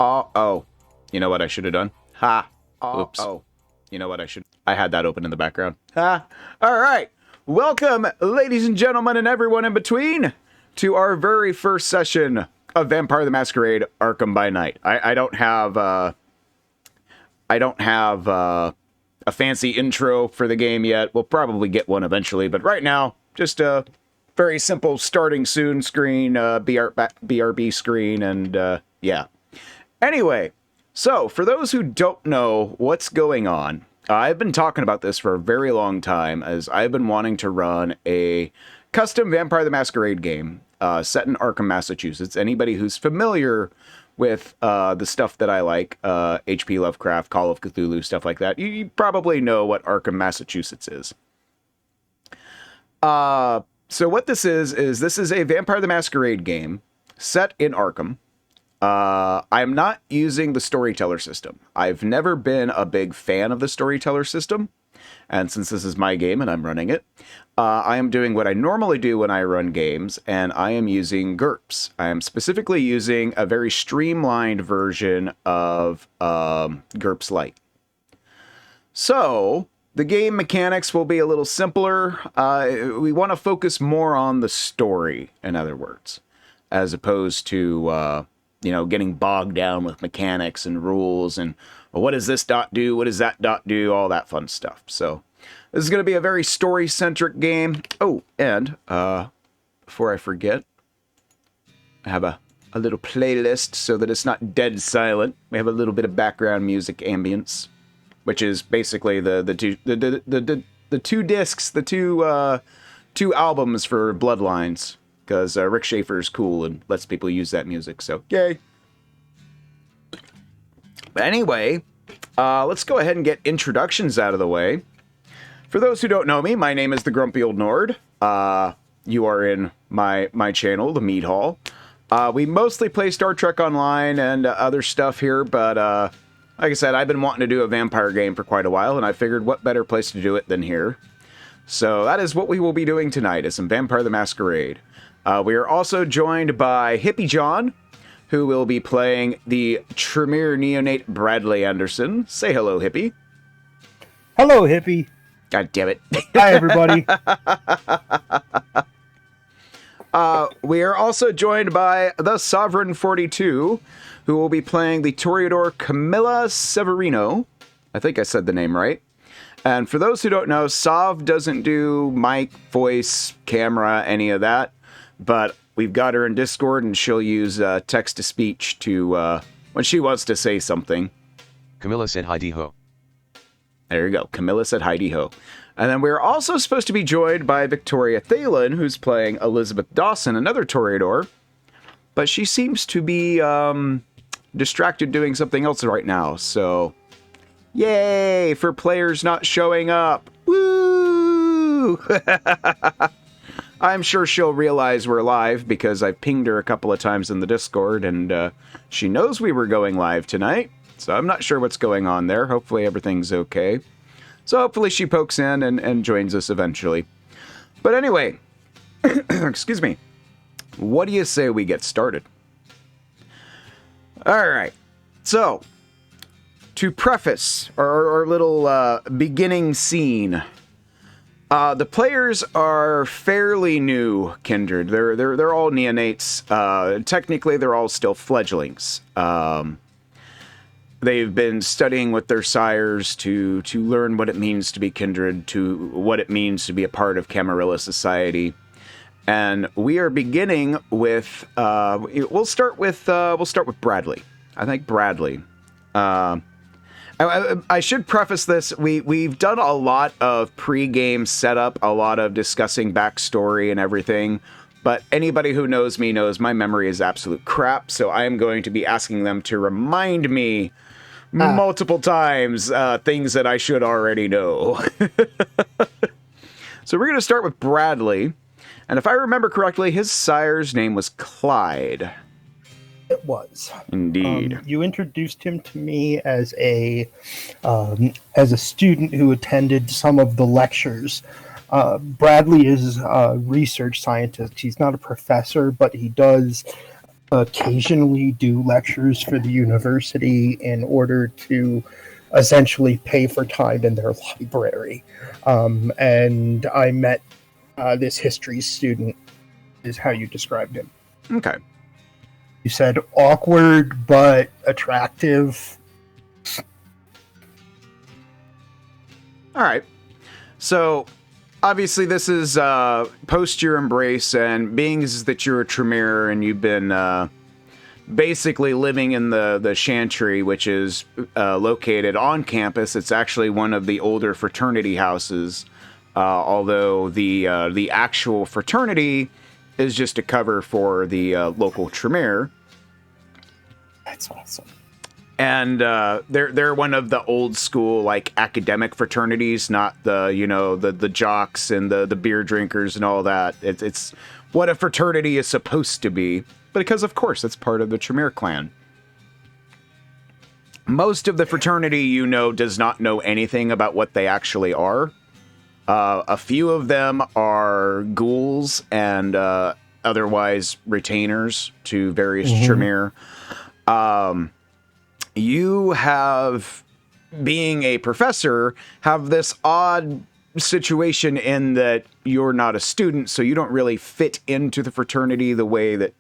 Oh. You know what I should have done? Ha. Oops. You know what I had that open in the background. Ha. All right. Welcome, ladies and gentlemen, and everyone in between, to our very first session of Vampire the Masquerade: Arkham by Night. I don't have a fancy intro for the game yet. We'll probably get one eventually, but right now, just a very simple starting soon screen, BRB screen, and yeah. Anyway, so for those who don't know what's going on, I've been talking about this for a very long time, as I've been wanting to run a custom Vampire the Masquerade game set in Arkham, Massachusetts. Anybody who's familiar with the stuff that I like, H.P. Lovecraft, Call of Cthulhu, stuff like that, you probably know what Arkham, Massachusetts is. So what this is this is a Vampire the Masquerade game set in Arkham. I'm not using the Storyteller system. I've never been a big fan of the Storyteller system, and since this is my game and I'm running it, I am doing what I normally do when I run games, and I am using GURPS. I am specifically using a very streamlined version of GURPS Lite. So the game mechanics will be a little simpler. We want to focus more on the story, in other words, as opposed to getting bogged down with mechanics and rules and, well, what does this dot do? What does that dot do? All that fun stuff. So this is going to be a very story-centric game. Oh, and before I forget, I have a little playlist so that it's not dead silent. We have a little bit of background music ambience, which is basically the two discs, the two albums for Bloodlines. Because Rick Schaefer's cool and lets people use that music, so yay. But anyway, let's go ahead and get introductions out of the way. For those who don't know me, my name is the GrumpyOldNord. You are in my channel, the Mead Hall. We mostly play Star Trek Online and other stuff here, but like I said, I've been wanting to do a vampire game for quite a while, and I figured what better place to do it than here. So that is what we will be doing tonight, is some Vampire the Masquerade. We are also joined by HippieJohn, who will be playing the Tremere neonate Bradley Anderson. Say hello, Hippie. Hello, Hippie. God damn it. Hi, everybody. We are also joined by the Sovereign 42, who will be playing the Toreador Camilla Severino. I think I said the name right. And for those who don't know, Sav doesn't do mic, voice, camera, any of that. But we've got her in Discord, and she'll use text-to-speech to, when she wants to say something. Camilla said hi-de-ho. There you go. Camilla said hi-de-ho. And then we're also supposed to be joined by Victoria Thalen, who's playing Elizibeth Dawson, another Toreador. But she seems to be distracted doing something else right now. So, yay for players not showing up. Woo! I'm sure she'll realize we're live because I've pinged her a couple of times in the Discord, and she knows we were going live tonight, so I'm not sure what's going on there. Hopefully everything's okay. So hopefully she pokes in and joins us eventually. But anyway, excuse me, what do you say we get started? Alright, so to preface our little beginning scene, the players are fairly new kindred. They're all neonates. Technically, they're all still fledglings. They've been studying with their sires to learn what it means to be kindred, to what it means to be a part of Camarilla society. And we are beginning with we'll start with Bradley. I think Bradley. I should preface this. We've done a lot of pre-game setup, a lot of discussing backstory and everything, but anybody who knows me knows my memory is absolute crap, so I am going to be asking them to remind me multiple times things that I should already know. So we're going to start with Bradley, and if I remember correctly, his sire's name was Clyde. It was. Indeed. You introduced him to me as a student who attended some of the lectures. Bradley is a research scientist. He's not a professor, but he does occasionally do lectures for the university in order to essentially pay for time in their library. And I met this history student, is how you described him. Okay. You said awkward but attractive. All right. So, obviously, this is post your embrace, and being that you're a Tremere and you've been basically living in the Chantry, which is located on campus. It's actually one of the older fraternity houses, although the actual fraternity is just a cover for the local Tremere. That's awesome. And they're one of the old school like academic fraternities, not the jocks and the beer drinkers and all that. It's what a fraternity is supposed to be, because of course it's part of the Tremere clan. Most of the fraternity, does not know anything about what they actually are. A few of them are ghouls and otherwise retainers to various Tremere. You have, being a professor, have this odd situation in that you're not a student, so you don't really fit into the fraternity the way that,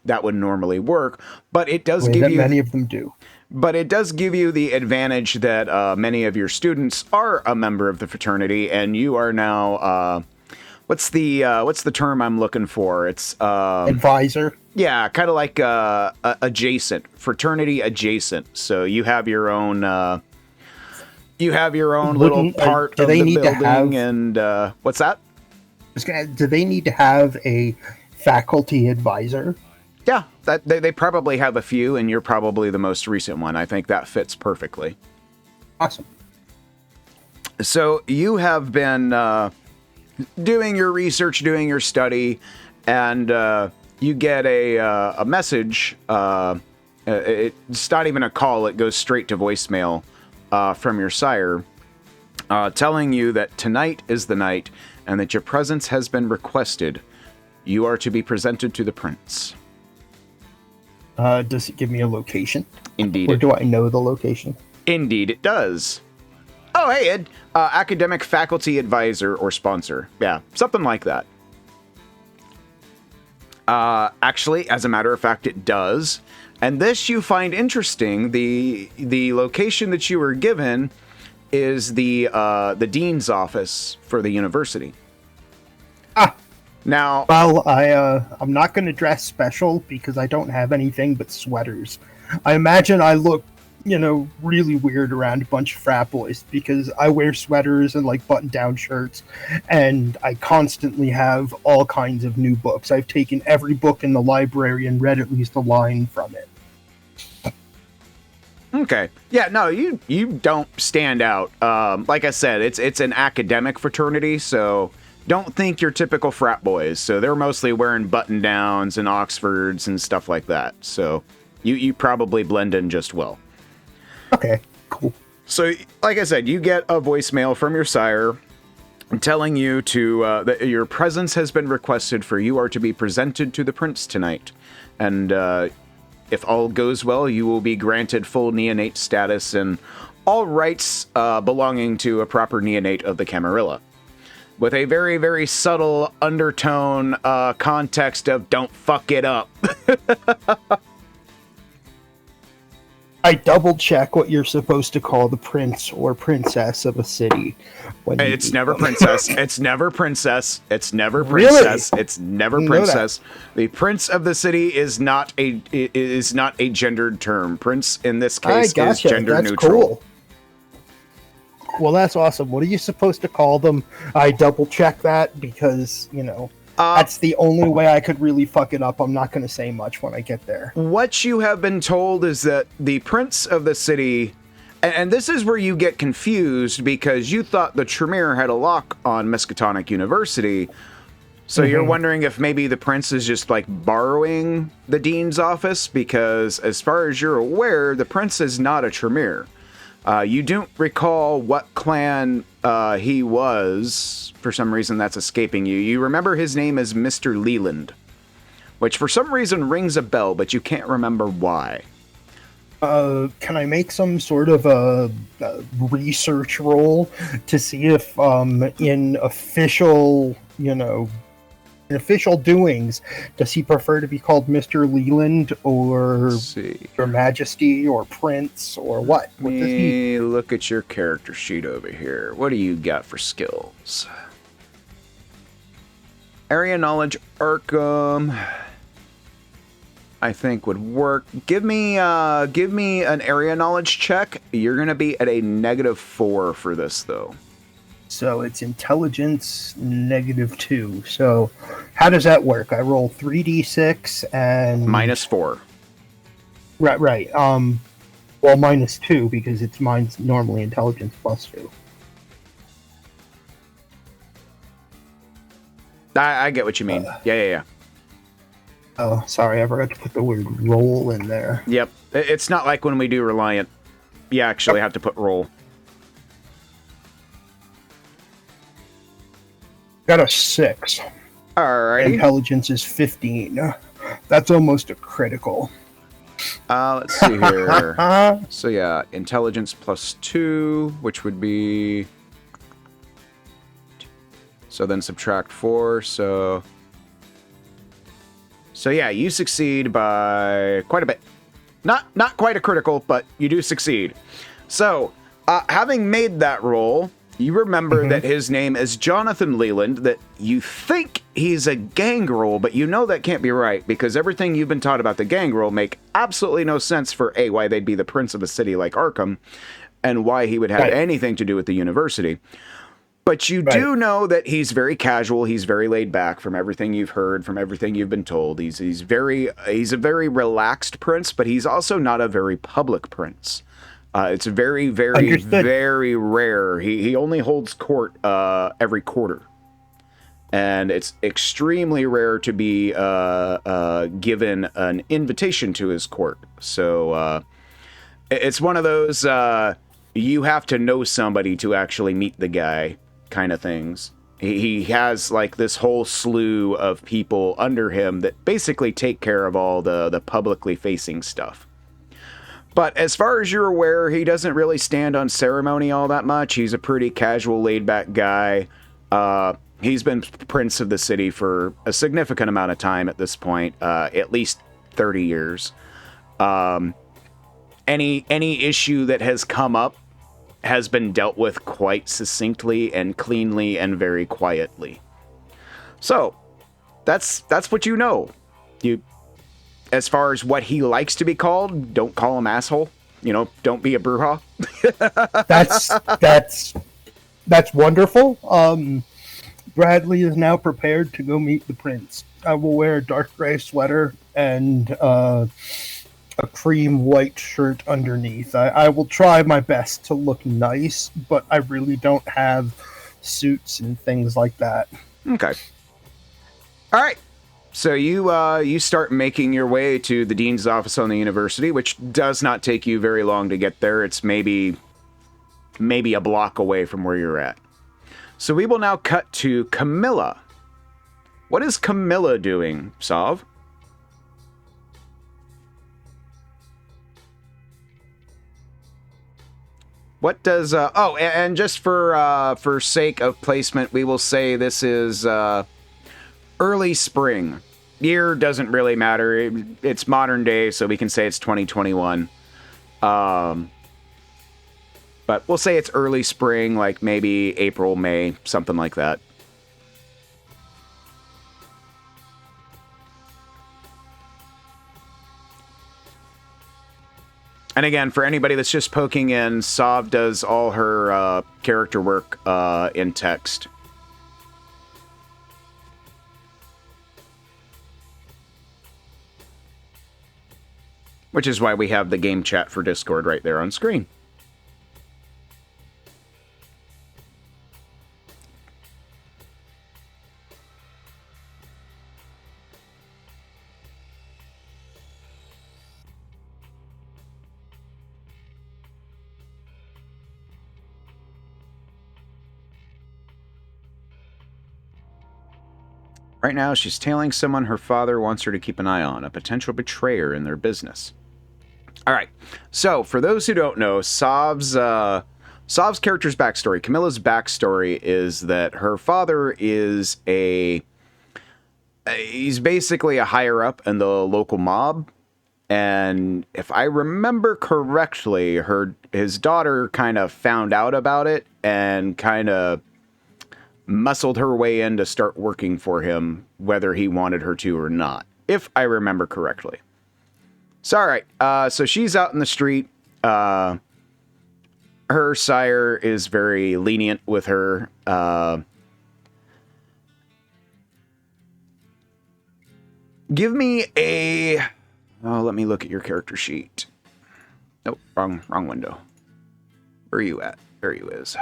that would normally work. But it does give you... Many of them do. But it does give you the advantage that many of your students are a member of the fraternity, and you are now... what's the term I'm looking for? It's... advisor. Yeah, kind of like adjacent, fraternity adjacent. So you have your own little part of the building. And what's that? Do they need to have a faculty advisor? Yeah, they probably have a few, and you're probably the most recent one. I think that fits perfectly. Awesome. So you have been doing your research, doing your study, and you get a message. It's not even a call. It goes straight to voicemail from your sire, telling you that tonight is the night and that your presence has been requested. You are to be presented to the prince. Does it give me a location? Indeed. Or do I know the location? Indeed it does. Oh, hey, Ed. Academic faculty advisor or sponsor. Yeah, something like that. Actually, as a matter of fact, it does. And this you find interesting. The location that you were given is the dean's office for the university. Ah. Now, well, I'm not going to dress special because I don't have anything but sweaters. I imagine I look, really weird around a bunch of frat boys because I wear sweaters and like button-down shirts, and I constantly have all kinds of new books. I've taken every book in the library and read at least a line from it. Okay. Yeah, no, you don't stand out. Like I said, it's an academic fraternity, so don't think you're typical frat boys. So they're mostly wearing button-downs and Oxfords and stuff like that. So you probably blend in just well. Okay, cool. So, like I said, you get a voicemail from your sire telling you that your presence has been requested, for you are to be presented to the prince tonight. And if all goes well, you will be granted full neonate status and all rights belonging to a proper neonate of the Camarilla. With a very, very subtle undertone context of don't fuck it up. I double check what you're supposed to call the prince or princess of a city. It's never princess. It's never princess. It's never princess. Really? It's never princess. The prince of the city is not a gendered term. Prince in this case is gender neutral. Cool. Well, that's awesome. What are you supposed to call them? I double check that because, that's the only way I could really fuck it up. I'm not going to say much when I get there. What you have been told is that the prince of the city, and this is where you get confused because you thought the Tremere had a lock on Miskatonic University. So you're wondering if maybe the prince is just like borrowing the dean's office, because as far as you're aware, the prince is not a Tremere. You don't recall what clan he was. For some reason, that's escaping you. You remember his name as Mr. Leyland. which for some reason rings a bell, but you can't remember why. Can I make some sort of a research roll to see if, in official, in official doings, does he prefer to be called Mr. Leyland or Your Majesty or Prince or what? What does he? Look at your character sheet over here. What do you got for skills? Area knowledge, Arkham, I think would work. Give me an area knowledge check. You're gonna be at a -4 for this though. So it's intelligence -2. So how does that work? I roll 3d6 and -4. Right. Well, -2 because mine's normally intelligence +2. I get what you mean. Yeah. Oh, sorry, I forgot to put the word roll in there. Yep. It's not like when we do Reliant. You actually have to put roll. Got a 6. Alrighty. Intelligence is 15. That's almost a critical. Let's see here. So yeah, intelligence +2, which would be... So then subtract 4, so yeah, you succeed by quite a bit. Not quite a critical, but you do succeed. So, having made that roll, you remember that his name is Jonathan Leyland, that you think he's a gangrel, but you know that can't be right, because everything you've been taught about the gangrel make absolutely no sense for A, why they'd be the prince of a city like Arkham, and why he would have anything to do with the university. But you do know that he's very casual, he's very laid back from everything you've heard, from everything you've been told. He's a very relaxed prince, but he's also not a very public prince. It's very, very, very rare. He only holds court every quarter. And it's extremely rare to be given an invitation to his court. So it's one of those you have to know somebody to actually meet the guy kind of things. He has like this whole slew of people under him that basically take care of all the publicly facing stuff. But as far as you're aware, he doesn't really stand on ceremony all that much. He's a pretty casual, laid-back guy. He's been prince of the city for a significant amount of time at this point, at least 30 years. Any issue that has come up has been dealt with quite succinctly and cleanly and very quietly. So, that's what you know. As far as what he likes to be called, don't call him asshole. Don't be a bruja. That's wonderful. Bradley is now prepared to go meet the prince. I will wear a dark gray sweater and a cream white shirt underneath. I will try my best to look nice, but I really don't have suits and things like that. Okay. All right. So you start making your way to the dean's office on the university, which does not take you very long to get there. It's maybe a block away from where you're at. So we will now cut to Camilla. What is Camilla doing, Sav? What does and just for sake of placement, we will say this is early spring. Year doesn't really matter. It's modern day, so we can say it's 2021. But we'll say it's early spring, like maybe April, May, something like that. And again, for anybody that's just poking in, Sav does all her character work in text. Which is why we have the game chat for Discord right there on screen. Right now, she's tailing someone her father wants her to keep an eye on, a potential betrayer in their business. All right. So, for those who don't know, Sov's character's backstory, Camilla's backstory, is that her father is he's basically a higher up in the local mob. And if I remember correctly, his daughter kind of found out about it and kind of muscled her way in to start working for him, whether he wanted her to or not, if I remember correctly. So, all right. So she's out in the street. Her sire is very lenient with her. Give me a... Oh, let me look at your character sheet. Nope, wrong window. Where are you at? There you is.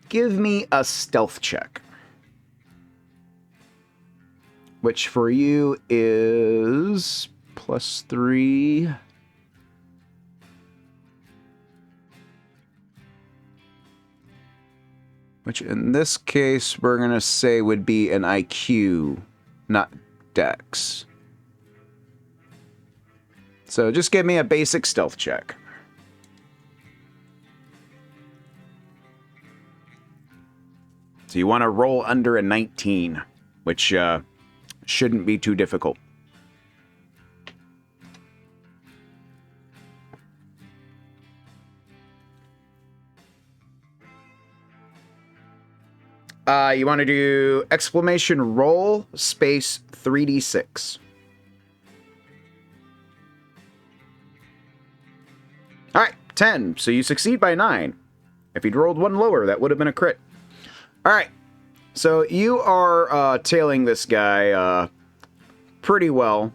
Give me a stealth check. Which for you is +3. Which in this case, we're going to say would be an IQ, not Dex. So just give me a basic stealth check. So you want to roll under a 19, which shouldn't be too difficult. You want to do exclamation roll space 3d6. All right, 10. So you succeed by 9. If you'd rolled one lower, that would have been a crit. All right. So you are tailing this guy pretty well.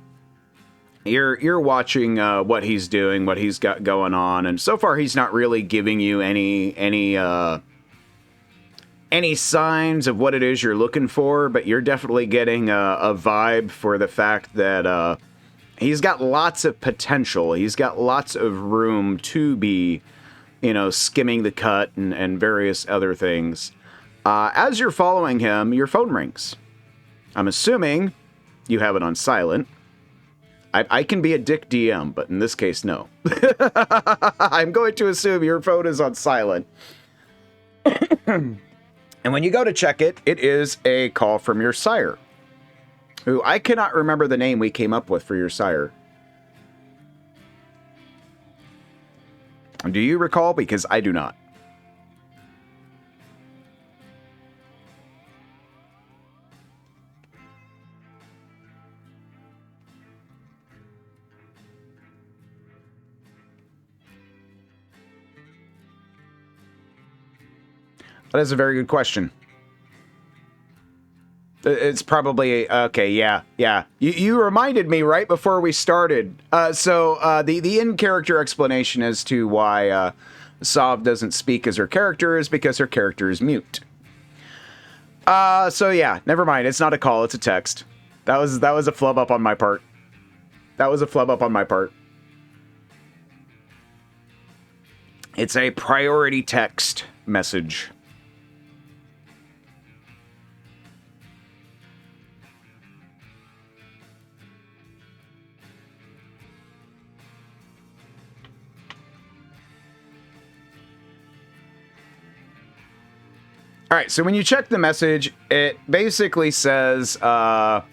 You're watching what he's doing, what he's got going on, and so far he's not really giving you any signs of what it is you're looking for, but you're definitely getting a vibe for the fact that he's got lots of potential. He's got lots of room to be, skimming the cut and various other things. As you're following him, your phone rings. I'm assuming you have it on silent. I can be a dick DM, but in this case, no. I'm going to assume your phone is on silent. And when you go to check it, it is a call from your sire, who I cannot remember the name we came up with for your sire. Do you recall? Because I do not. That is a very good question. It's probably... Okay, yeah. You reminded me right before we started. So the in-character explanation as to why Sov doesn't speak as her character is because her character is mute. So yeah, never mind. It's not a call, it's a text. That was a flub up on my part. It's a priority text message. All right, so when you check the message, it basically says, well,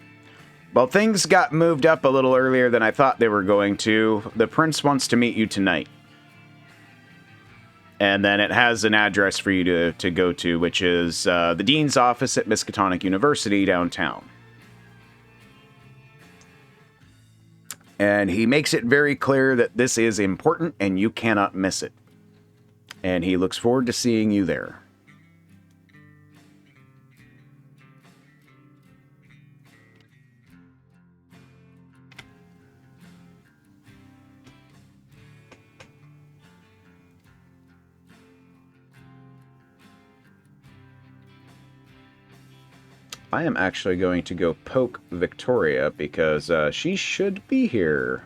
things got moved up a little earlier than I thought they were going to. The prince wants to meet you tonight. And then it has an address for you to go to, which is the dean's office at Miskatonic University downtown. And he makes it very clear that this is important and you cannot miss it. And he looks forward to seeing you there. I am actually going to go poke Victoria because she should be here.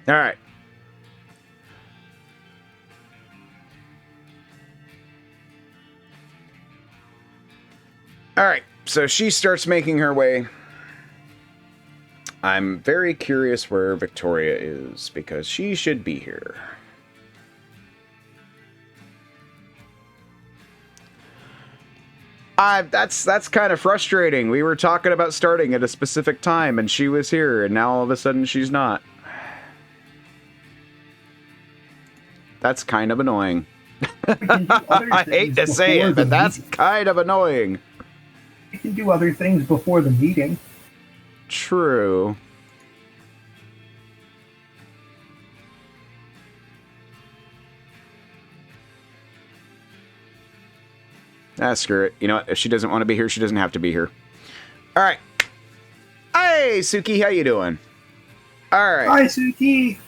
All right. All right. So she starts making her way. I'm very curious where Victoria is because she should be here. That's kind of frustrating. We were talking about starting at a specific time and she was here and now all of a sudden she's not. That's kind of annoying. I hate to say it, but that's kind of annoying. You can do other things before the meeting. True. Screw it. You know what? If she doesn't want to be here, she doesn't have to be here. All right. Hey, Suki, how you doing? All right. Hi, Suki.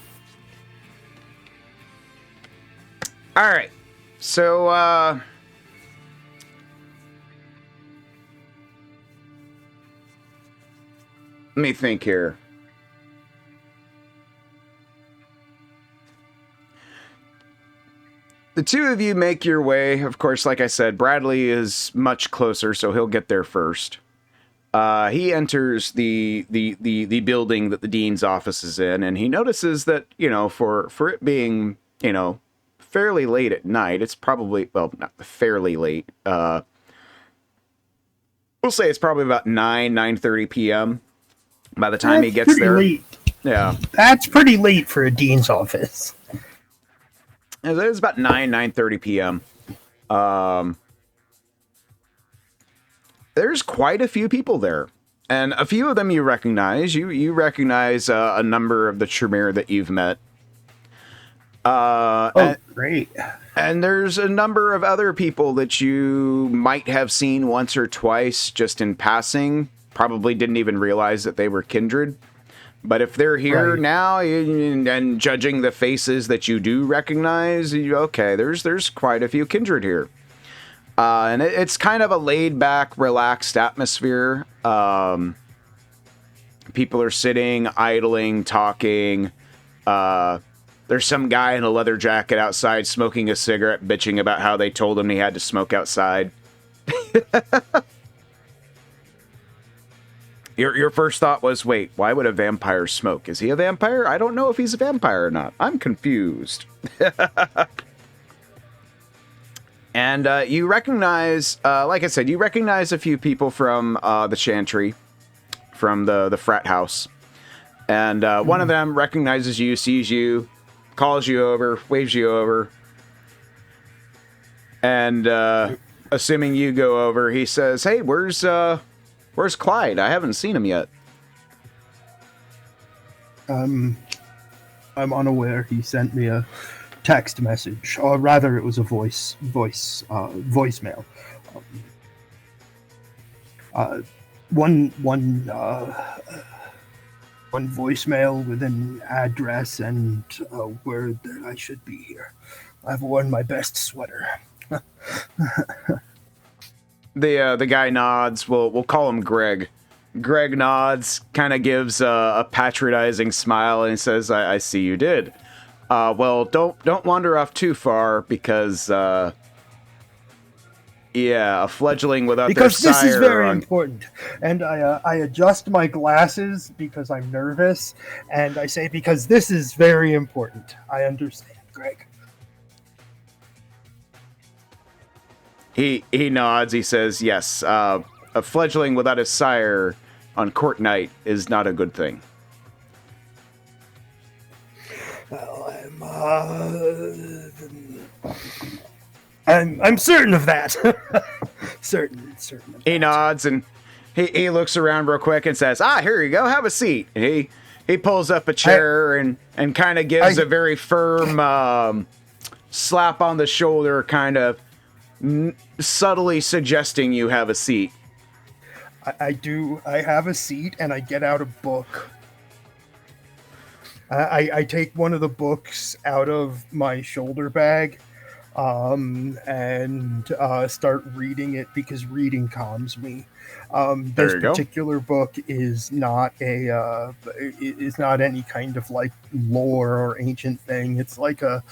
All right. So, let me think here. The two of you make your way. Of course, like I said, Bradley is much closer, so he'll get there first. He enters the building that the dean's office is in, and he notices that, you know, for it being, you know, fairly late at night, it's probably, well, not fairly late. We'll say it's probably about 9:30 p.m. by the time he gets there. Late. Yeah. That's pretty late for a dean's office. It was about 9:30 p.m. There's quite a few people there. And a few of them you recognize. You recognize a number of the Tremere that you've met. Great. And there's a number of other people that you might have seen once or twice just in passing. Probably didn't even realize that they were kindred. But if they're here now, and judging the faces that you do recognize, okay, there's quite a few kindred here. And it's kind of a laid-back, relaxed atmosphere. People are sitting, idling, talking. There's some guy in a leather jacket outside smoking a cigarette, bitching about how they told him he had to smoke outside. Your first thought was, wait, why would a vampire smoke? Is he a vampire? I don't know if he's a vampire or not. I'm confused. And you recognize, like I said, you recognize a few people from the Chantry, from the frat house. And one of them recognizes you, sees you, calls you over, waves you over. And assuming you go over, he says, hey, where's Clyde? I haven't seen him yet. I'm unaware. He sent me a text message, or rather, it was a voicemail. One voicemail with an address and a word that I should be here. I've worn my best sweater. The guy nods. We'll call him Greg. Greg nods, kind of gives a patronizing smile, and says, "I see you did. Well, don't wander off too far because, a fledgling without because their sire." Because this is very important. And I adjust my glasses because I'm nervous, and I say, because this is very important. I understand, Greg. He nods. He says, yes, a fledgling without a sire on court night is not a good thing. Well, I'm certain of that. certain of He that. nods and he looks around real quick and says, here you go, have a seat. And he pulls up a chair and kind of gives a very firm slap on the shoulder, kind of subtly suggesting you have a seat. I do. I have a seat, and I get out a book. I take one of the books out of my shoulder bag. and start reading it because reading calms me. There This you go. particular book is not is not any kind of like lore or ancient thing. It's like a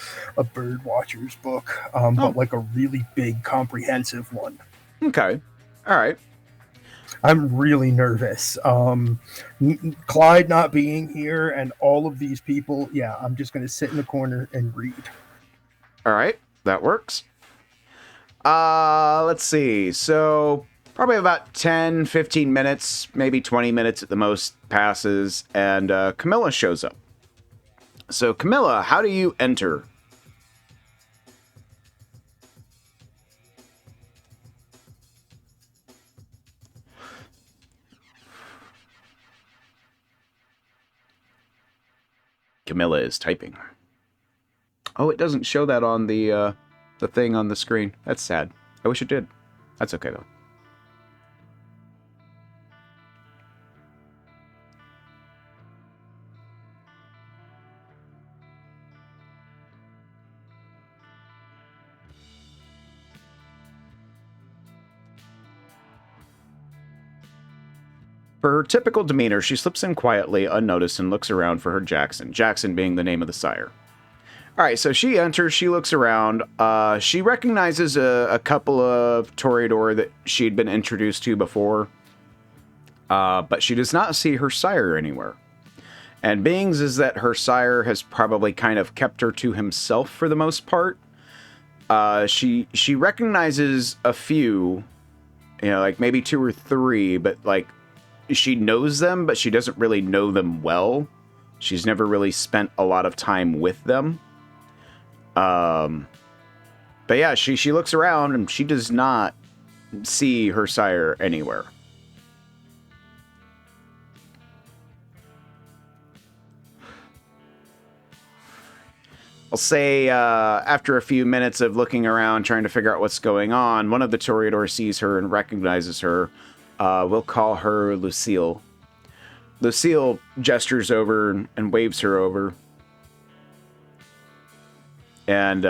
bird watcher's book, Oh, but like a really big, comprehensive one. okay. All right. I'm really nervous. Clyde not being here and all of these people, yeah, I'm just going to sit in the corner and read. All right. That works. Let's see. So probably about 10, 15 minutes, maybe 20 minutes at the most passes, and Camilla shows up. So Camilla, how do you enter? Camilla is typing. Oh, it doesn't show that on the thing on the screen. That's sad. I wish it did. That's okay though. For her typical demeanor, she slips in quietly, unnoticed, and looks around for her Jackson. Jackson being the name of the sire. All right, so she enters, she looks around. She recognizes a couple of Toreador that she'd been introduced to before, but she does not see her sire anywhere. And beings is that her sire has probably kind of kept her to himself for the most part. She recognizes a few, like maybe 2 or 3, but like she knows them, but she doesn't really know them well. She's never really spent a lot of time with them. But yeah, she looks around and she does not see her sire anywhere. I'll say after a few minutes of looking around, trying to figure out what's going on, one of the Toreador sees her and recognizes her. We'll call her Lucille. Lucille gestures over and waves her over. And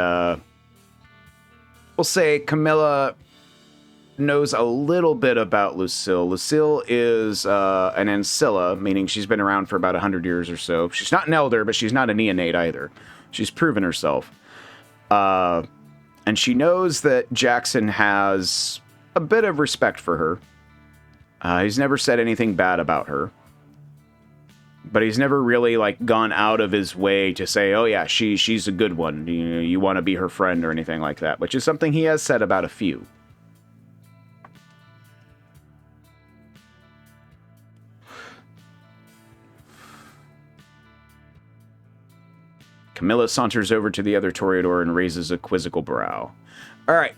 we'll say Camilla knows a little bit about Lucille. Lucille is an ancilla, meaning she's been around for about 100 years or so. She's not an elder, but she's not a neonate either. She's proven herself. And she knows that Jackson has a bit of respect for her. He's never said anything bad about her. But he's never really like gone out of his way to say, oh yeah, she's a good one. You want to be her friend or anything like that, which is something he has said about a few. Camilla saunters over to the other Toreador and raises a quizzical brow. All right,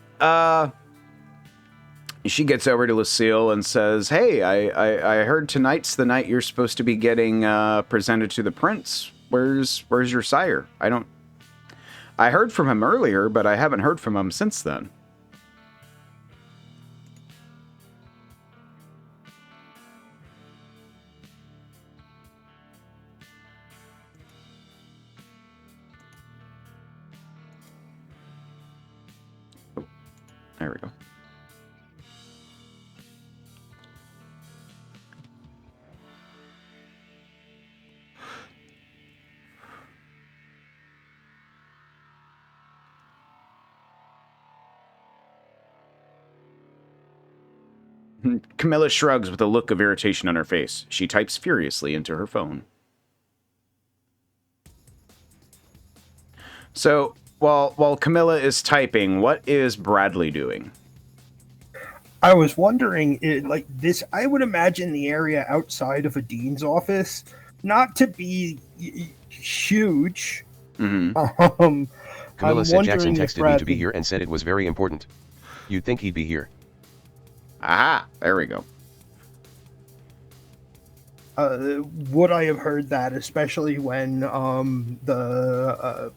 she gets over to Lucille and says, hey, I heard tonight's the night you're supposed to be getting presented to the prince. Where's your sire? I heard from him earlier, but I haven't heard from him since then. Oh, there we go. Camilla shrugs with a look of irritation on her face. She types furiously into her phone. So, while Camilla is typing, what is Bradley doing? I was wondering, like this, I would imagine the area outside of a dean's office not to be huge. Mm-hmm. Camilla I'm said Jackson wondering if texted me to be Bradley- here and said it was very important. You'd think he'd be here. Aha, there we go. Would I have heard that, especially when the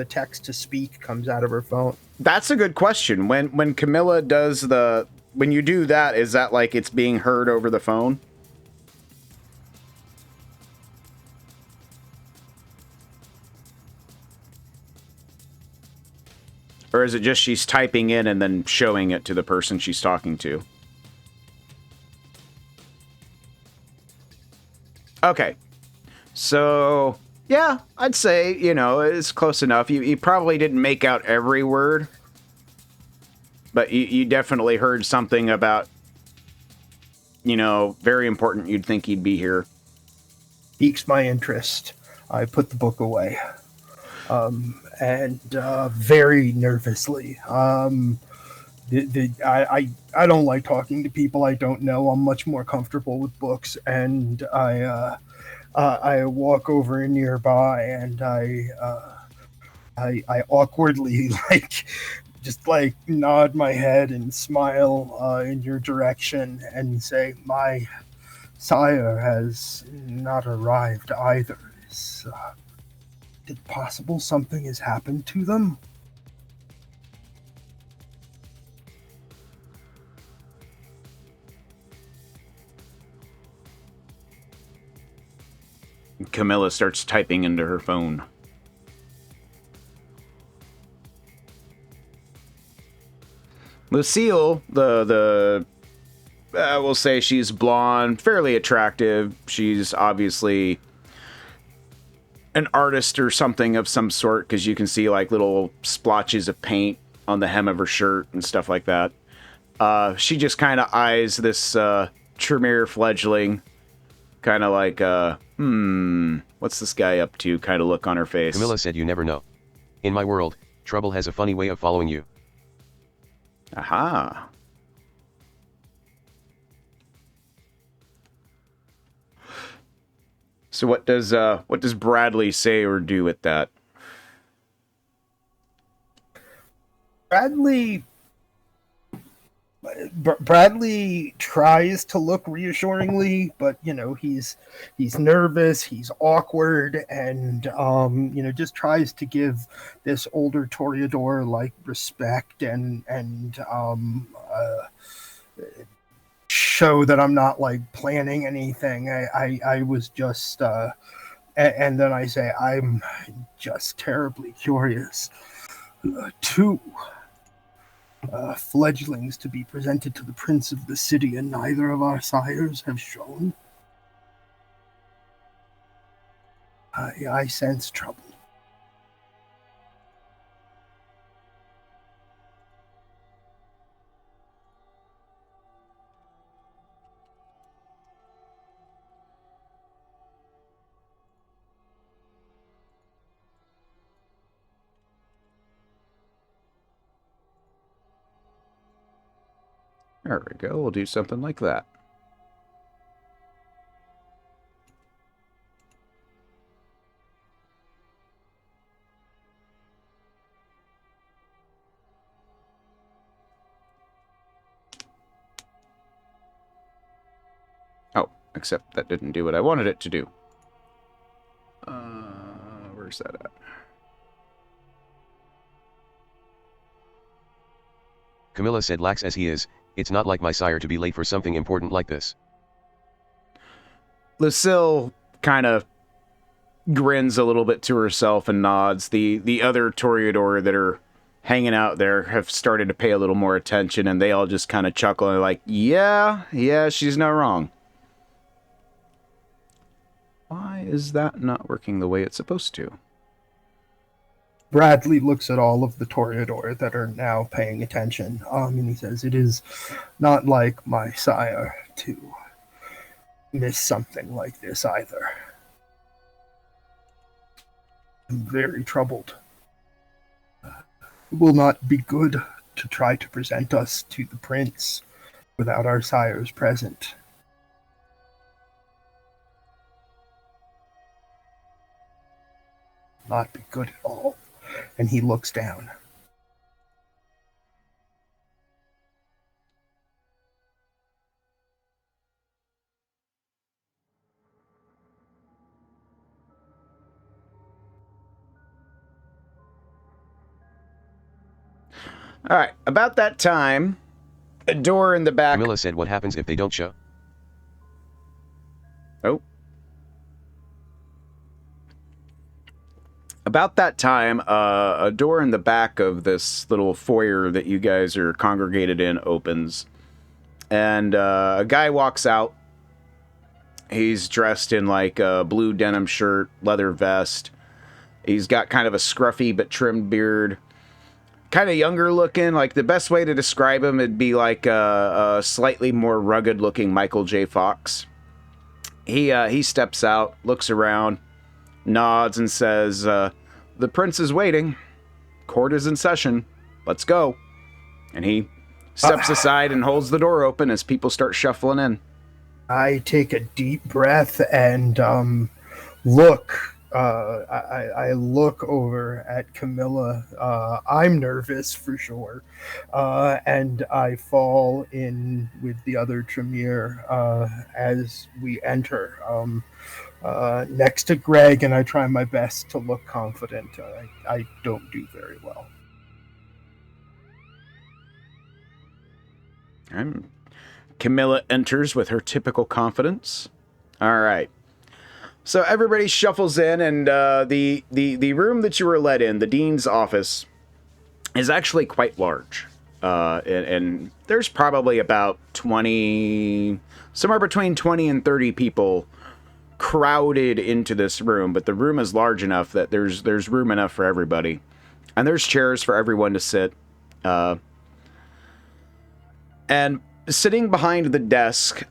text to speak comes out of her phone? That's a good question. When Camilla does when you do that, is that like it's being heard over the phone? Or is it just she's typing in and then showing it to the person she's talking to? Okay. So, yeah, I'd say, you know, it's close enough. You probably didn't make out every word, but you definitely heard something about, you know, very important. You'd think he'd be here. Piques my interest. I put the book away. And very nervously. I don't like talking to people I don't know. I'm much more comfortable with books, and I walk over nearby, and I awkwardly just nod my head and smile in your direction and say, "My sire has not arrived either. Is it possible something has happened to them?" Camilla starts typing into her phone. Lucille, we'll say she's blonde, fairly attractive. She's obviously an artist or something of some sort, because you can see like little splotches of paint on the hem of her shirt and stuff like that. She just kind of eyes this Tremere fledgling, kind of like, what's this guy up to kind of look on her face. Camilla said, "You never know. In my world, trouble has a funny way of following you." Aha. So what does Bradley say or do with that? Bradley tries to look reassuringly, but he's nervous, he's awkward, and just tries to give this older Toreador respect and show that I'm not planning anything. I was just and then I say, "I'm just terribly curious. Two fledglings to be presented to the prince of the city, and neither of our sires have shown. I sense trouble." There we go. We'll do something like that. Oh, except that didn't do what I wanted it to do. Where's that at? Camilla said, "Lax as he is, it's not like my sire to be late for something important like this." Lucille kind of grins a little bit to herself and nods. The other Toreador that are hanging out there have started to pay a little more attention, and they all just kind of chuckle and like, yeah, she's not wrong. Why is that not working the way it's supposed to? Bradley looks at all of the Toreador that are now paying attention, and he says, "It is not like my sire to miss something like this either. I'm very troubled. It will not be good to try to present us to the prince without our sires present. Not be good at all." And he looks down. All right, about that time, a door in the back. Camilla said, "What happens if they don't show?" Oh. About that time, a door in the back of this little foyer that you guys are congregated in opens, and a guy walks out. He's dressed in like a blue denim shirt, leather vest. He's got kind of a scruffy but trimmed beard. Kind of younger looking. Like, the best way to describe him would be like a slightly more rugged looking Michael J. Fox. He steps out, looks around, nods, and says, "The prince is waiting. Court is in session. Let's go." And he steps aside and holds the door open as people start shuffling in. I take a deep breath and look. I look over at Camilla. I'm nervous for sure, and I fall in with the other Tremere as we enter. Next to Greg, and I try my best to look confident. I don't do very well. Camilla enters with her typical confidence. All right. So everybody shuffles in, and the room that you were let in, the dean's office, is actually quite large. And there's probably about 20, somewhere between 20 and 30 people crowded into this room, but the room is large enough that there's room enough for everybody. And there's chairs for everyone to sit. And sitting behind the desk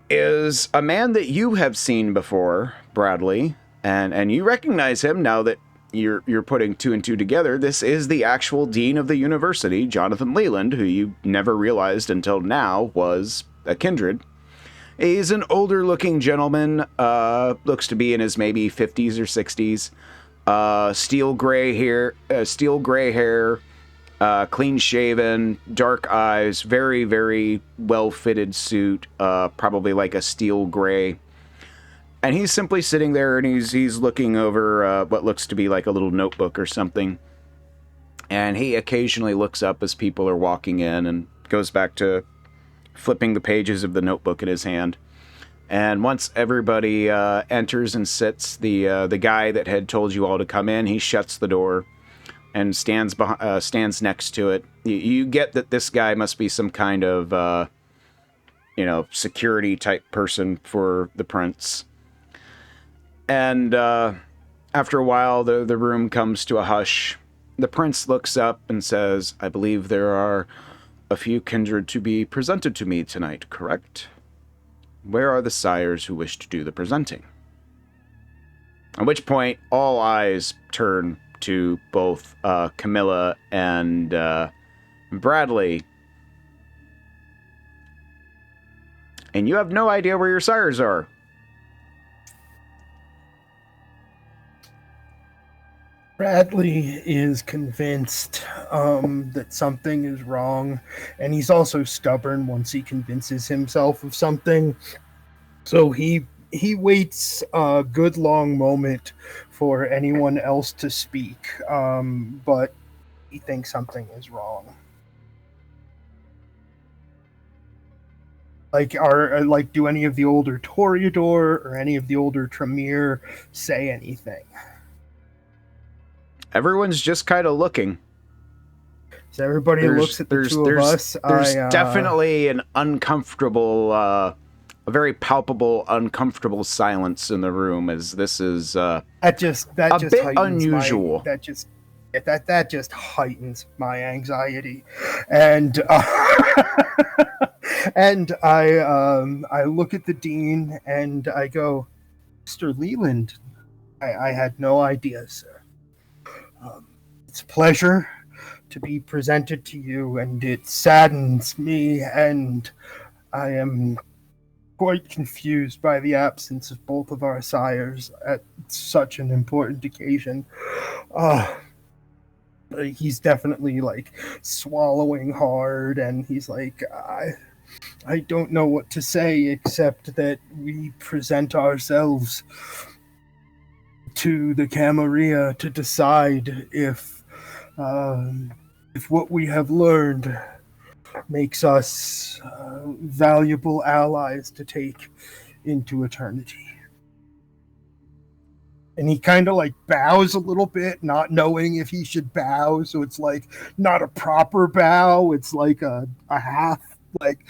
is a man that you have seen before, Bradley, and you recognize him now that you're putting two and two together. This is the actual dean of the university, Jonathan Leyland, who you never realized until now was a kindred. He's an older-looking gentleman, looks to be in his maybe 50s or 60s. Steel gray hair, clean-shaven, dark eyes, very, very well-fitted suit, probably like a steel gray. And he's simply sitting there, and he's looking over what looks to be like a little notebook or something. And he occasionally looks up as people are walking in and goes back to flipping the pages of the notebook in his hand. And once everybody enters and sits, the guy that had told you all to come in, he shuts the door and stands next to it. You get that this guy must be some kind of, security type person for the prince. And after a while, the room comes to a hush. The prince looks up and says, "I believe there are a few kindred to be presented to me tonight, correct? Where are the sires who wish to do the presenting?" At which point, all eyes turn to both Camilla and Bradley. And you have no idea where your sires are. Bradley is convinced that something is wrong, and he's also stubborn once he convinces himself of something. So he waits a good long moment for anyone else to speak, but he thinks something is wrong. Do any of the older Toreador or any of the older Tremere say anything? Everyone's just kind of looking. So everybody looks at the two of us. There's definitely an uncomfortable, a very palpable, uncomfortable silence in the room, as this is a bit unusual. That just heightens my anxiety, and and I look at the dean and I go, "Mr. Leyland, I had no idea, sir. It's a pleasure to be presented to you, and it saddens me, and I am quite confused by the absence of both of our sires at such an important occasion." He's definitely swallowing hard, and he's like, I don't know what to say except that we present ourselves to the Camarilla to decide if what we have learned makes us valuable allies to take into eternity. And he kind of like bows a little bit, not knowing if he should bow. So it's like not a proper bow. It's like a half, like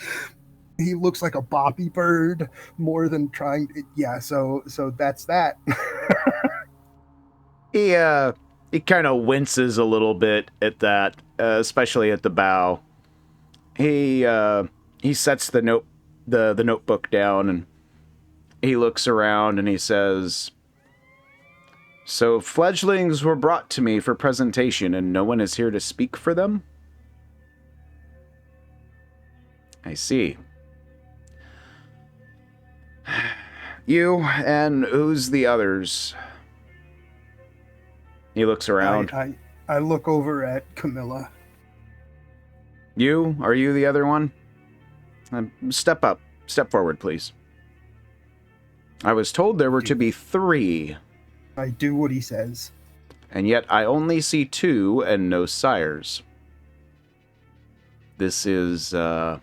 he looks like a boppy bird more than trying. Yeah. So that's that. He kind of winces a little bit at that, especially at the bow. He sets the notebook down and he looks around and he says, "So fledglings were brought to me for presentation and no one is here to speak for them?" I see. You, and who's the others? He looks around. I look over at Camilla. You? Are you the other one? Step up. Step forward, please. I was told there were to be 3. I do what he says. And yet I only see 2 and no sires. This is a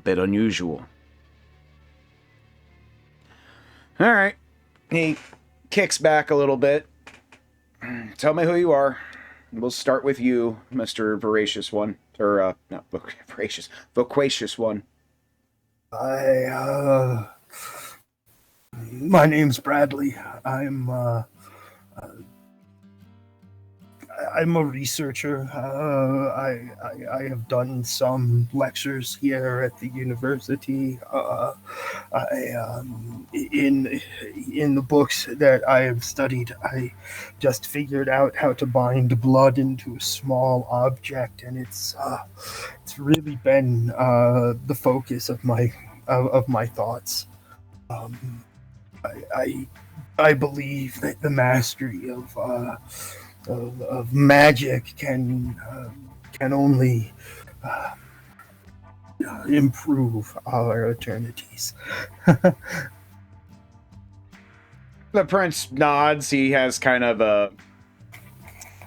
bit unusual. All right. He kicks back a little bit. Tell me who you are. We'll start with you, Mr. Voracious One. Or, not voracious. Voquacious One. My name's Bradley. I'm a researcher. I have done some lectures here at the university. In the books that I have studied, I just figured out how to bind blood into a small object, and it's really been the focus of my thoughts. I believe that the mastery of magic can only improve our eternities. The prince nods. He has kind of a...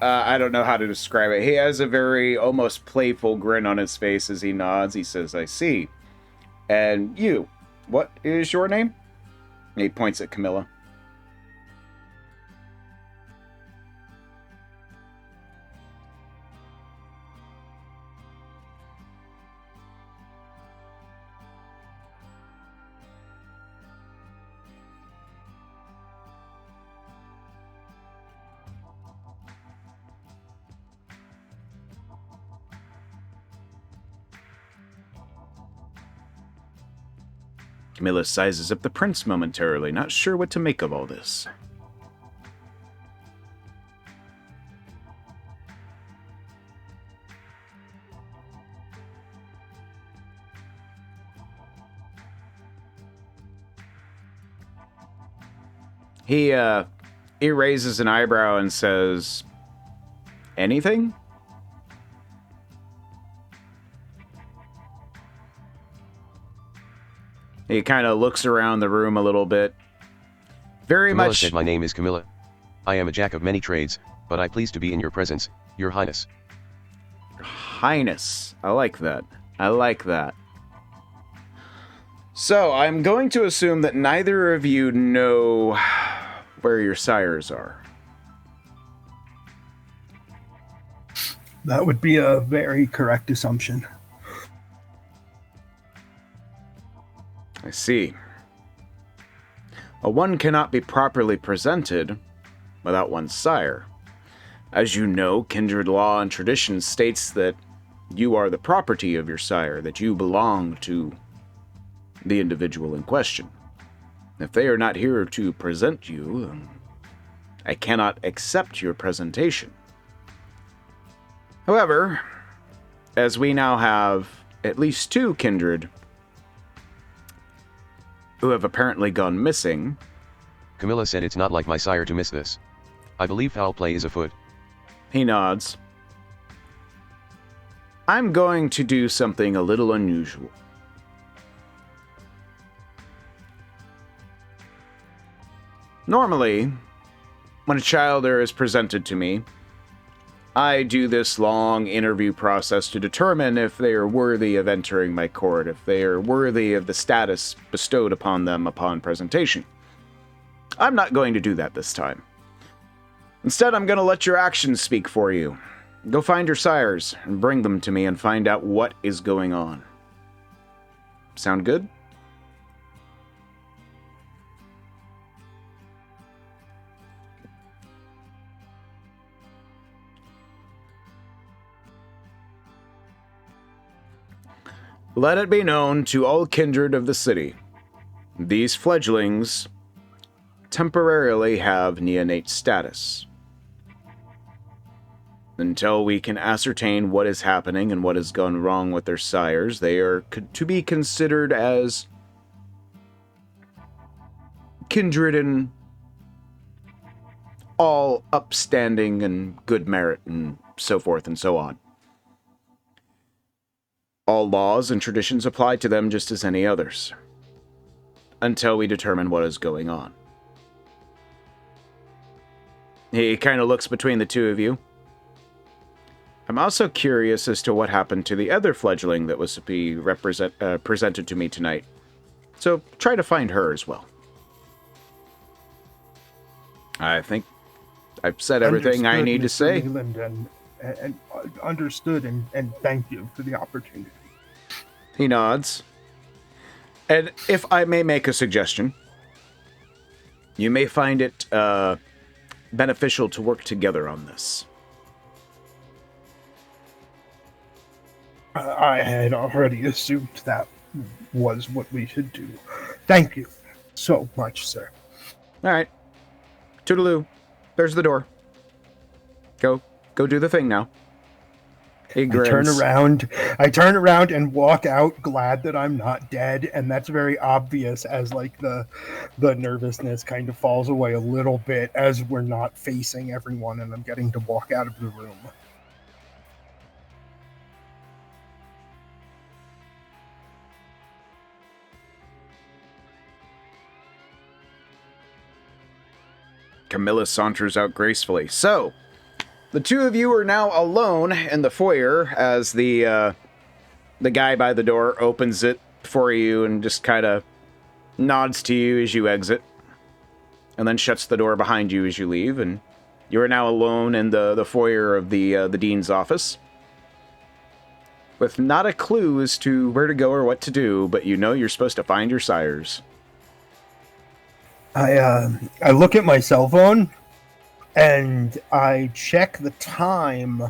I don't know how to describe it. He has a very almost playful grin on his face as he nods. He says, "I see. And you, what is your name?" And he points at Camilla. Camilla sizes up the prince momentarily, not sure what to make of all this. He raises an eyebrow and says, "Anything?" He kind of looks around the room a little bit. Camilla said, "My name is Camilla. I am a jack of many trades, but I please to be in your presence, your highness." Highness. I like that. I like that. So, I'm going to assume that neither of you know where your sires are. That would be a very correct assumption. I see. One cannot be properly presented without one's sire. As you know, kindred law and tradition states that you are the property of your sire, that you belong to the individual in question. If they are not here to present you, I cannot accept your presentation. However, as we now have at least 2 kindred who have apparently gone missing... Camilla said, "It's not like my sire to miss this. I believe foul play is afoot." He nods. I'm going to do something a little unusual. Normally, when a childer is presented to me, I do this long interview process to determine if they are worthy of entering my court, if they are worthy of the status bestowed upon them upon presentation. I'm not going to do that this time. Instead, I'm going to let your actions speak for you. Go find your sires and bring them to me and find out what is going on. Sound good? Let it be known to all kindred of the city. These fledglings temporarily have neonate status. Until we can ascertain what is happening and what has gone wrong with their sires, they are to be considered as kindred in all upstanding and good merit and so forth and so on. All laws and traditions apply to them just as any others, until we determine what is going on. He kind of looks between the two of you. I'm also curious as to what happened to the other fledgling that was to be presented to me tonight. So try to find her as well. I think I've said everything I need to say. Leyland, and understood, and thank you for the opportunity. He nods. And if I may make a suggestion, you may find it beneficial to work together on this. I had already assumed that was what we should do. Thank you so much, sir. All right. Toodaloo. There's the door. Go do the thing now. He grins. I turn around and walk out, glad that I'm not dead, and that's very obvious as like the nervousness kind of falls away a little bit as we're not facing everyone and I'm getting to walk out of the room. Camilla saunters out gracefully. So, the two of you are now alone in the foyer as the guy by the door opens it for you and just kind of nods to you as you exit, and then shuts the door behind you as you leave, and you are now alone in the foyer of the dean's office, with not a clue as to where to go or what to do, but you know you're supposed to find your sires. I look at my cell phone and I check the time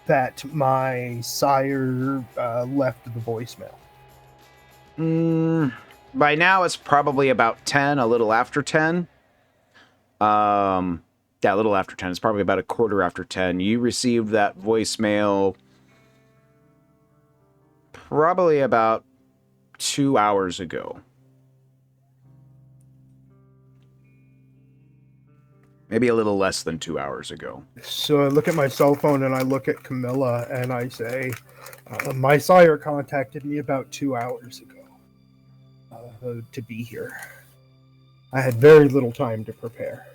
that my sire left the voicemail. By now it's probably about 10, a little after 10. Yeah, a little after 10. It's probably about a quarter after 10. You received that voicemail probably about 2 hours ago. Maybe a little less than 2 hours ago. So I look at my cell phone and I look at Camilla and I say, my sire contacted me about 2 hours ago to be here. I had very little time to prepare.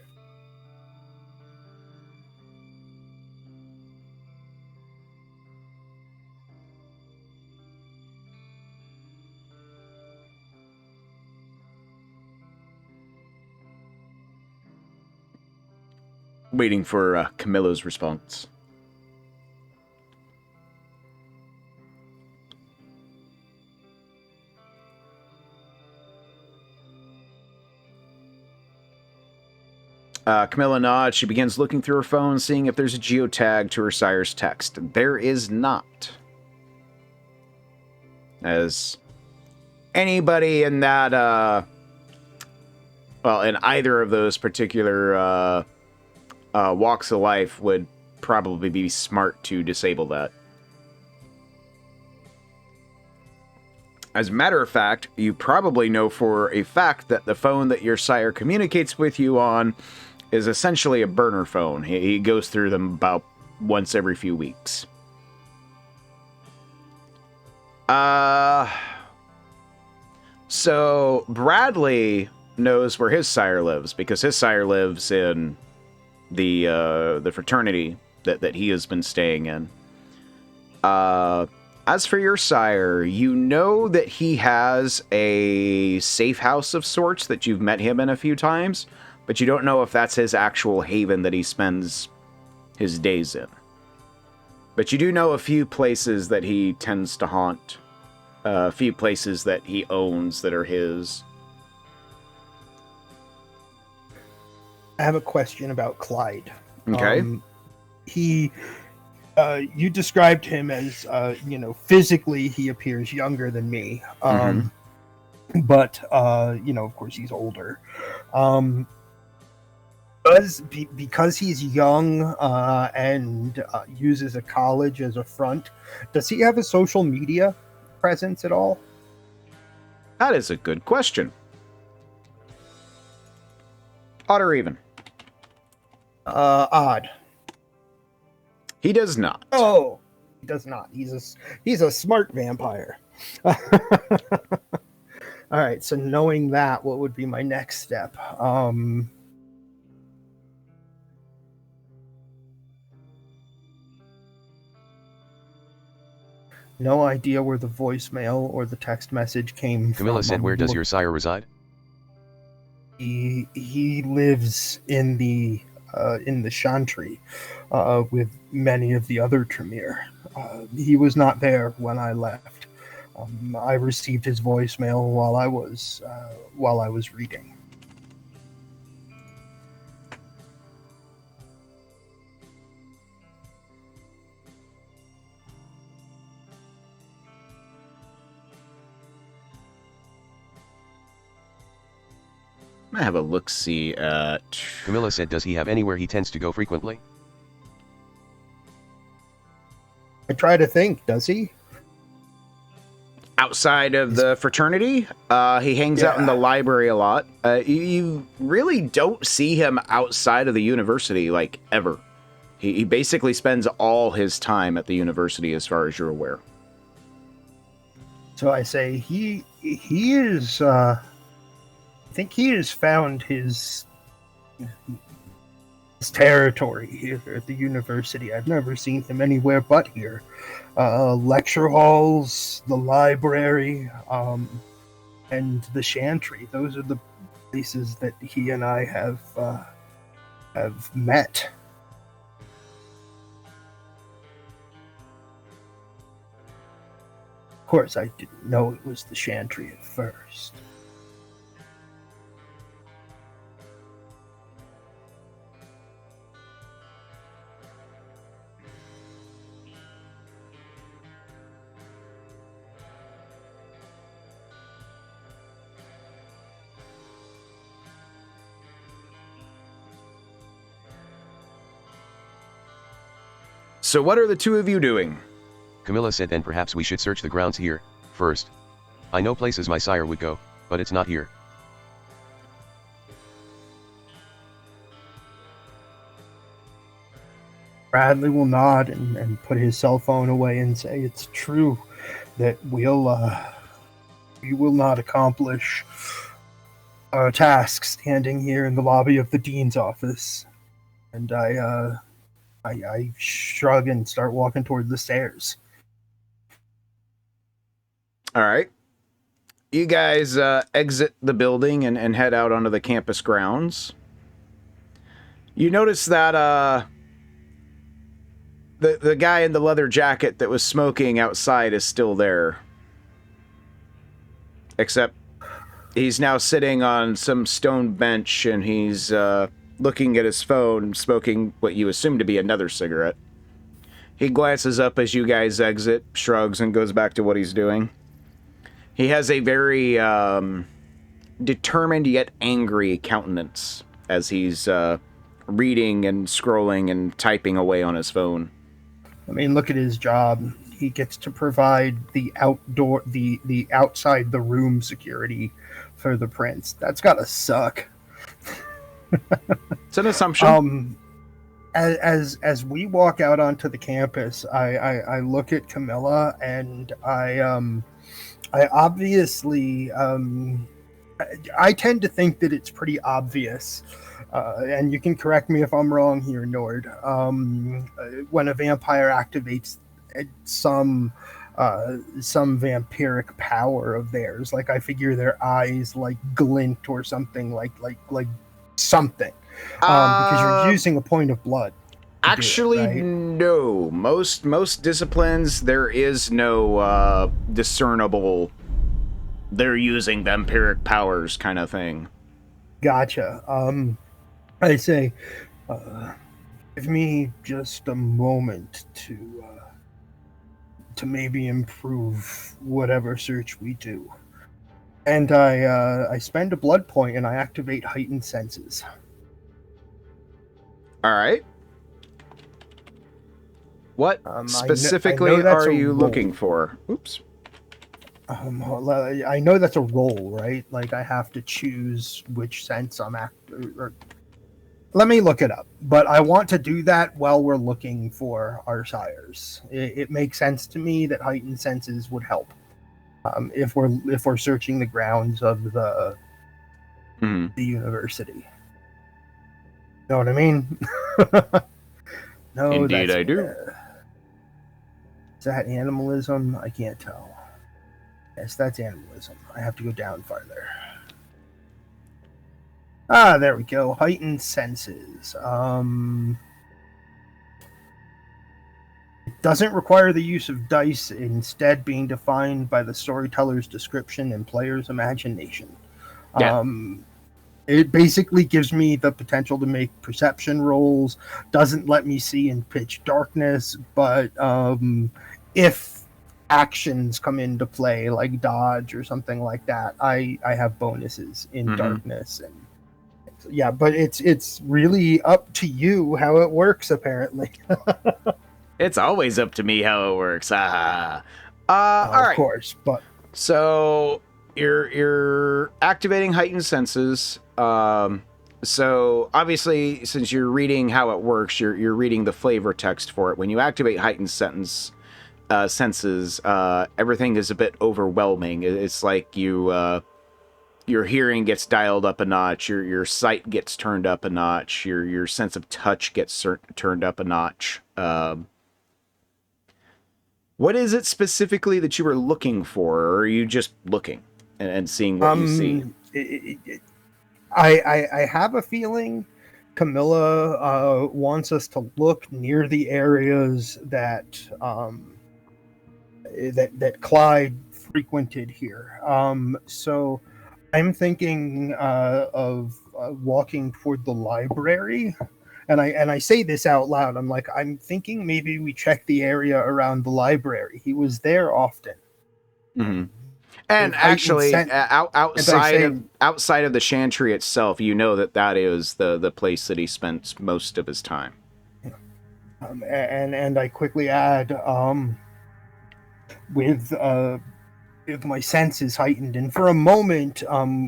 Waiting for Camilla's response. Camilla nods. She begins looking through her phone, seeing if there's a geotag to her sire's text. There is not. As anybody in that, in either of those particular walks of life would probably be smart to disable that. As a matter of fact, you probably know for a fact that the phone that your sire communicates with you on is essentially a burner phone. He goes through them about once every few weeks. So Bradley knows where his sire lives because his sire lives in the fraternity that he has been staying in. As for your sire, you know that he has a safe house of sorts that you've met him in a few times, but you don't know if that's his actual haven that he spends his days in. But you do know a few places that he tends to haunt, a few places that he owns that are his. I have a question about Clyde. Okay. You described him as, physically he appears younger than me. But, of course he's older. Because he's young and uses a college as a front, does he have a social media presence at all? That is a good question. Odd or even? Odd. He does not. Oh, he does not. He's a smart vampire. All right, so knowing that, what would be my next step? No idea where the voicemail or the text message came from. Camilla said, where does your sire reside? He lives in the Chantry with many of the other Tremere. He was not there when I left. I received his voicemail while I was reading. I have a look-see at... Camilla said, does he have anywhere he tends to go frequently? I try to think, does he? Outside of the fraternity, he hangs out in the library a lot. You really don't see him outside of the university, like, ever. He basically spends all his time at the university, as far as you're aware. So I say, he is... I think he has found his territory here at the university. I've never seen him anywhere but here. Lecture halls, the library, and the Chantry. Those are the places that he and I have met. Of course, I didn't know it was the Chantry at first. So what are the two of you doing? Camilla said, then perhaps we should search the grounds here, first. I know places my sire would go, but it's not here. Bradley will nod and put his cell phone away and say, it's true that we will not accomplish our task standing here in the lobby of the dean's office. And I shrug and start walking toward the stairs. All right. You guys exit the building and head out onto the campus grounds. You notice that the guy in the leather jacket that was smoking outside is still there. Except he's now sitting on some stone bench and he's looking at his phone, smoking what you assume to be another cigarette. He glances up as you guys exit, shrugs, and goes back to what he's doing. He has a very determined yet angry countenance as he's reading and scrolling and typing away on his phone. I mean, look at his job. He gets to provide the outdoor, the outside the room security for the prince. That's gotta suck. It's an assumption. As we walk out onto the campus, I look at Camilla and I obviously I tend to think that it's pretty obvious, and you can correct me if I'm wrong here, Nord. When a vampire activates some vampiric power of theirs, like I figure their eyes like glint or something like something. Because you're using a point of blood. Actually, right? no. Most disciplines, there is no discernible, they're using vampiric powers kind of thing. Gotcha. I say, give me just a moment to maybe improve whatever search we do. And I spend a blood point and I activate Heightened Senses. All right. What specifically are you looking for? Oops. I know that's a roll, right? Like I have to choose which sense I'm let me look it up. But I want to do that while we're looking for our sires. It makes sense to me that Heightened Senses would help if we're searching the grounds of the university. Know what I mean? No, indeed, I do. Is that animalism? I can't tell. Yes, that's animalism. I have to go down farther. Ah, there we go. Heightened Senses. It doesn't require the use of dice, instead being defined by the storyteller's description and player's imagination. Yeah. It basically gives me the potential to make perception rolls, doesn't let me see in pitch darkness, but if actions come into play, like dodge or something like that, I have bonuses in darkness. And yeah, but it's really up to you how it works, apparently. It's always up to me how it works. All right. Of course, but... So... You're activating Heightened Senses. So obviously, since you're reading how it works, you're reading the flavor text for it. When you activate Heightened Senses, everything is a bit overwhelming. It's like your hearing gets dialed up a notch, your sight gets turned up a notch, your sense of touch gets turned up a notch. What is it specifically that you were looking for, or are you just looking and seeing what you see? I have a feeling Camilla wants us to look near the areas that Clyde frequented here. So I'm thinking of walking toward the library. And I say this out loud. I'm thinking maybe we check the area around the library. He was there often. Mm-hmm. And actually, outside of the Chantry itself, you know that is the place that he spent most of his time. And I quickly add, with my senses heightened, and for a moment,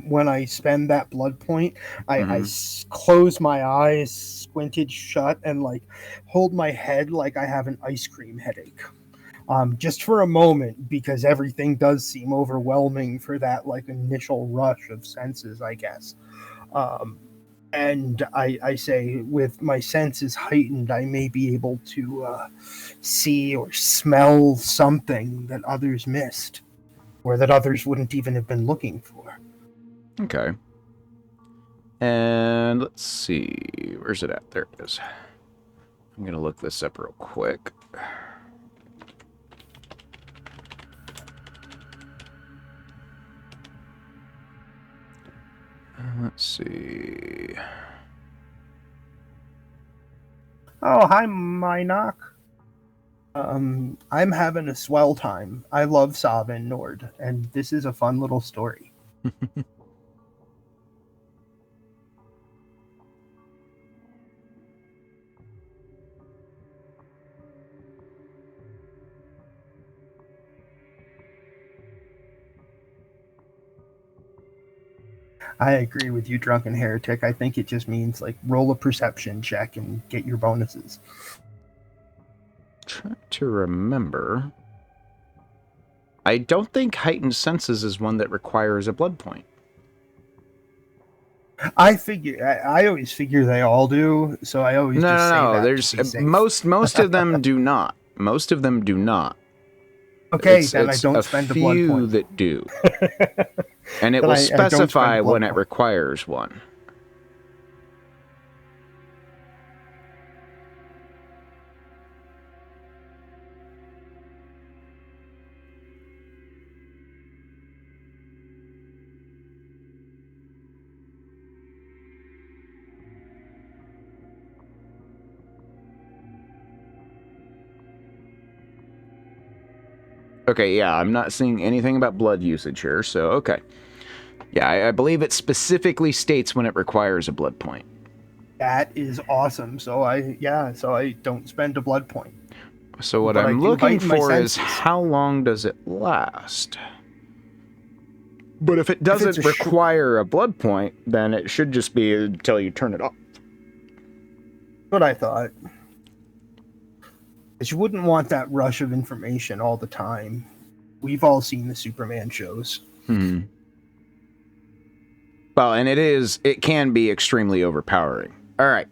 when I spend that blood point, I close my eyes, squinted shut, and hold my head like I have an ice cream headache. Just for a moment, because everything does seem overwhelming for that initial rush of senses, I guess. And I say, with my senses heightened, I may be able to see or smell something that others missed, or that others wouldn't even have been looking for. Okay. And let's see, where's it at? There it is. I'm gonna look this up real quick. Let's see. Oh, hi, Minoc. I'm having a swell time. I love Untitled, and this is a fun little story. I agree with you, Drunken Heretic. I think it just means roll a perception check and get your bonuses. Trying to remember. I don't think Heightened Senses is one that requires a blood point. I always figure they all do, so I always just say that. There's most of them do not. Most of them do not. Okay, then I don't spend a blood point. A few that do. And it will specify when it requires one. Okay, yeah, I'm not seeing anything about blood usage here, so okay. Yeah, I believe it specifically states when it requires a blood point. That is awesome. So I don't spend a blood point. So what I'm looking for is how long does it last? But if it doesn't require a blood point, then it should just be until you turn it off. What I thought. But you wouldn't want that rush of information all the time. We've all seen the Superman shows. Hmm. Well, and it can be extremely overpowering. All right.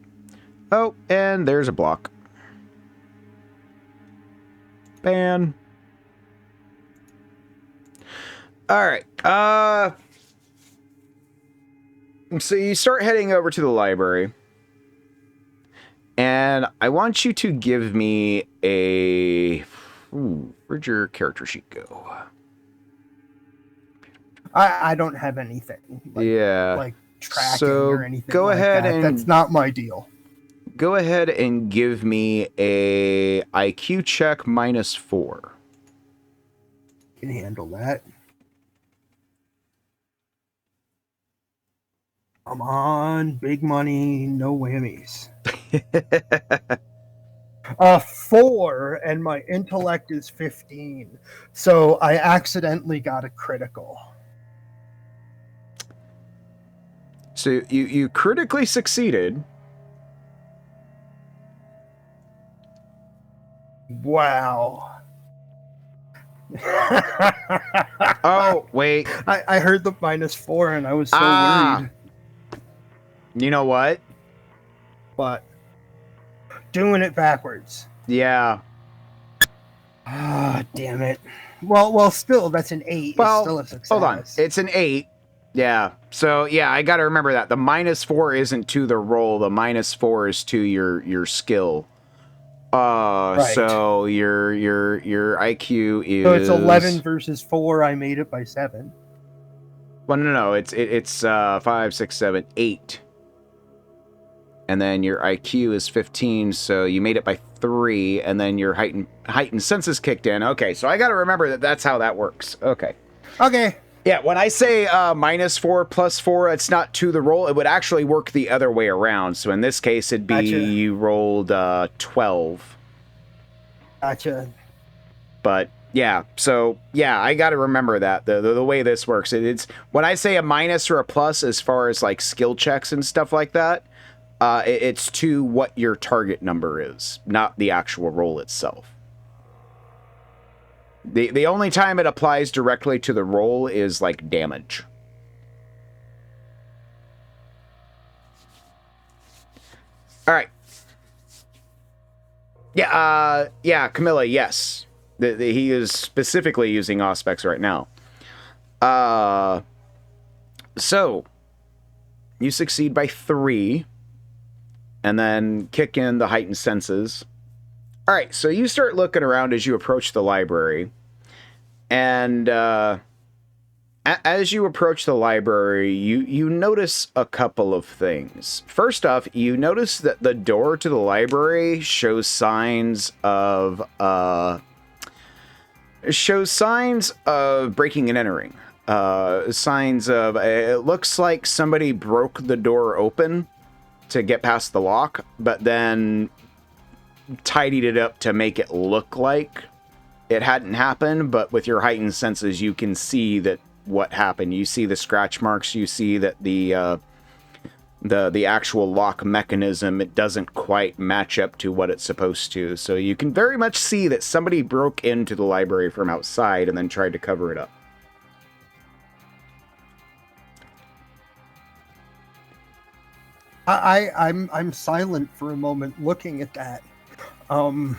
Oh, and there's a block. Ban. All right. So you start heading over to the library. And I want you to give me a... Ooh, where'd your character sheet go? I don't have anything. Like tracking or anything go ahead that. And... That's not my deal. Go ahead and give me a IQ check -4. Can handle that. Come on, big money, no whammies. 4, and my intellect is 15. So I accidentally got a critical. So you critically succeeded. Wow. Oh, wait. I heard the -4 and I was so worried. You know what? But doing it backwards. Yeah. Ah, damn it. Well, still, that's an 8. Well, it's still a success. Hold on. It's an 8. Yeah. So, yeah, I got to remember that. The -4 isn't to the roll. The -4 is to your skill. Right. So your IQ is... So it's 11 versus 4. I made it by 7. Well, no. It's 5, 6, 7, 8. And then your IQ is 15, so you made it by 3, and then your heightened senses kicked in. Okay, so I got to remember that that's how that works. Okay. Okay. Yeah, when I say -4 +4, it's not to the roll. It would actually work the other way around. So in this case, it'd be you rolled 12. Gotcha. But yeah, so yeah, I got to remember that the way this works. It's when I say a minus or a plus as far as like skill checks and stuff like that. It's to what your target number is, not the actual roll itself. The only time it applies directly to the roll is like damage. All right. Yeah, Camilla, yes. He is specifically using Auspex right now. So you succeed by 3. And then kick in the heightened senses. All right, so you start looking around as you approach the library. And as you approach the library, you notice a couple of things. First off, you notice that the door to the library shows signs of breaking and entering. Signs of, it looks like somebody broke the door open to get past the lock, but then tidied it up to make it look like it hadn't happened. But with your heightened senses, you can see that what happened. You see the scratch marks. You see that the actual lock mechanism, it doesn't quite match up to what it's supposed to. So you can very much see that somebody broke into the library from outside and then tried to cover it up. I'm silent for a moment looking at that. And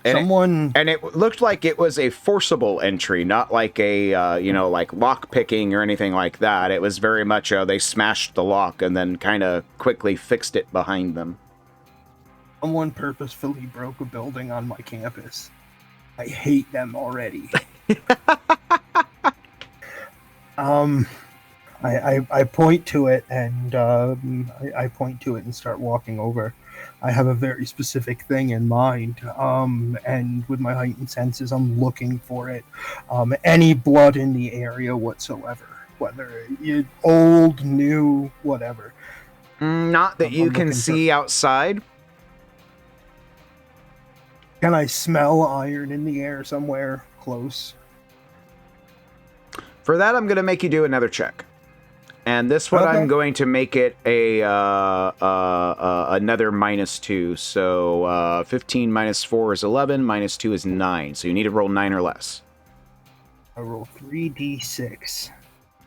it looked like it was a forcible entry, not like a like lock picking or anything like that. It was very much they smashed the lock and then kind of quickly fixed it behind them. Someone purposefully broke a building on my campus. I hate them already. I point to it and I point to it and start walking over. I have a very specific thing in mind, and with my heightened senses, I'm looking for it. Any blood in the area whatsoever, whether it's old, new, whatever. Not that you can see outside. Can I smell iron in the air somewhere close? For that, I'm going to make you do another check. And this one, I'm going to make it a another -2. So 15 minus 4 is 11, minus 2 is 9. So you need to roll 9 or less. I roll 3d6.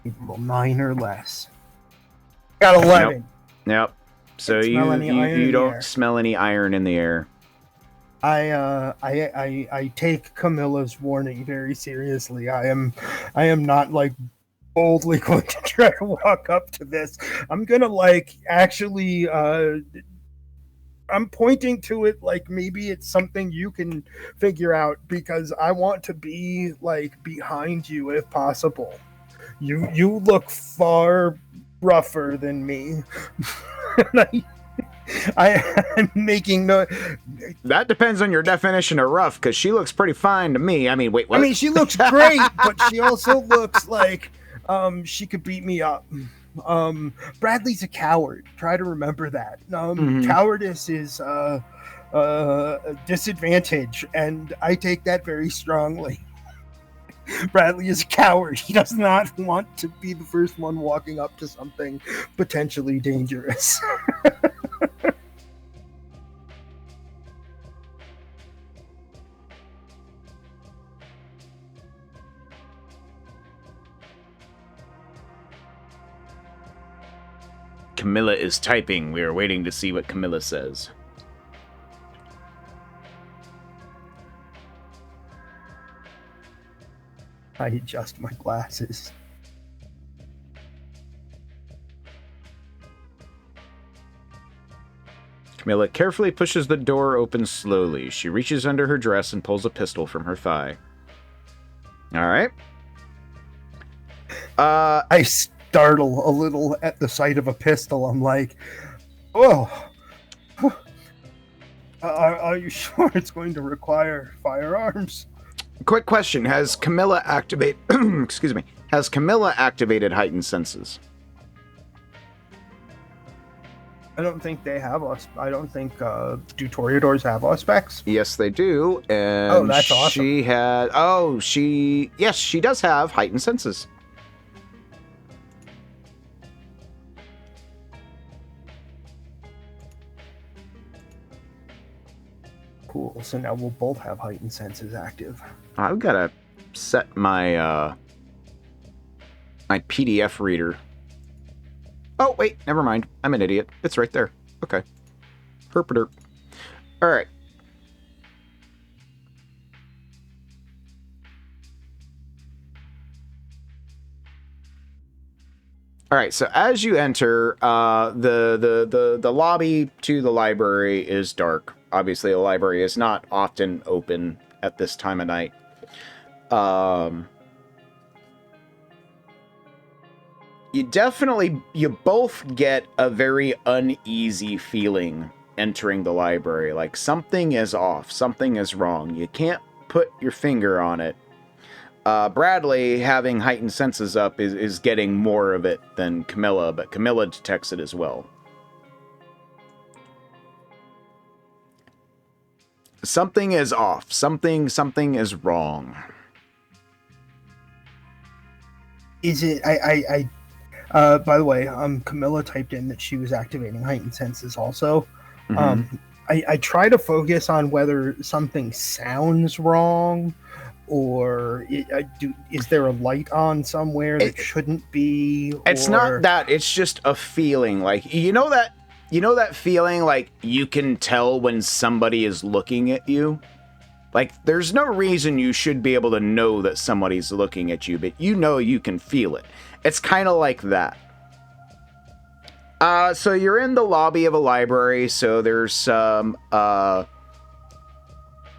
You roll 9 or less. Got 11. Yep. So you don't smell any iron in the air. I take Camilla's warning very seriously. I am not like boldly going to try to walk up to this. I'm gonna actually I'm pointing to it like maybe it's something you can figure out, because I want to be behind you if possible. You look far rougher than me. I'm making no. That depends on your definition of rough, because she looks pretty fine to me. I mean, wait, what? I mean, she looks great, but she also looks like she could beat me up. Bradley's a coward. Try to remember that. Cowardice is a disadvantage, and I take that very strongly. Bradley is a coward. He does not want to be the first one walking up to something potentially dangerous. Camilla is typing. We are waiting to see what Camilla says. I adjust my glasses. Camilla carefully pushes the door open slowly. She reaches under her dress and pulls a pistol from her thigh. All right. I startle a little at the sight of a pistol. I'm like, oh, are you sure it's going to require firearms? Quick question: Has Camilla activated? Excuse me. Has Camilla activated heightened senses? I don't think they have us. I don't think do Toreadors have specs? Yes, they do. And that's awesome. She had. Oh, yes, she does have heightened senses. Cool. So now we'll both have heightened senses active. I've got to set my my PDF reader. Oh, wait, never mind. I'm an idiot. It's right there. Okay. Herpaderp. All right. All right, so as you enter, the lobby to the library is dark. Obviously, the library is not often open at this time of night. You both get a very uneasy feeling entering the library. Like something is off, something is wrong. You can't put your finger on it. Bradley, having heightened senses up, is getting more of it than Camilla, but Camilla detects it as well. Something is off. Something is wrong. Is it? By the way, Camilla typed in that she was activating heightened senses also. Mm-hmm. I try to focus on whether something sounds wrong, or is there a light on somewhere that shouldn't be? It's not that. It's just a feeling. Like, you know that feeling like you can tell when somebody is looking at you? Like, there's no reason you should be able to know that somebody's looking at you, but you can feel it. It's kind of like that. So you're in the lobby of a library, so there's some,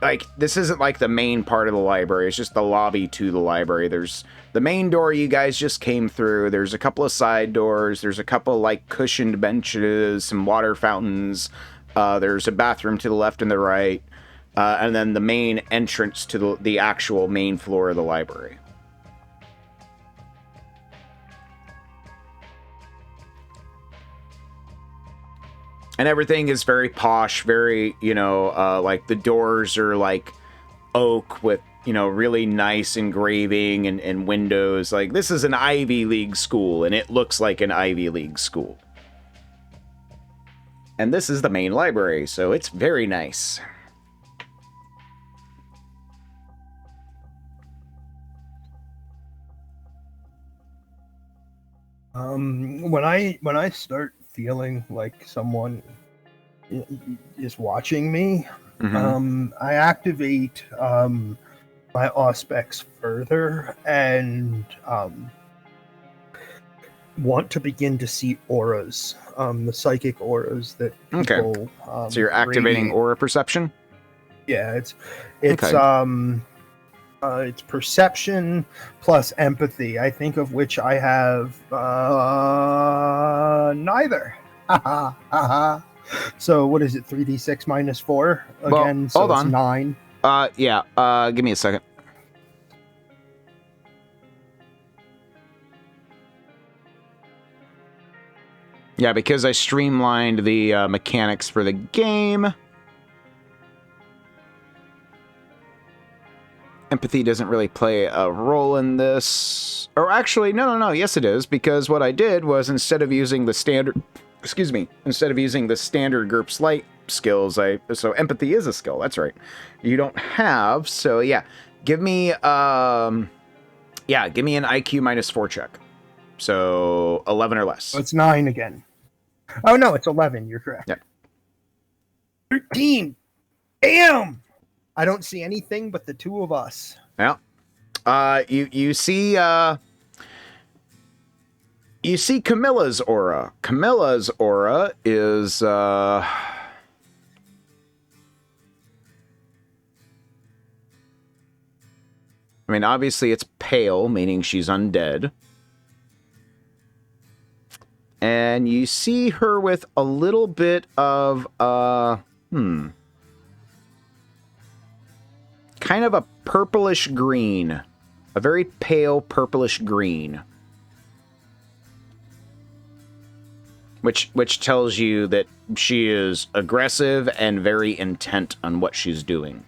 like, this isn't like the main part of the library, it's just the lobby to the library. There's The main door you guys just came through. There's a couple of side doors. There's a couple like cushioned benches, some water fountains. There's a bathroom to the left and the right. And then the main entrance to the actual main floor of the library. And everything is very posh, very, like the doors are like oak with, really nice engraving and windows. Like, this is an Ivy League school, and it looks like an Ivy League school. And this is the main library, so it's very nice. When I start feeling like someone is watching me, I activate my auspex further and want to begin to see auras, the psychic auras that people. Okay. So you're activating aura perception? Yeah, it's perception plus empathy. I think of which I have neither. So what is it? 3d6 minus 4 again. Well, so hold it's on. 9. Yeah. Give me a second. Yeah, because I streamlined the mechanics for the game. Empathy doesn't really play a role in this. Or actually, no. Yes, it is. Because what I did was instead of using the standard group sleight skills, so empathy is a skill. That's right. You don't have. So yeah, give me an IQ minus 4 check. So 11 or less. So it's 9 again. Oh no, it's 11. You're correct. Yeah. 13. Damn. I don't see anything but the two of us. Yeah. You see Camilla's aura. Camilla's aura is I mean, obviously it's pale, meaning she's undead. And you see her with a little bit of kind of a purplish green. A very pale purplish green. Which tells you that she is aggressive and very intent on what she's doing.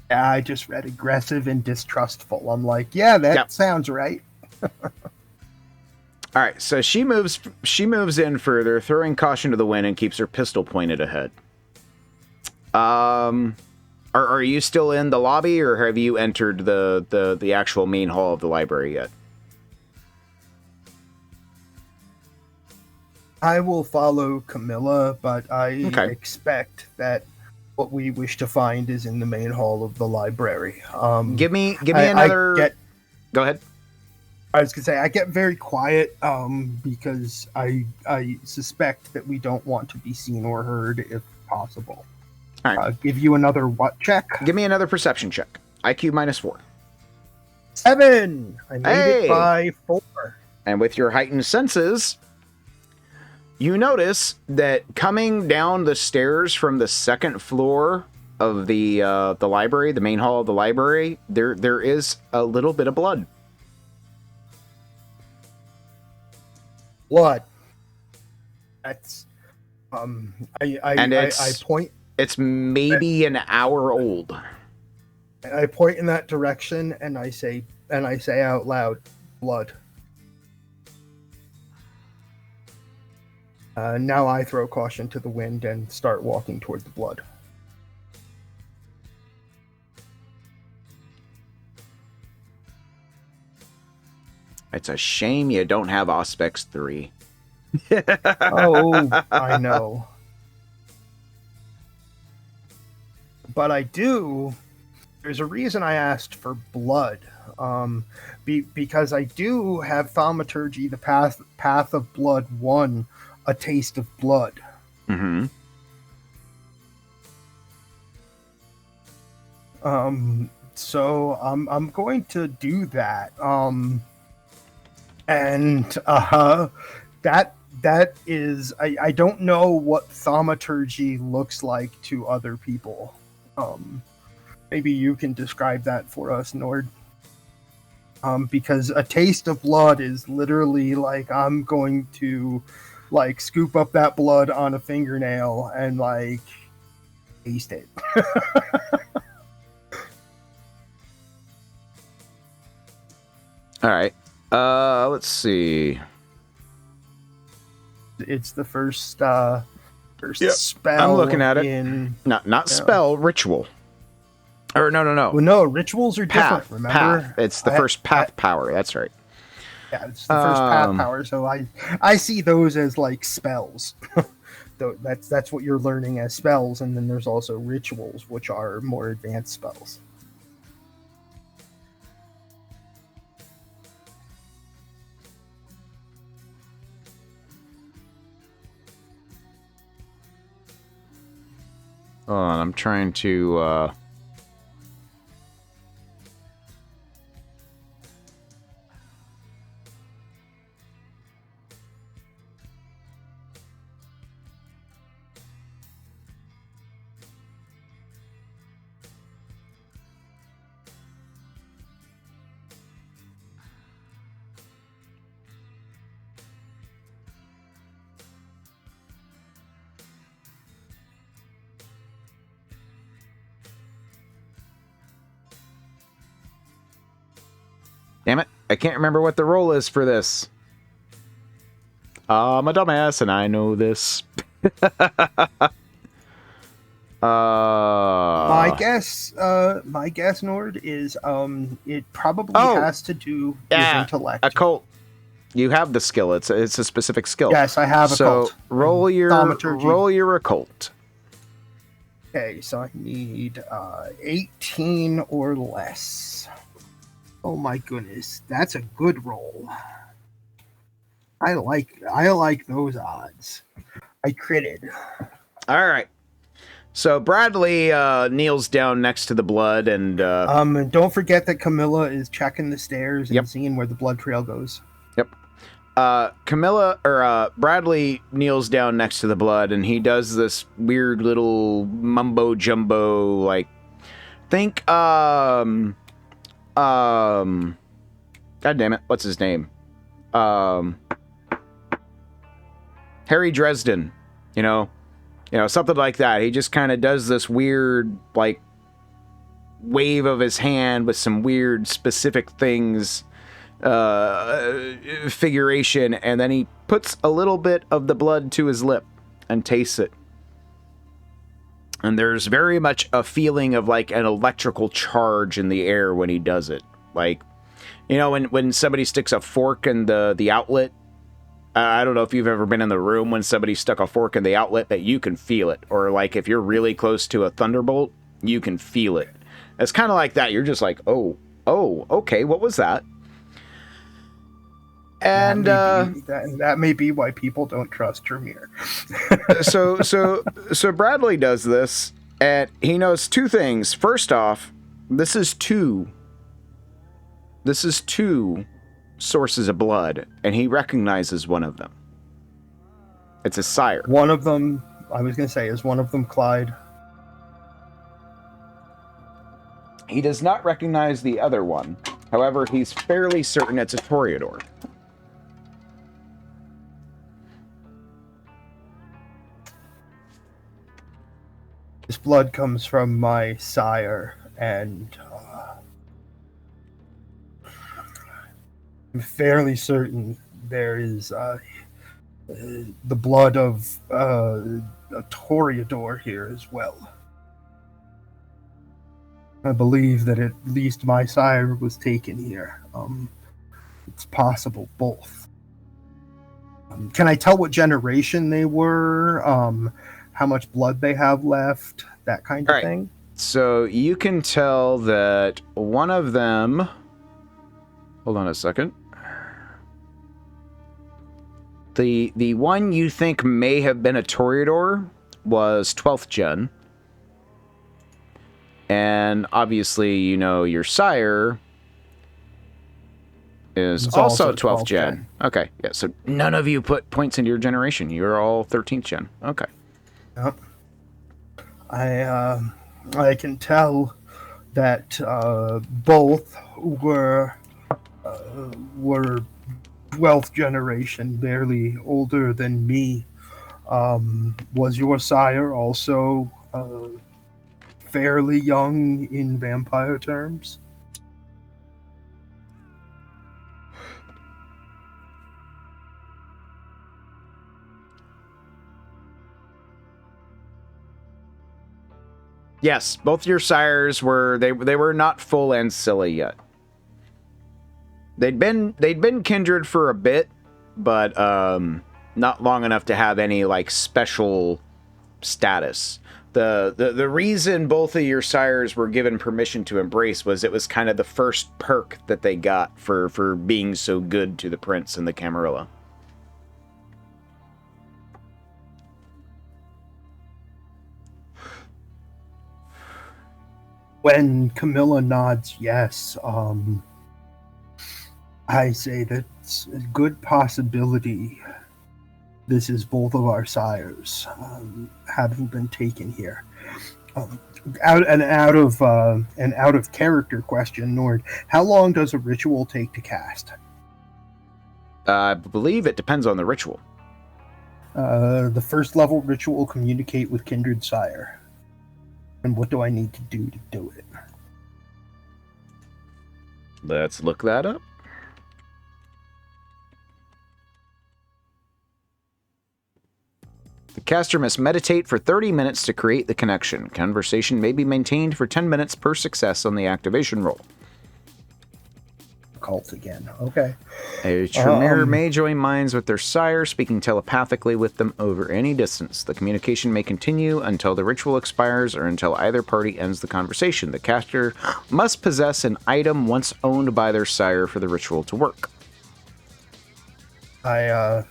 Yeah, I just read aggressive and distrustful. I'm like, yeah, that sounds right. All right, so she moves in further, throwing caution to the wind, and keeps her pistol pointed ahead. Are you still in the lobby, or have you entered the actual main hall of the library yet? I will follow Camilla, but I expect that what we wish to find is in the main hall of the library. Give me another. Go ahead. I was gonna say I get very quiet because I suspect that we don't want to be seen or heard if possible. All right. Give you another what check? Give me another perception check. IQ minus 4. 7. I made it by 4. And with your heightened senses, you notice that coming down the stairs from the second floor of the library, the main hall of the library, there is a little bit of blood. Blood. That's I point. It's maybe an hour old. I point in that direction and I say out loud, blood. Now I throw caution to the wind and start walking toward the blood. It's a shame you don't have Auspex 3. Oh, I know. But I do. There's a reason I asked for blood. Because I do have thaumaturgy, the path of blood 1, a taste of blood. so I'm going to do that. That is, I don't know what thaumaturgy looks like to other people. Maybe you can describe that for us, Nord. Because a taste of blood is literally like I'm going to like scoop up that blood on a fingernail and like taste it. All right. Let's see. It's the first spell. I'm looking at it. Not spell, ritual. Or no. Well, no, rituals are different. Path, remember? path. It's the first path power. That's right. Yeah, it's the first path power. So I see those as like spells. That's what you're learning as spells, and then there's also rituals, which are more advanced spells. Hold on, I'm trying to... Damn it, I can't remember what the roll is for this. I'm a dumbass and I know this. My guess, Nord, is it probably has to do with intellect. Occult. You have the skill. It's a specific skill. Yes, I have occult. So roll your occult. Okay, so I need 18 or less. Oh my goodness, that's a good roll. I like those odds. I critted. All right. So Bradley kneels down next to the blood and don't forget that Camilla is checking the stairs and seeing where the blood trail goes. Yep. Bradley kneels down next to the blood and he does this weird little mumbo jumbo, like, think God damn it, what's his name? Harry Dresden, you know, something like that. He just kind of does this weird, like, wave of his hand with some weird specific things, figuration, and then he puts a little bit of the blood to his lip and tastes it. And there's very much a feeling of like an electrical charge in the air when he does it. Like, when somebody sticks a fork in the outlet, I don't know if you've ever been in the room when somebody stuck a fork in the outlet, but you can feel it. Or like if you're really close to a thunderbolt, you can feel it. It's kind of like that. You're just like, oh, okay, what was that? And that may be why people don't trust Tremere. so Bradley does this, and he knows two things. First off, this is two sources of blood, and he recognizes one of them. It's his sire. One of them, I was going to say, is one of them Clyde? He does not recognize the other one. However, he's fairly certain it's a Toreador. This blood comes from my sire, and I'm fairly certain there is the blood of a Toreador here as well. I believe that at least my sire was taken here. It's possible both. Can I tell what generation they were? How much blood they have left? That kind of thing? So you can tell that one of them... Hold on a second. The one you think may have been a Toreador was 12th gen. And obviously, you know, your sire is He's also also 12th 12th gen. gen. Okay, yeah, so none of you put points into your generation. You're all 13th gen. Okay. Yep. I can tell that both were 12th generation, barely older than me. Was your sire also fairly young in vampire terms? Yes, both your sires were they were not full and silly yet. They'd been kindred for a bit, but not long enough to have any like special status. The reason both of your sires were given permission to embrace was it was kind of the first perk that they got for being so good to the prince and the Camarilla. When Camilla nods yes, I say that's a good possibility. This is both of our sires having been taken here. Out of character question, Nord. How long does a ritual take to cast? I believe it depends on the ritual. The first level ritual, communicate with kindred sire. And what do I need to do it? Let's look that up. The caster must meditate for 30 minutes to create the connection. Conversation may be maintained for 10 minutes per success on the activation roll. Cult again. Okay. A Tremere may join minds with their sire, speaking telepathically with them over any distance. The communication may continue until the ritual expires or until either party ends the conversation. The caster must possess an item once owned by their sire for the ritual to work. I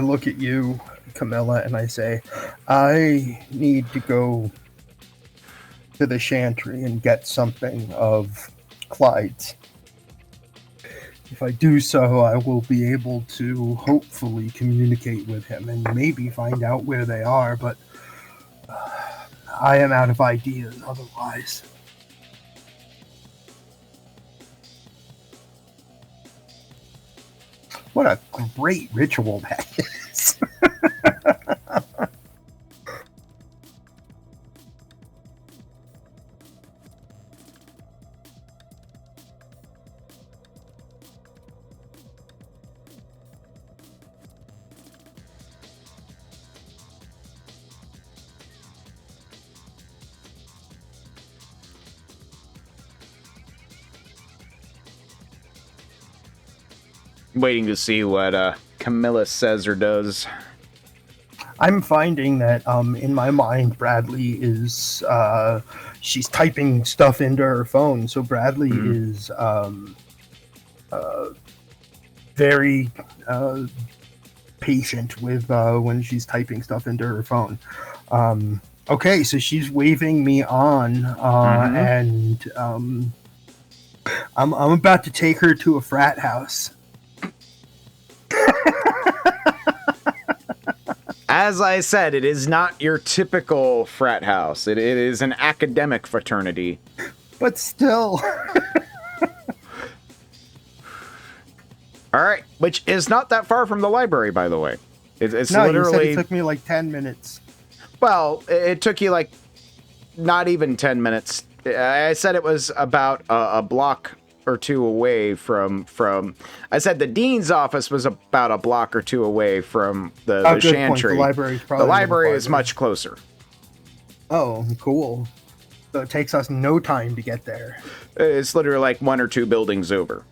look at you, Camilla, and I say, I need to go to the Chantry and get something of Clyde's. If I do so, I will be able to hopefully communicate with him and maybe find out where they are, but I am out of ideas otherwise. What a great ritual that is. Waiting to see what Camilla says or does. I'm finding that in my mind, Bradley is she's typing stuff into her phone. So Bradley is very patient with when she's typing stuff into her phone. Okay, so she's waving me on, and I'm about to take her to a frat house. As I said, it is not your typical frat house. It is an academic fraternity. But still. All right, which is not that far from the library, by the way. It's no, literally... you said it took me like 10 minutes. Well, it took you like not even 10 minutes. I said it was about a block or two away from I said the dean's office was about a block or two away from the Chantry. The library is much closer. Oh, cool. So it takes us no time to get there. It's literally like one or two buildings over.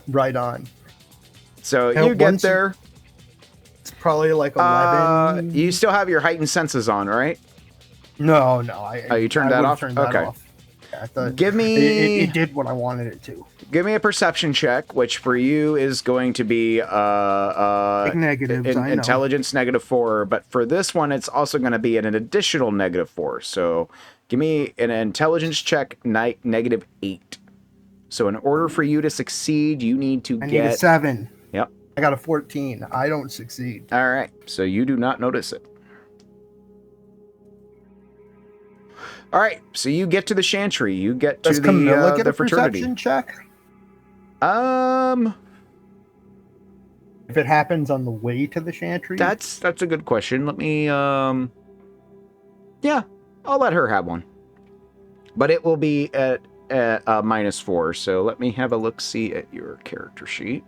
Right on. So you get there. It's probably like 11. You still have your heightened senses on, right? No. You turned that off? Okay. Off. Yeah, give me... It did what I wanted it to. Give me a perception check, which for you is going to be negatives, intelligence -4, but for this one it's also going to be an additional -4. So Give me an intelligence check, -8. So in order for you to succeed, you need to I get... need a 7. Yep. I got a 14. I don't succeed. All right. So you do not notice it. All right. So you get to the Chantry. You get to Does Camilla get the a fraternity. perception check? Um... If it happens on the way to the Chantry? That's a good question. Let me, yeah, I'll let her have one. But it will be at -4, so let me have a look-see at your character sheet.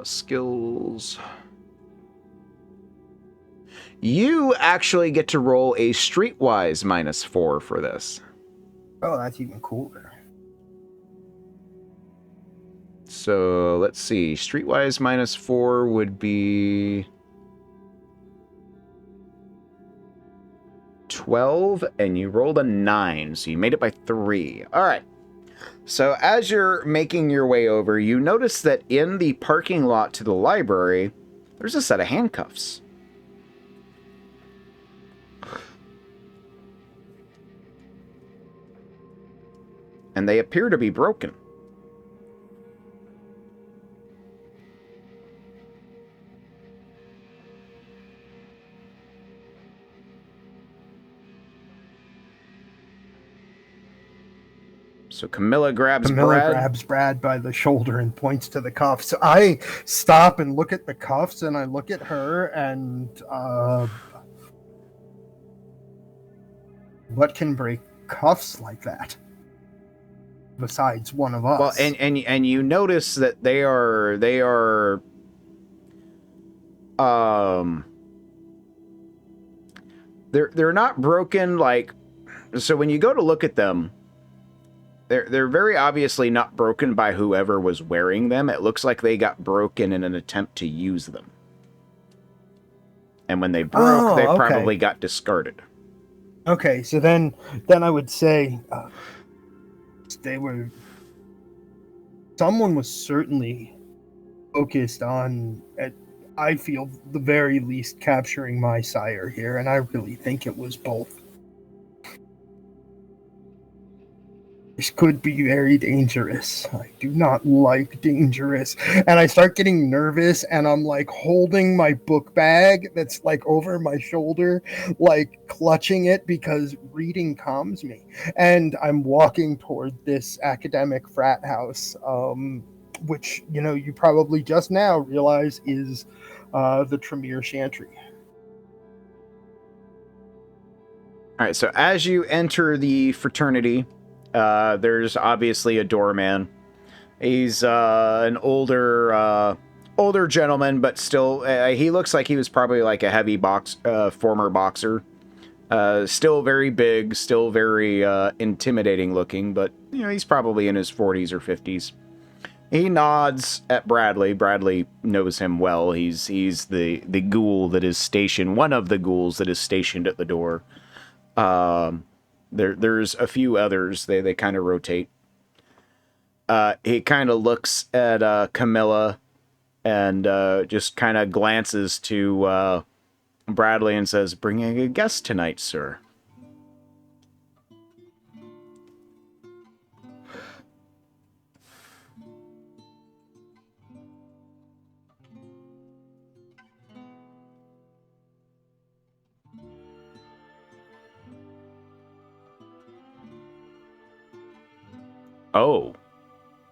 Skills. You actually get to roll a streetwise -4 for this. Oh, that's even cooler. So let's see. Streetwise -4 would be 12, and you rolled a 9, so you made it by 3. All right. So as you're making your way over, you notice that in the parking lot to the library, there's a set of handcuffs. And they appear to be broken. So Camilla grabs Brad by the shoulder and points to the cuffs. I stop and look at the cuffs, and I look at her, and what can break cuffs like that? Besides one of us. Well, and you notice that they are they're not broken like, so when you go to look at them, they're very obviously not broken by whoever was wearing them. It looks like they got broken in an attempt to use them. And when they broke, they probably got discarded. Okay, so then I would say someone was certainly focused on, I feel, the very least, capturing my sire here, and I really think it was both. This could be very dangerous. I do not like dangerous. And I start getting nervous, and I'm like holding my book bag that's like over my shoulder, like clutching it because reading calms me. And I'm walking toward this academic frat house, which, you know, you probably just now realize is the Tremere Chantry. All right, so as you enter the fraternity, there's obviously a doorman. He's an older gentleman, but still, he looks like he was probably like a heavy former boxer. Still very big, still very intimidating looking, but you know, he's probably in his 40s or 50s. He nods at Bradley. Bradley knows him well. He's the ghoul that is stationed, one of the ghouls that is stationed at the door. There's a few others. They kind of rotate. He kind of looks at Camilla and just kind of glances to Bradley and says, "Bringing a guest tonight, sir."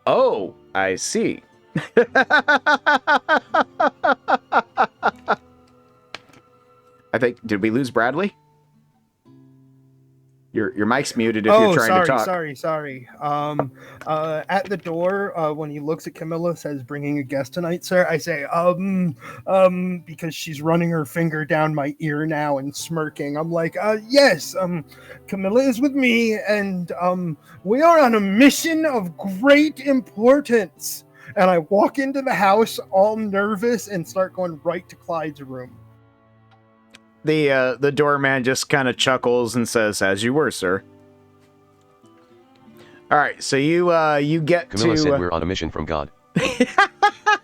Oh, I see. I think, did we lose Bradley? Your mic's muted if you're trying to talk. Sorry. At the door, when he looks at Camilla, says, "Bringing a guest tonight, sir." I say, because she's running her finger down my ear now and smirking. I'm like, yes, Camilla is with me, and we are on a mission of great importance. And I walk into the house all nervous and start going right to Clyde's room. The doorman just kind of chuckles and says, "As you were, sir." All right, so you get Camilla said we're on a mission from God.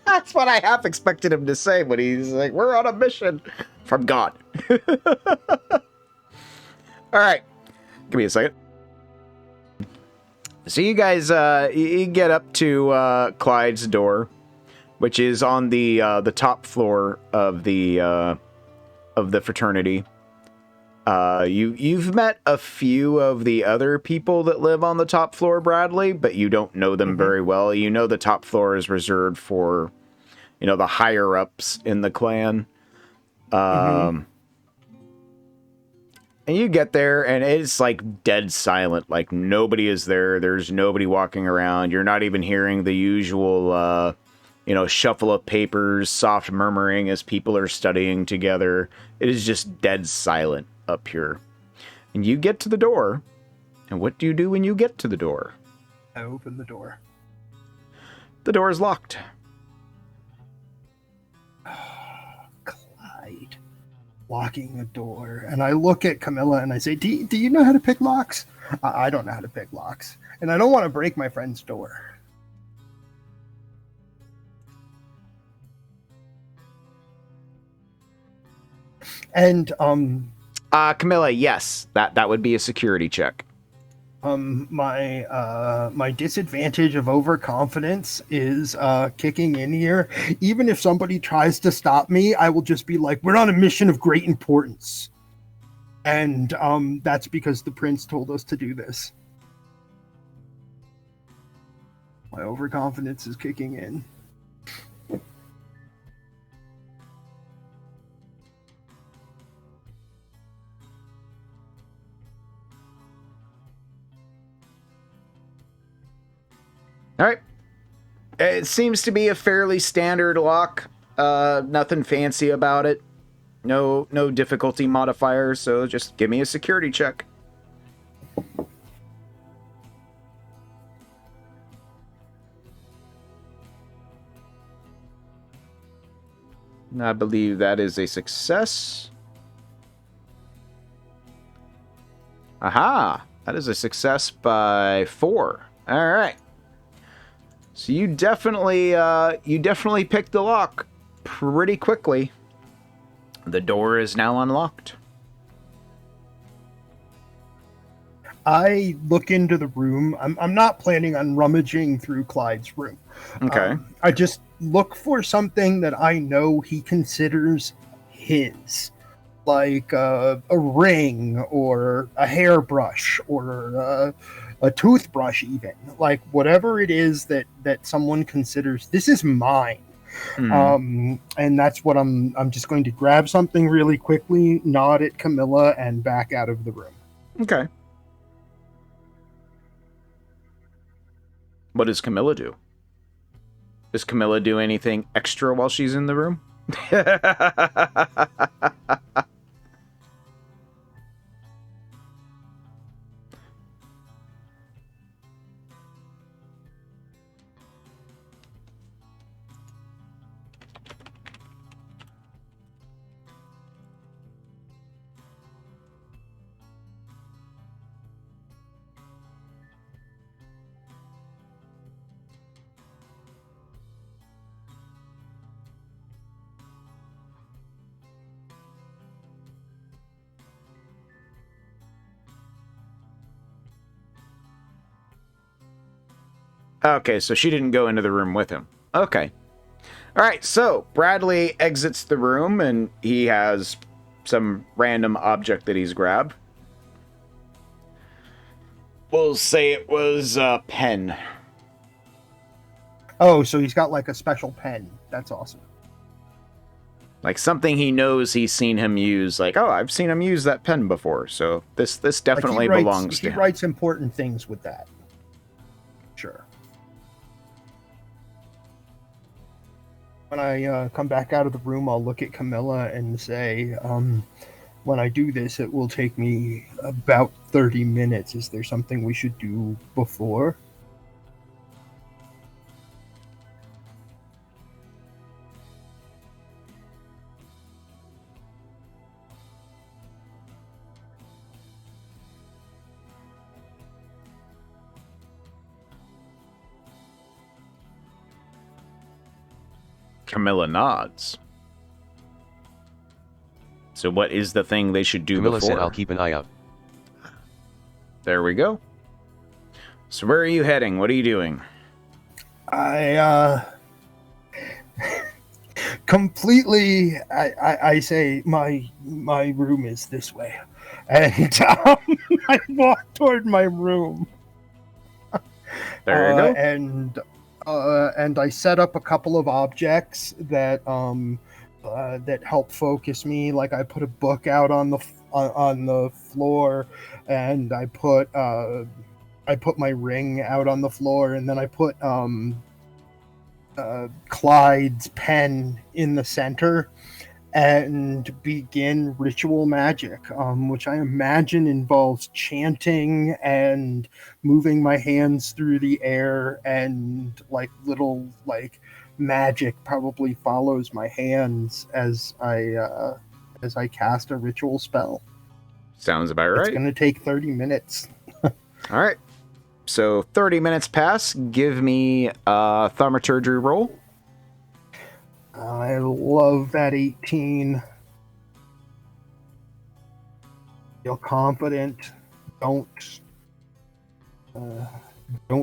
That's what I half expected him to say when he's like, "We're on a mission from God." All right. Give me a second. So you guys, you get up to Clyde's door, which is on the top floor of the fraternity. You've met a few of the other people that live on the top floor, Bradley, but you don't know them very well. You know the top floor is reserved for, the higher ups in the clan. And you get there, and it's, like, dead silent. Like, nobody is there. There's nobody walking around. You're not even hearing the usual, shuffle of papers, soft murmuring as people are studying together. It is just dead silent up here. And you get to the door, and what do you do when you get to the door? I open the door. The door is locked. Clyde. Locking the door. And I look at Camilla and I say, do you know how to pick locks? I don't know how to pick locks. And I don't want to break my friend's door. And, Camilla, yes. That would be a security check. My disadvantage of overconfidence is kicking in here. Even if somebody tries to stop me, I will just be like, we're on a mission of great importance. And that's because the prince told us to do this. My overconfidence is kicking in. All right. It seems to be a fairly standard lock. Nothing fancy about it. No difficulty modifier, so just give me a security check. I believe that is a success. Aha! That is a success by 4. All right. So you definitely picked the lock pretty quickly. The door is now unlocked. I look into the room. I'm not planning on rummaging through Clyde's room. Okay. I just look for something that I know he considers his. Like a ring or a hairbrush or a toothbrush even. Like whatever it is that someone considers, this is mine. And that's what I'm just going to grab something really quickly, nod at Camilla, and back out of the room. Okay. What does Camilla do? Does Camilla do anything extra while she's in the room? Okay, so she didn't go into the room with him. Okay. All right, so Bradley exits the room, and he has some random object that he's grabbed. We'll say it was a pen. Oh, so he's got like a special pen. That's awesome. Like something he knows he's seen him use. Like, oh, I've seen him use that pen before, so this definitely belongs to him. He writes important things with that. Sure. When I come back out of the room, I'll look at Camilla and say, when I do this, it will take me about 30 minutes. Is there something we should do before? Camilla nods. So what is the thing they should do Camilla before? said I'll keep an eye out. There we go. So where are you heading? What are you doing? I completely. I say my room is this way, and I walk toward my room. There you go. And I set up a couple of objects that that help focus me. Like I put a book out on the floor, and I put my ring out on the floor, and then I put Clyde's pen in the center, and begin ritual magic, which I imagine involves chanting and moving my hands through the air, and like little like magic probably follows my hands as I cast a ritual spell. Sounds about right. It's going to take 30 minutes. All right. So 30 minutes pass. Give me a thaumaturgy roll. I love that 18. Feel confident. Don't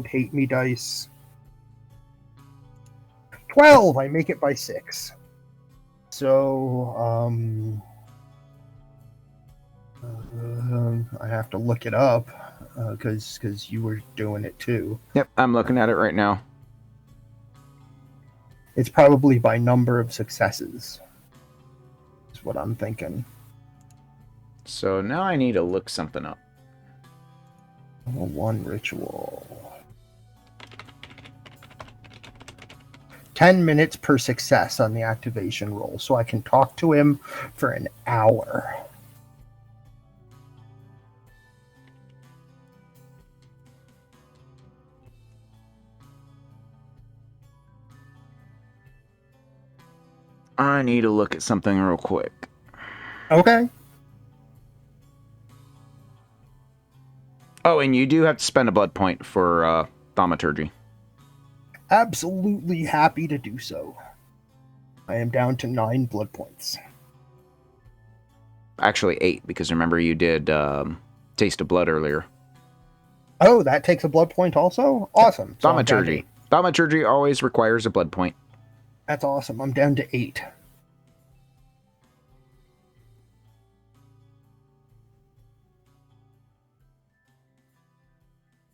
hate me, dice. 12. I make it by 6. So I have to look it up because you were doing it too. Yep, I'm looking at it right now. It's probably by number of successes, is what I'm thinking. So now I need to look something up. One ritual. 10 minutes per success on the activation roll, so I can talk to him for an hour. I need to look at something real quick. Okay. Oh, and you do have to spend a blood point for thaumaturgy. Absolutely happy to do so. I am down to 9 blood points. Actually 8, because remember you did Taste of Blood earlier. Oh, that takes a blood point also? Awesome. So Thaumaturgy. Thaumaturgy always requires a blood point. That's awesome. I'm down to 8.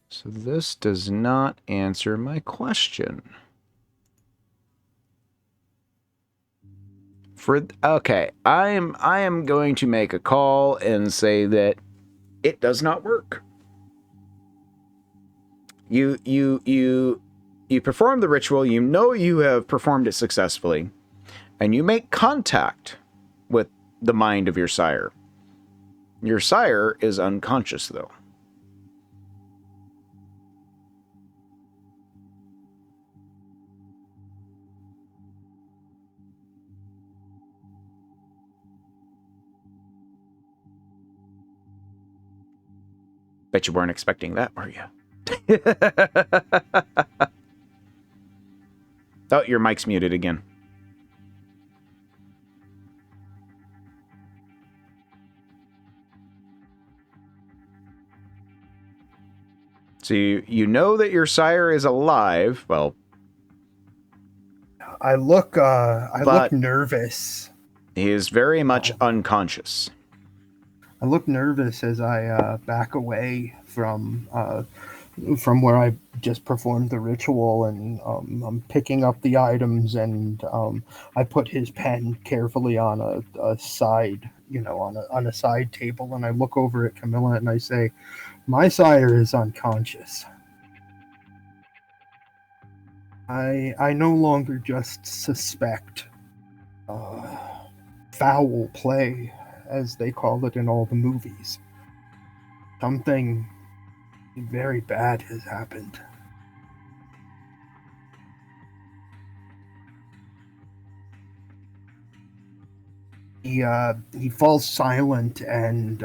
So this does not answer my question. Okay, I am going to make a call and say that it does not work. You perform the ritual, you know you have performed it successfully, and you make contact with the mind of your sire. Your sire is unconscious, though. Bet you weren't expecting that, were you? Oh, your mic's muted again. So you know that your sire is alive. Well, I look nervous. He is very much unconscious. I look nervous as I back away from where I just performed the ritual, and I'm picking up the items, and I put his pen carefully on a side, on a side table, and I look over at Camilla and I say, "My sire is unconscious. I no longer just suspect foul play, as they call it in all the movies. Something very bad has happened." He falls silent, and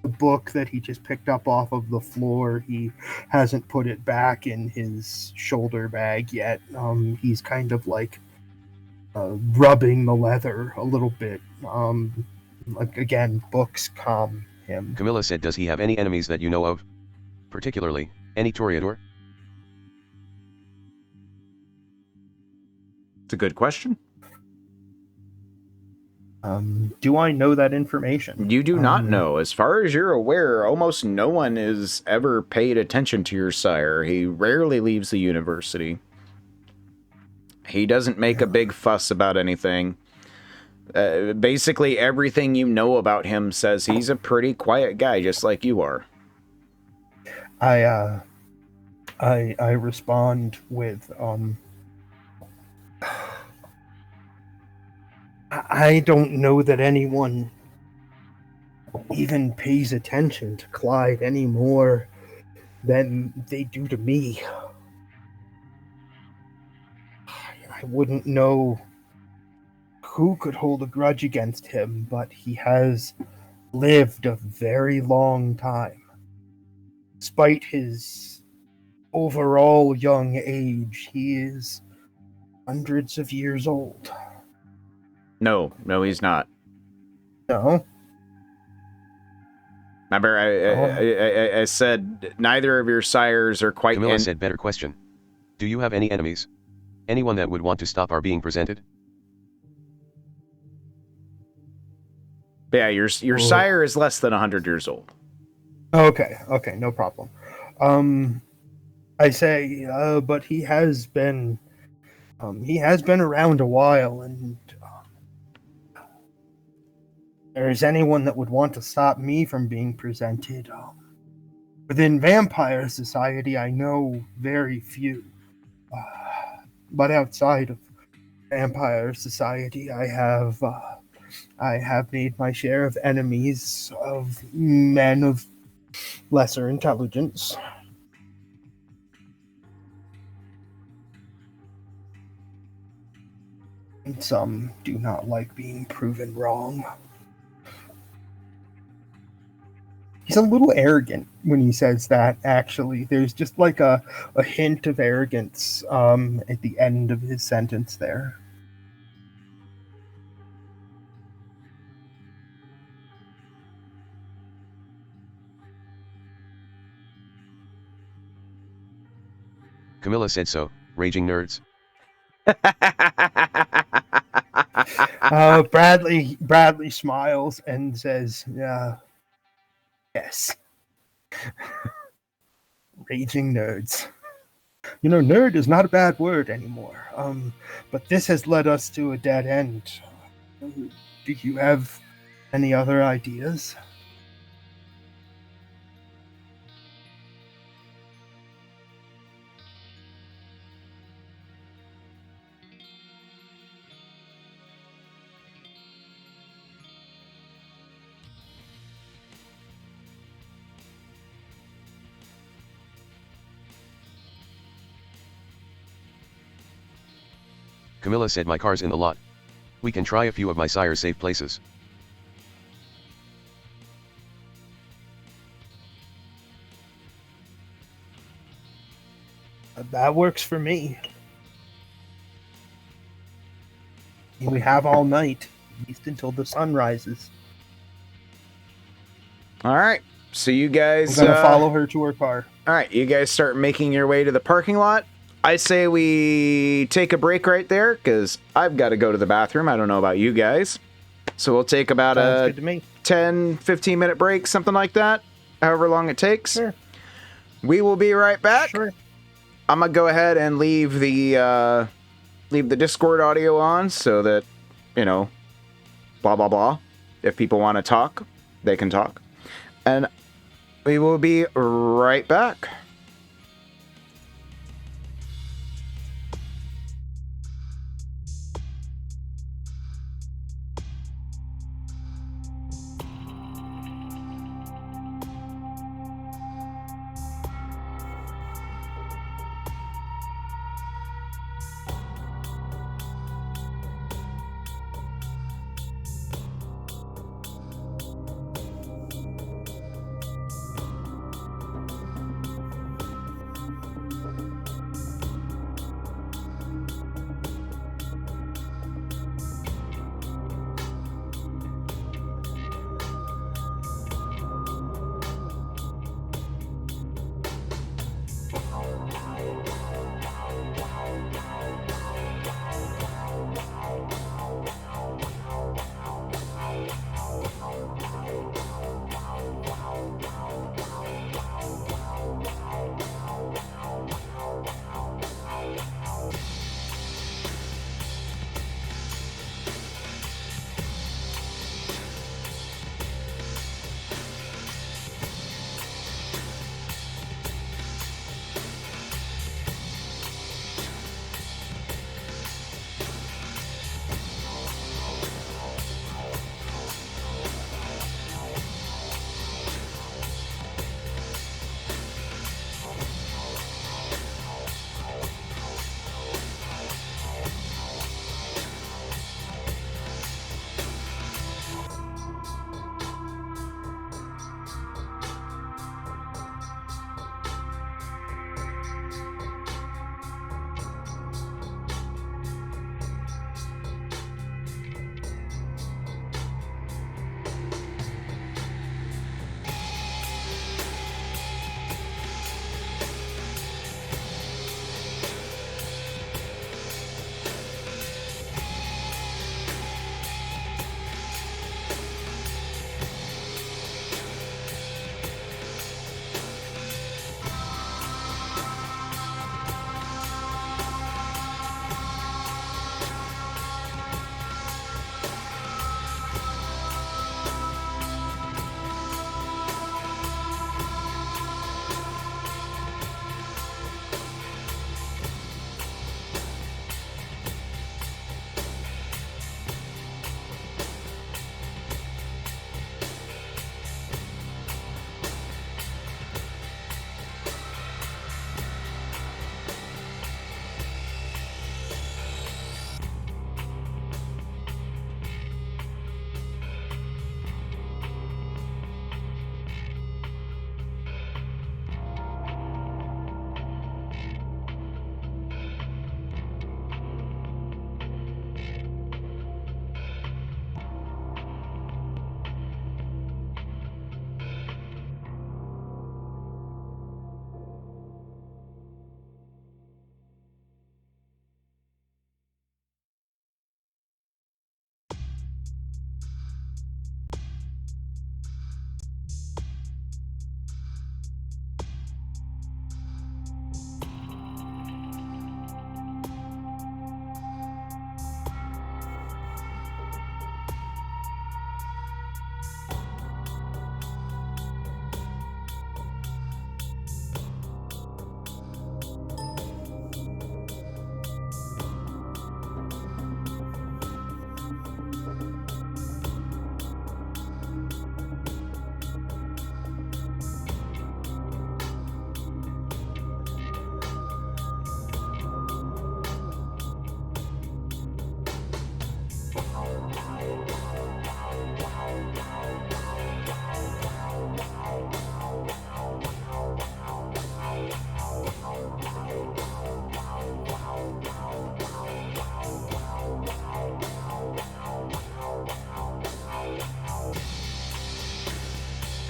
the book that he just picked up off of the floor, he hasn't put it back in his shoulder bag yet. He's kind of like rubbing the leather a little bit, Again, books calm him. Camilla said, does he have any enemies that you know of? Particularly, any Toreador? It's a good question. Do I know that information? You do not know. As far as you're aware, almost no one has ever paid attention to your sire. He rarely leaves the university. He doesn't make a big fuss about anything. Basically, everything you know about him says he's a pretty quiet guy, just like you are. I respond with, I don't know that anyone even pays attention to Clyde any more than they do to me. I wouldn't know who could hold a grudge against him, but he has lived a very long time. Despite his overall young age, he is hundreds of years old. No, he's not. No? Remember, I said neither of your sires are quite... Camilla said, better question. Do you have any enemies? Anyone that would want to stop our being presented? Yeah, your sire is less than 100 years old. Okay, no problem. I say, but he has been around a while, and there's anyone that would want to stop me from being presented. Within Vampire Society, I know very few. But outside of Vampire Society, I have made my share of enemies of men of lesser intelligence. And some do not like being proven wrong. He's a little arrogant when he says that, actually. There's just like a hint of arrogance at the end of his sentence there. Camilla said so, raging nerds. Bradley smiles and says, yes. Raging nerds. You know, nerd is not a bad word anymore. But this has led us to a dead end. Do you have any other ideas? Camilla said, my car's in the lot. We can try a few of my sire's safe places. That works for me. We have all night, at least until the sun rises. All right, so you guys... I'm going to follow her to her car. All right, you guys start making your way to the parking lot. I say we take a break right there, because I've got to go to the bathroom. I don't know about you guys. So we'll take about a 10, 15-minute break, something like that, however long it takes. Sure. We will be right back. Sure. I'm going to go ahead and leave the Discord audio on so that, you know, blah, blah, blah. If people want to talk, they can talk. And we will be right back.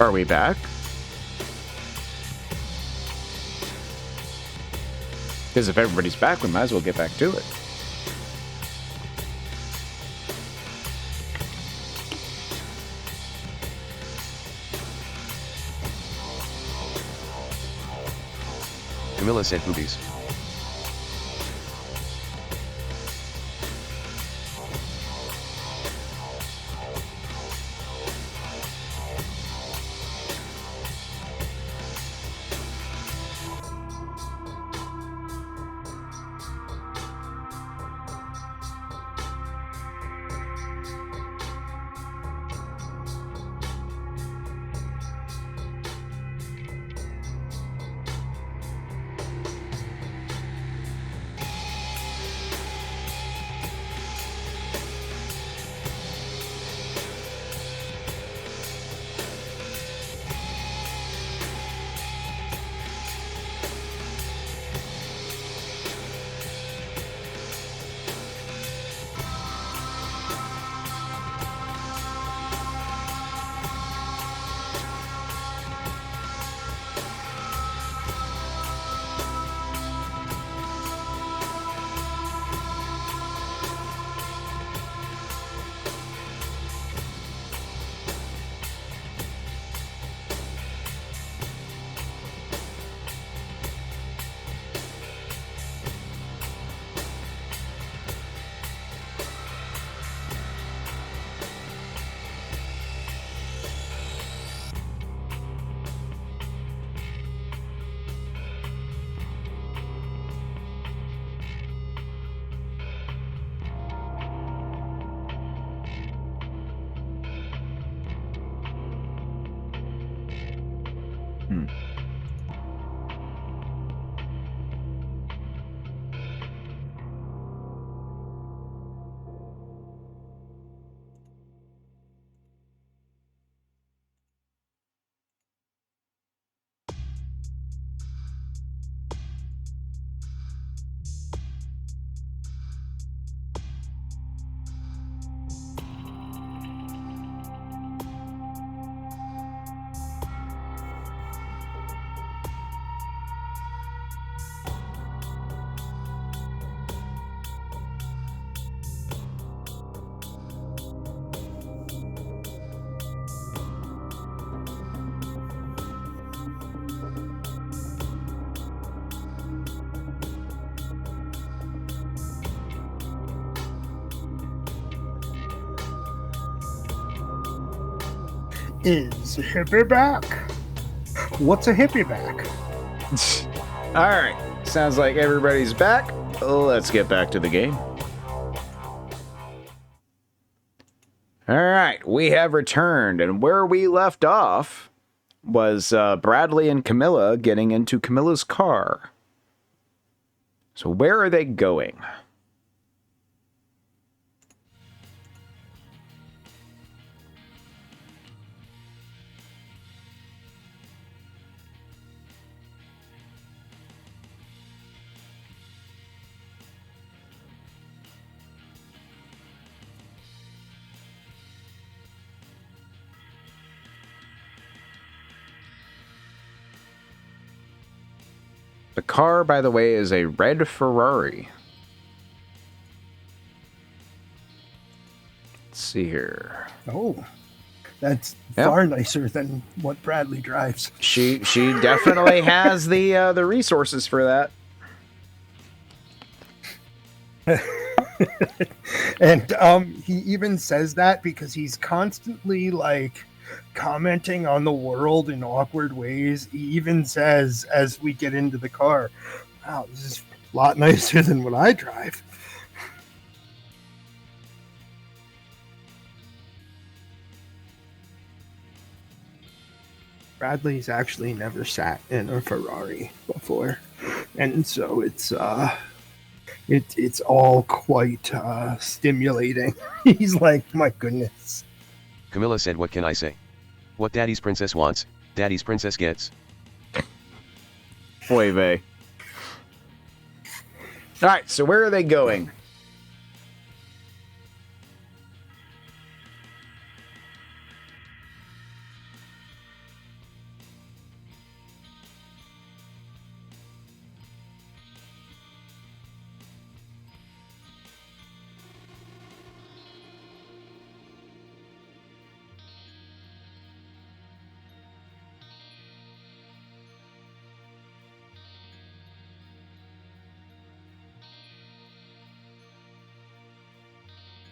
Are we back? Because if everybody's back, we might as well get back to it. Camilla said boobies. Is hippie back? What's a hippie back? All right. Sounds like everybody's back. Let's get back to the game. All right. We have returned, and where we left off was Bradley and Camilla getting into Camilla's car. So where are they going? The car, by the way, is a red Ferrari. Let's see here. Oh, that's far nicer than what Bradley drives. She definitely has the resources for that. And he even says that because he's constantly like commenting on the world in awkward ways. He even says as we get into the car, wow, this is a lot nicer than what I drive. Bradley's actually never sat in a Ferrari before, and so it's all quite stimulating. He's like, my goodness. Camilla said, what can I say? What daddy's princess wants, daddy's princess gets. Oy vey. Alright, so where are they going?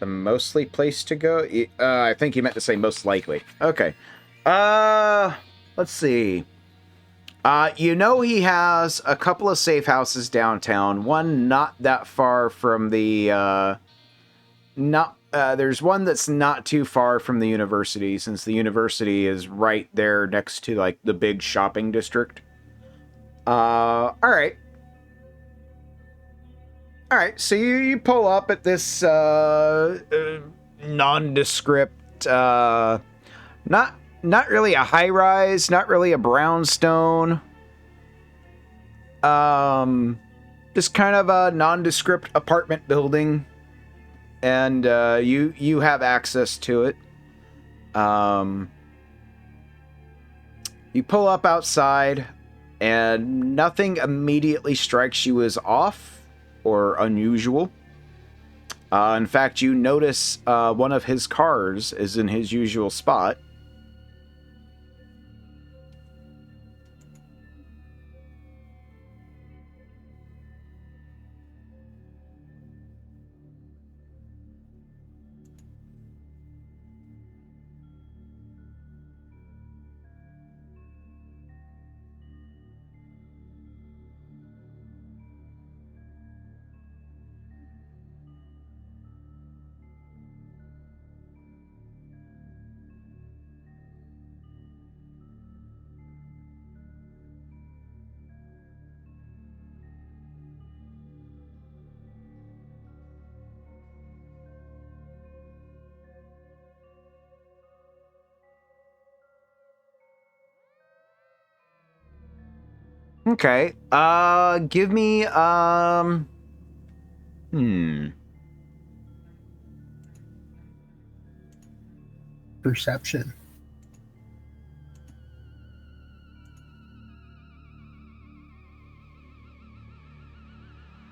the mostly place to go? I think you meant to say most likely. Okay. Let's see. You know he has a couple of safe houses downtown. One not that far from the, there's one that's not too far from the university, since the university is right there next to, like, the big shopping district. Alright. Alright, so you pull up at this, nondescript, not really a high-rise, not really a brownstone. Just kind of a nondescript apartment building. And you have access to it. You pull up outside, and nothing immediately strikes you as off or unusual. In fact, you notice one of his cars is in his usual spot. Okay. Give me, Perception.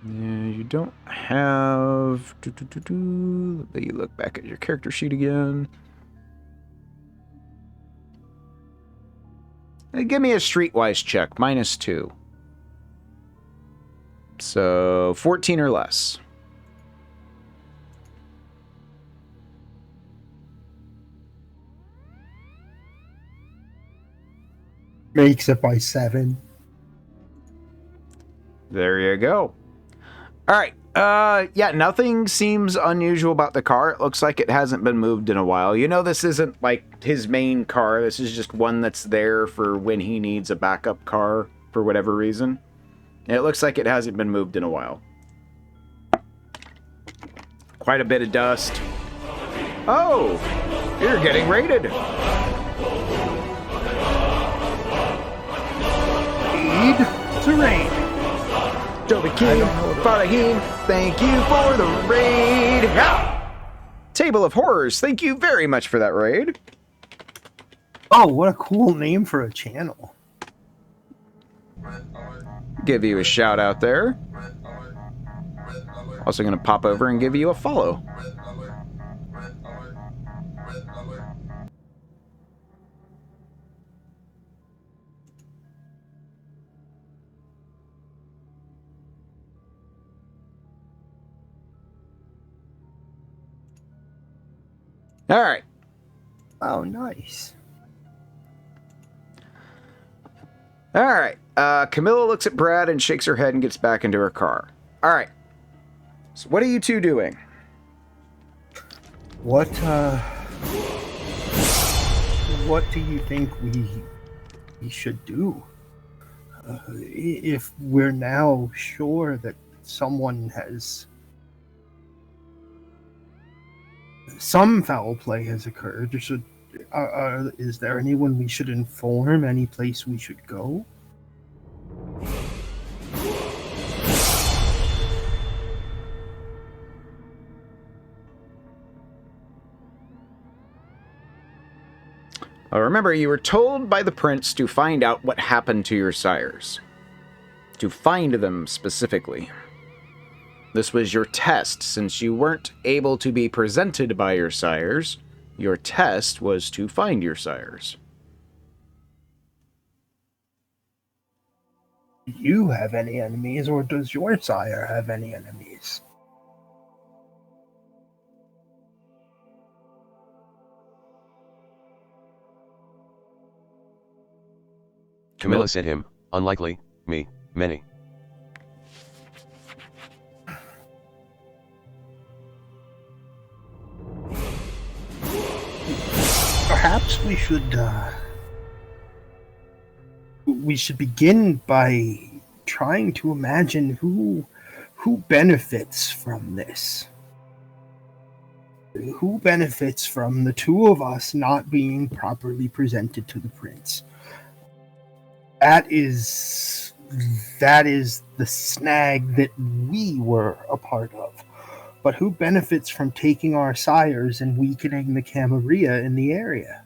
Yeah, you don't have... Let you look back at your character sheet again. Give me a streetwise check, -2. So, 14 or less. Makes it by 7. There you go. Alright, yeah, nothing seems unusual about the car. It looks like it hasn't been moved in a while. You know, this isn't, like, his main car. This is just one that's there for when he needs a backup car for whatever reason. And it looks like it hasn't been moved in a while. Quite a bit of dust. Oh, you're getting raided. Lead to raid. Toby King, Fatahim, thank you for the raid. Ha! Table of Horrors, thank you very much for that raid. Oh, what a cool name for a channel. Give you a shout out there. Also going to pop over and give you a follow. All right. Oh, nice. All right. Camilla looks at Brad and shakes her head and gets back into her car. All right. So what are you two doing? What do you think we should do? If we're now sure that someone has... some foul play has occurred, is there anyone we should inform? Any place we should go? Remember, you were told by the prince to find out what happened to your sires. To find them specifically. This was your test, since you weren't able to be presented by your sires. Your test was to find your sires. Do you have any enemies, or does your sire have any enemies? Camilla said him, unlikely, me, many. Perhaps we should begin by trying to imagine who benefits from this. Who benefits from the two of us not being properly presented to the prince? That is the snag that we were a part of. But who benefits from taking our sires and weakening the Camarilla in the area?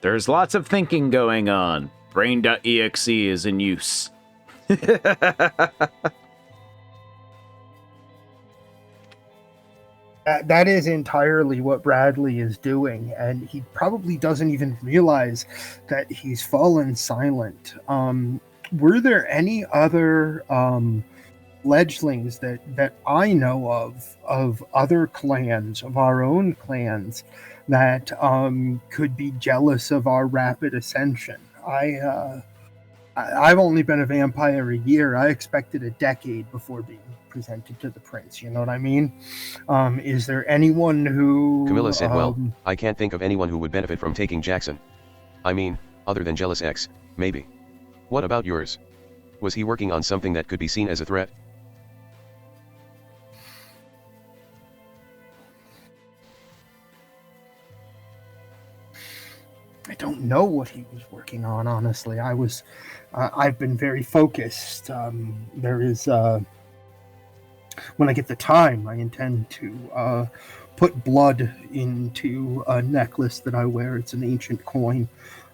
There's lots of thinking going on. Brain.exe is in use. That is entirely what Bradley is doing, and he probably doesn't even realize that he's fallen silent. Were there any other fledglings that I know of other clans, of our own clans, that could be jealous of our rapid ascension? I've only been a vampire a year. I expected a decade before being presented to the prince. You know what I mean? Is there anyone who... Camilla said, well, I can't think of anyone who would benefit from taking Jackson. I mean, other than Jealous X, maybe. What about yours? Was he working on something that could be seen as a threat? I don't know what he was working on, honestly. I've been very focused. There is, when I get the time, I intend to put blood into a necklace that I wear. It's an ancient coin.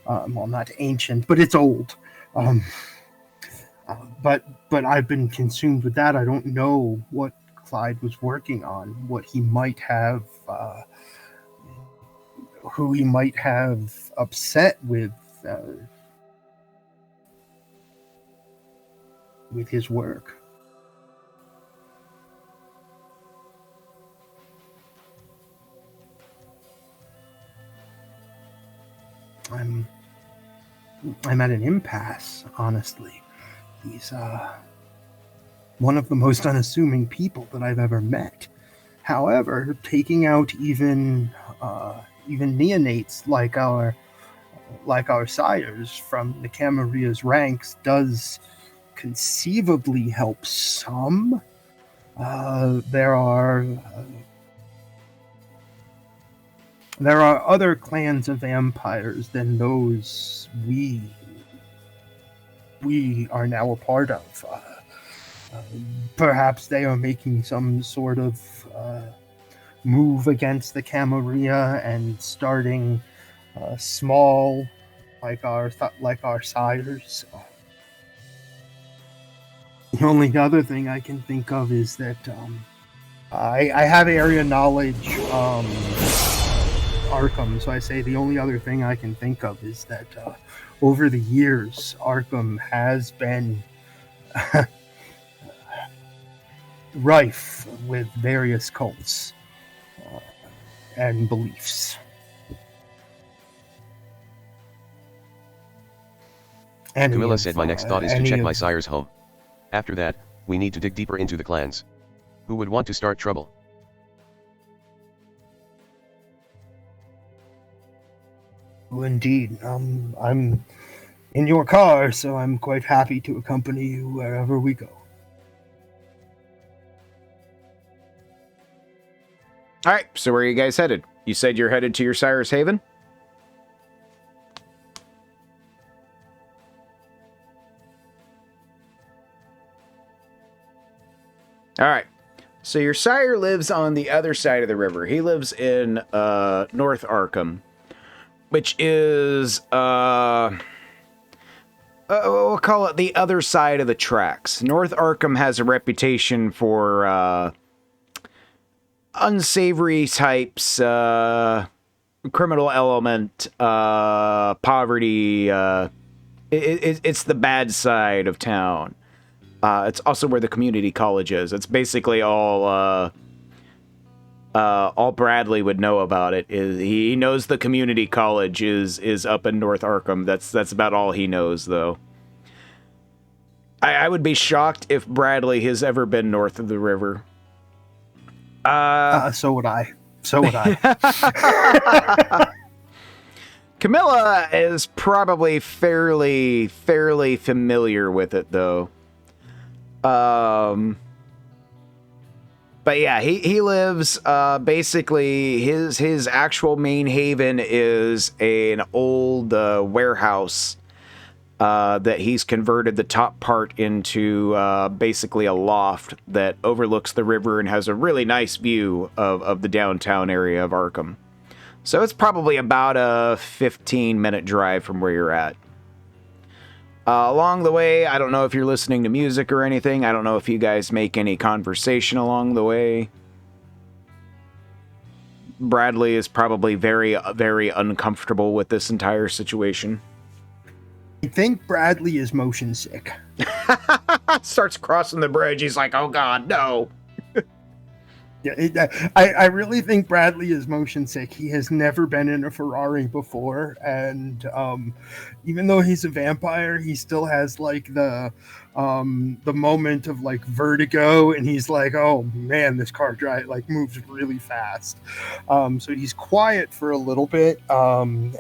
Well, not ancient, but it's old. But I've been consumed with that. I don't know what Clyde was working on, what he might have... who he might have upset with his work. I'm at an impasse, honestly. He's one of the most unassuming people that I've ever met. However, taking out even neonates like our sires from the Camarilla's ranks does conceivably help some. There are other clans of vampires than those we are now a part of. Perhaps they are making some sort of move against the Camarilla and starting small, like our sires. The only other thing I can think of is that I have area knowledge Arkham, so I say the only other thing I can think of is that over the years, Arkham has been rife with various cults and beliefs. Camilla said, my next thought is to check my sire's home. After that, we need to dig deeper into the clans. Who would want to start trouble? Well, indeed. I'm in your car, so I'm quite happy to accompany you wherever we go. All right, so where are you guys headed? You said you're headed to your Sire's Haven? All right. So your sire lives on the other side of the river. He lives in North Arkham, which is we'll call it the other side of the tracks. North Arkham has a reputation for unsavory types, criminal element, poverty. It's the bad side of town. It's also where the community college is. It's basically all Bradley would know about it. Is he knows the community college is up in North Arkham. That's about all he knows, though. I would be shocked if Bradley has ever been north of the river. So would I. So would I. Camilla is probably fairly familiar with it, though. But yeah, he lives, basically, his actual main haven is an old warehouse that he's converted the top part into basically a loft that overlooks the river and has a really nice view of the downtown area of Arkham. So it's probably about a 15-minute drive from where you're at. Along the way, I don't know if you're listening to music or anything. I don't know if you guys make any conversation along the way. Bradley is probably very uncomfortable with this entire situation. I think Bradley is motion sick. Starts crossing the bridge. He's like, oh God, no. Yeah, I really think Bradley is motion sick. He has never been in a Ferrari before, and even though he's a vampire, he still has like the moment of like vertigo, and he's like, "Oh man, this car moves really fast." So he's quiet for a little bit, and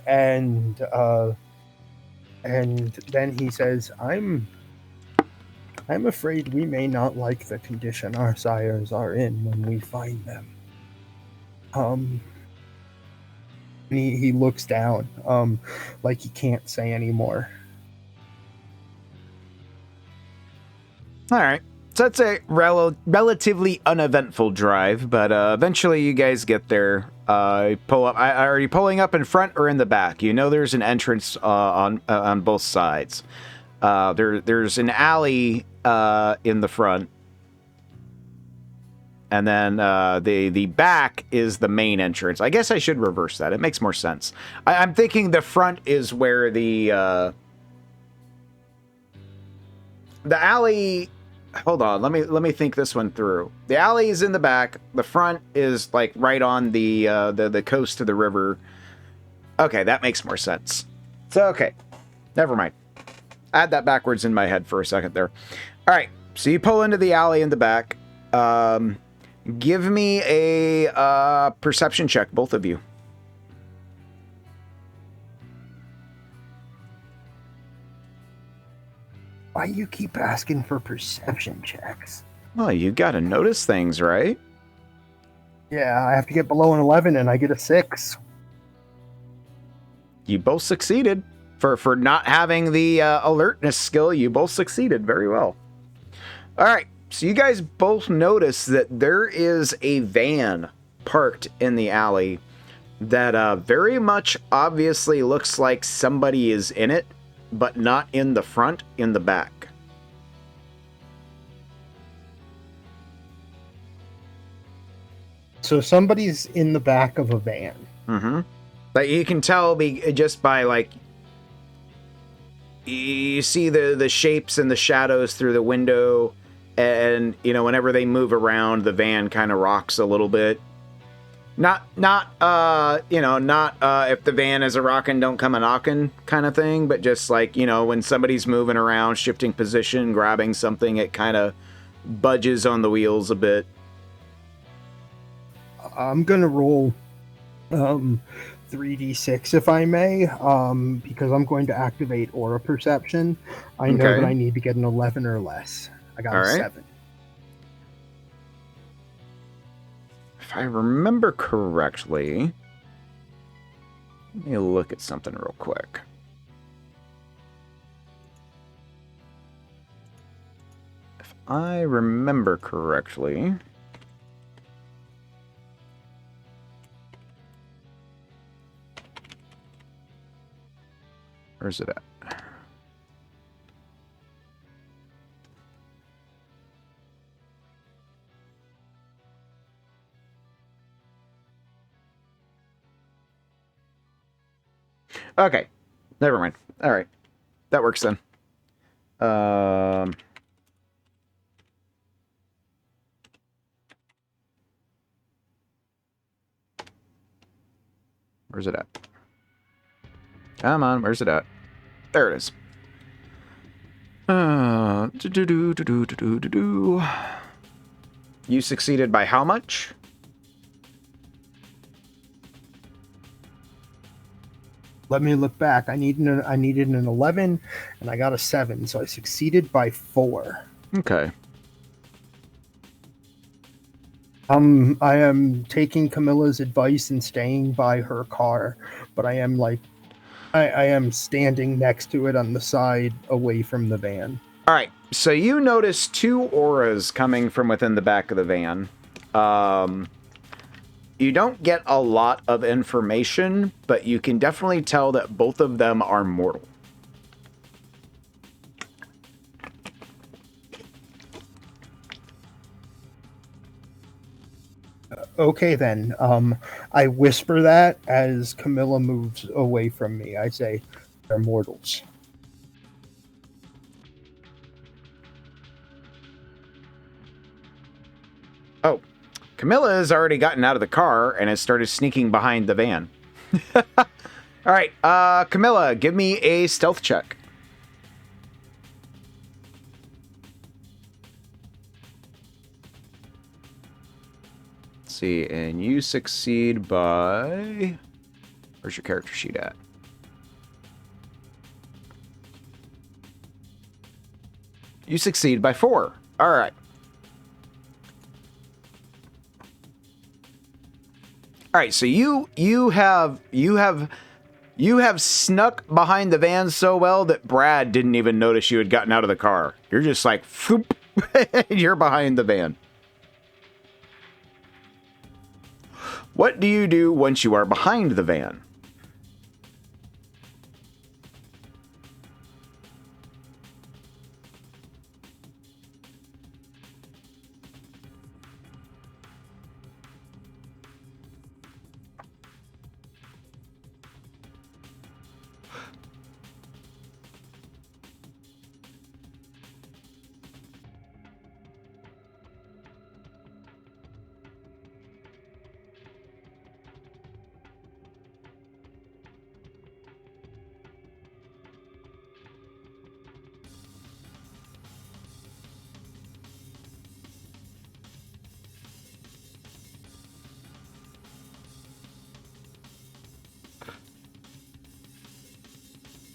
then he says, I'm afraid we may not like the condition our sires are in when we find them. And he looks down, like he can't say anymore. All right. So it's a relatively uneventful drive, but eventually you guys get there. Pull up. Are you pulling up in front or in the back? You know there's an entrance on both sides. There's an alley in the front, and then the back is the main entrance. I guess I should reverse that. It makes more sense. I'm thinking the front is where the alley. Hold on, let me think this one through. The alley is in the back. The front is like right on the coast of the river. Okay, that makes more sense. So okay, never mind. I had that backwards in my head for a second there. All right, so you pull into the alley in the back. Give me a perception check, both of you. Why you keep asking for perception checks? Well, you got to notice things, right? Yeah, I have to get below an 11 and I get a 6. You both succeeded. For not having the alertness skill, you both succeeded very well. All right, so you guys both notice that there is a van parked in the alley that very much obviously looks like somebody is in it, but not in the front, in the back. So somebody's in the back of a van. Mm-hmm. Like you can tell just by like you see the shapes and the shadows through the window, and you know whenever they move around, the van kind of rocks a little bit. Not if the van is a rockin', don't come a knockin' kind of thing, but just like, you know, when somebody's moving around, shifting position, grabbing something, it kind of budges on the wheels a bit. I'm gonna roll 3d6 if I may, because I'm going to activate aura perception. I know that I need to get an 11 or less. I got a 7. If I remember correctly, let me look at something real quick. If I remember correctly, where's it at? Okay, never mind. All right, that works then. Where's it at? Come on, where's it at? There it is. You succeeded by how much? Let me look back. I needed an 11, and I got a 7, so I succeeded by 4. Okay. I am taking Camilla's advice and staying by her car, but I am I am standing next to it on the side away from the van. All right. So you notice 2 auras coming from within the back of the van. You don't get a lot of information, but you can definitely tell that both of them are mortal. Okay, then. I whisper that as Camilla moves away from me. I say, they're mortals. Oh, Camilla has already gotten out of the car and has started sneaking behind the van. All right, Camilla, give me a stealth check. Let's see, and you succeed by... Where's your character sheet at? You succeed by 4. All right. All right, so you have snuck behind the van so well that Brad didn't even notice you had gotten out of the car. You're just like, foop, you're behind the van. What do you do once you are behind the van?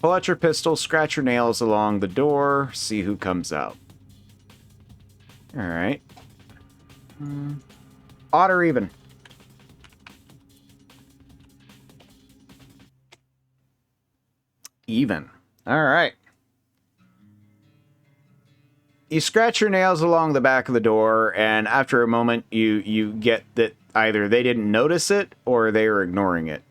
Pull out your pistol, scratch your nails along the door, see who comes out. All right. Odd or even? Even. All right. You scratch your nails along the back of the door, and after a moment, you get that either they didn't notice it or they were ignoring it.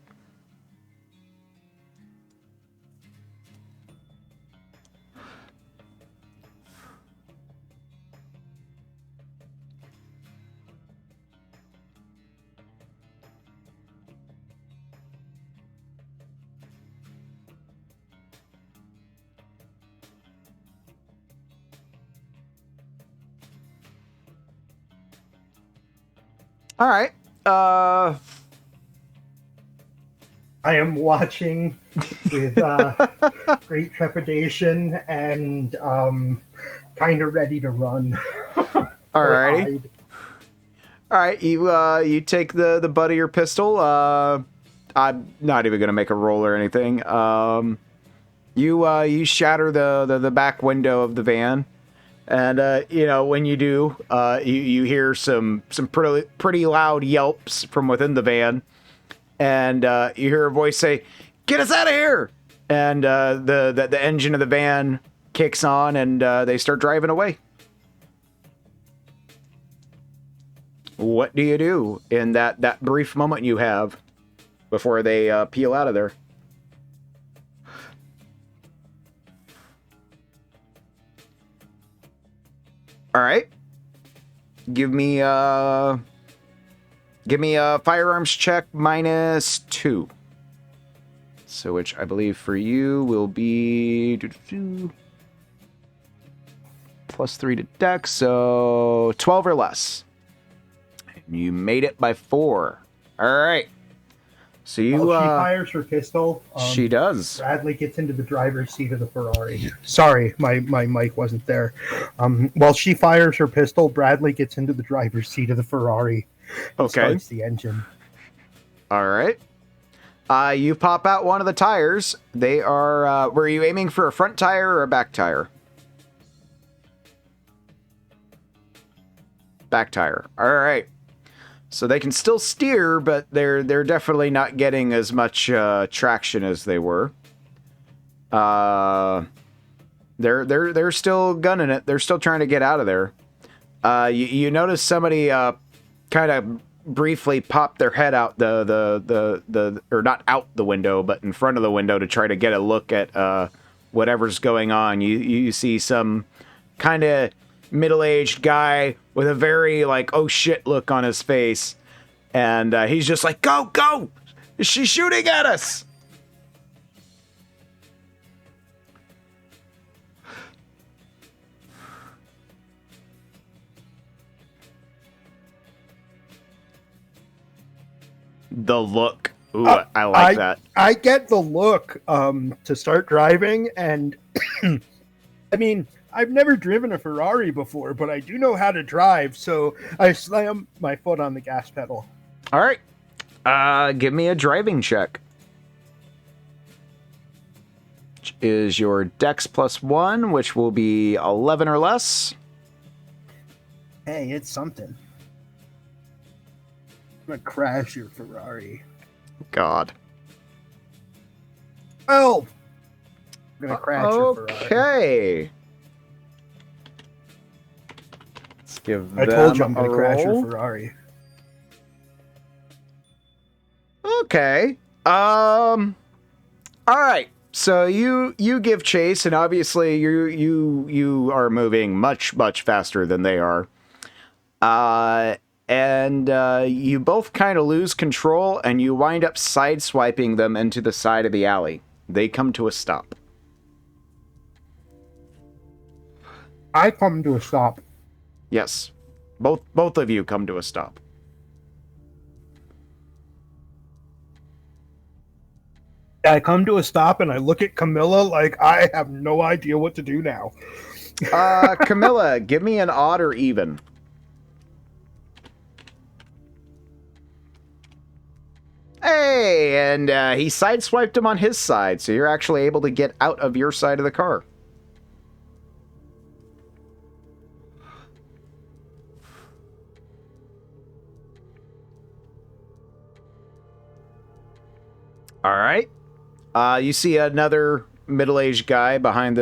All right. I am watching with great trepidation and kind of ready to run. Alrighty. All right, you take the butt of your pistol. I'm not even gonna make a roll or anything. You shatter the back window of the van, and when you do, you hear some pretty loud yelps from within the van, and you hear a voice say, "Get us out of here!" And the engine of the van kicks on, and they start driving away. What do you do in that brief moment you have before they peel out of there? All right. Give me a firearms check -2. So which I believe for you will be +3 to dex, so 12 or less. And you made it by 4. All right. So you she fires her pistol. She does. Bradley gets into the driver's seat of the Ferrari. Sorry, my mic wasn't there. While she fires her pistol, Bradley gets into the driver's seat of the Ferrari. Okay. Starts the engine. All right. You pop out one of the tires. They are. Were you aiming for a front tire or a back tire? Back tire. All right. So they can still steer, but they're definitely not getting as much traction as they were. They're still gunning it. They're still trying to get out of there. You notice somebody kind of briefly pop their head out the or not out the window, but in front of the window to try to get a look at whatever's going on. You see some kind of middle-aged guy with a very like oh shit look on his face, and he's just like go, she's shooting at us. The look. Ooh, I like that. I get the look to start driving, and I mean, I've never driven a Ferrari before, but I do know how to drive, so I slam my foot on the gas pedal. All right. Give me a driving check. Which is your dex +1, which will be 11 or less. Hey, it's something. I'm gonna crash your Ferrari. God. Oh! I'm gonna crash your Ferrari. Okay. Let's give I them told you I'm gonna a crash your roll. Ferrari. Okay. All right. So you give chase, and obviously you are moving much faster than they are. And you both kind of lose control, and you wind up sideswiping them into the side of the alley. They come to a stop. I come to a stop. Yes. Both of you come to a stop. I come to a stop, and I look at Camilla like I have no idea what to do now. Camilla, give me an odd or even. Hey, and he sideswiped him on his side, so you're actually able to get out of your side of the car. All right. You see another middle-aged guy behind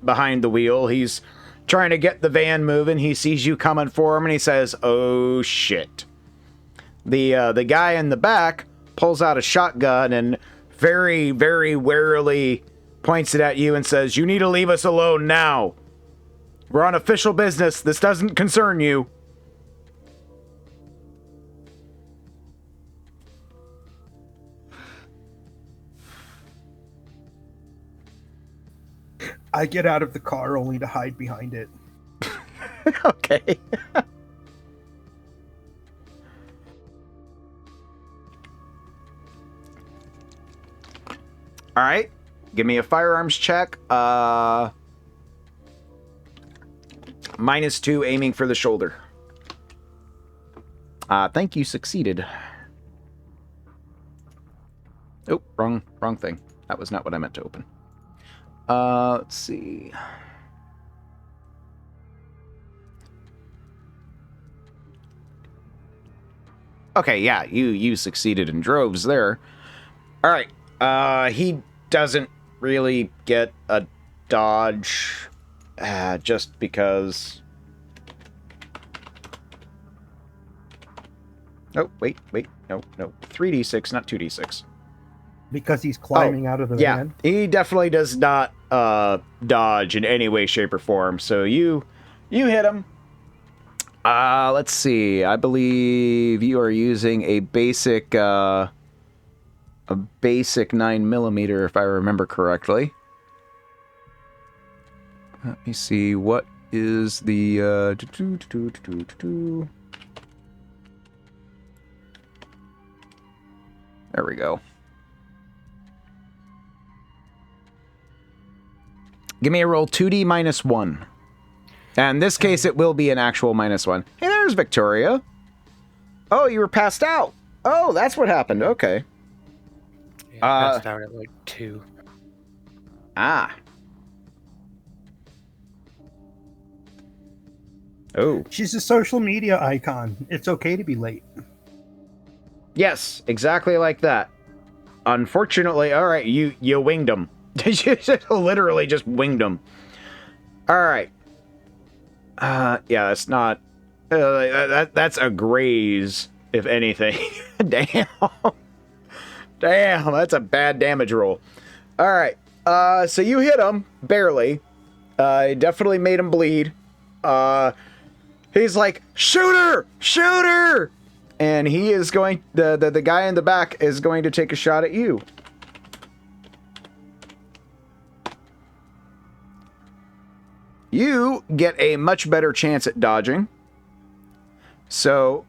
behind the wheel. He's trying to get the van moving. He sees you coming for him, and he says, "Oh shit." The guy in the back pulls out a shotgun and very, very warily points it at you and says, "You need to leave us alone now. We're on official business. This doesn't concern you." I get out of the car only to hide behind it. Okay. All right. Give me a firearms check. -2, aiming for the shoulder. Thank you, succeeded. Oh, wrong thing. That was not what I meant to open. Let's see. Okay, yeah, you succeeded in droves there. All right. He doesn't really get a dodge, just because Oh, wait. No. 3d6, not 2d6. Because he's climbing out of the van? He definitely does not dodge in any way, shape, or form. So you hit him. Let's see. I believe you are using a basic 9mm, if I remember correctly. Let me see. What is the There we go. Give me a roll 2d -1. And in this case, it will be an actual -1. Hey, there's Victoria. Oh, you were passed out. Oh, that's what happened. Okay. Yeah, I passed out at like 2. Ah. Oh. She's a social media icon. It's okay to be late. Yes, exactly like that. Unfortunately, all right, you winged him. You literally just winged him. All right. Yeah, it's not. That's a graze, if anything. Damn. Damn, that's a bad damage roll. All right. So you hit him barely. It definitely made him bleed. He's like, shoot her! Shoot her! And he is going. The guy in the back is going to take a shot at you. You get a much better chance at dodging. So,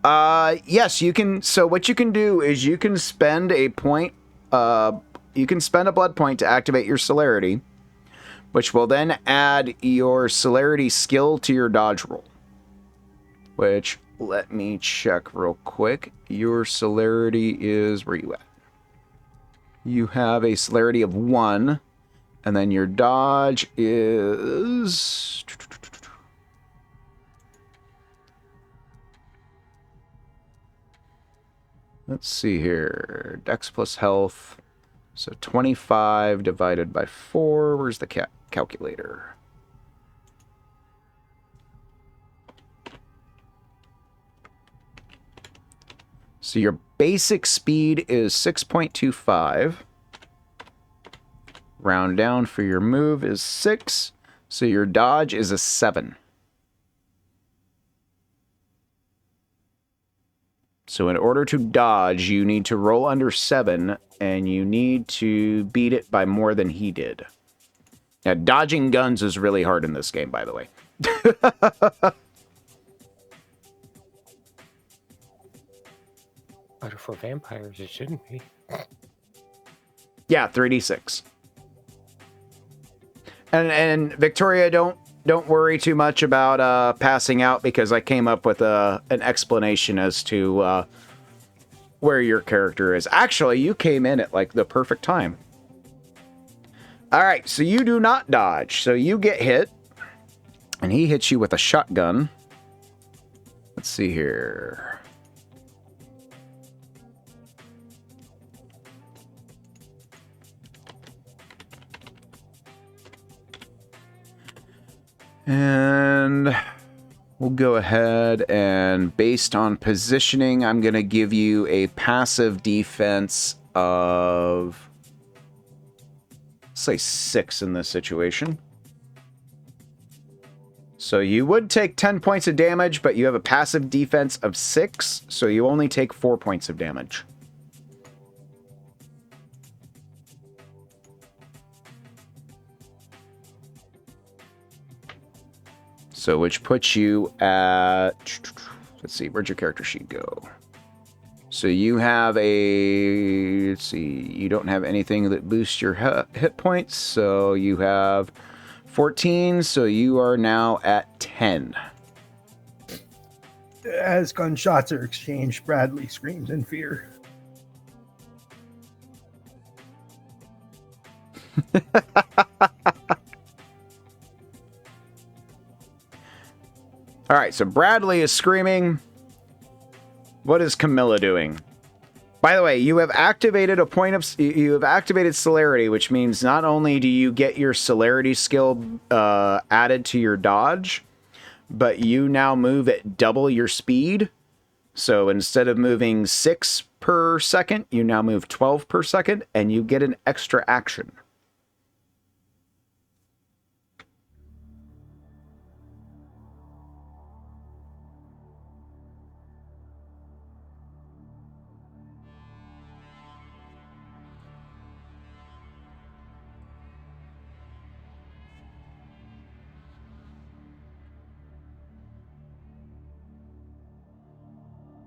yes, you can. So what you can do is you can spend a point. You can spend a blood point to activate your celerity, which will then add your celerity skill to your dodge roll. Which, let me check real quick. Your celerity is, where you at? You have a celerity of 1, and then your dodge is... Let's see here. Dex plus health. So 25 divided by 4. Where's the calculator? So your basic speed is 6.25. Round down for your move is 6. So your dodge is a 7. So in order to dodge, you need to roll under 7, and you need to beat it by more than he did. Now, dodging guns is really hard in this game, by the way. But for vampires, it shouldn't be. Yeah, 3d6. And Victoria, don't worry too much about passing out, because I came up with an explanation as to where your character is. Actually, you came in at like the perfect time. All right, so you do not dodge. So you get hit, and he hits you with a shotgun. Let's see here. And we'll go ahead and, based on positioning, I'm going to give you a passive defense of, let's say, 6 in this situation. So you would take 10 points of damage, but you have a passive defense of 6, so you only take 4 points of damage. So, which puts you at, let's see, where'd your character sheet go? So you have a, let's see, you don't have anything that boosts your hit points, so you have 14, so you are now at 10. As gunshots are exchanged, Bradley screams in fear. All right, so Bradley is screaming. What is Camilla doing? By the way, you have activated you have activated celerity, which means not only do you get your celerity skill added to your dodge, but you now move at double your speed. So instead of moving 6 per second, you now move 12 per second, and you get an extra action.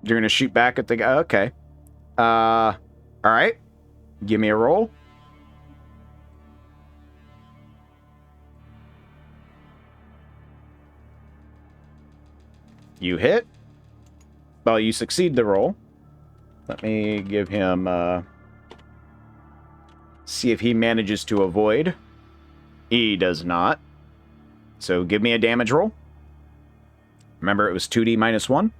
You're going to shoot back at the guy? Okay. All right. Give me a roll. You hit. Well, you succeed the roll. Let me give him... see if he manages to avoid. He does not. So give me a damage roll. Remember, it was 2d minus 1.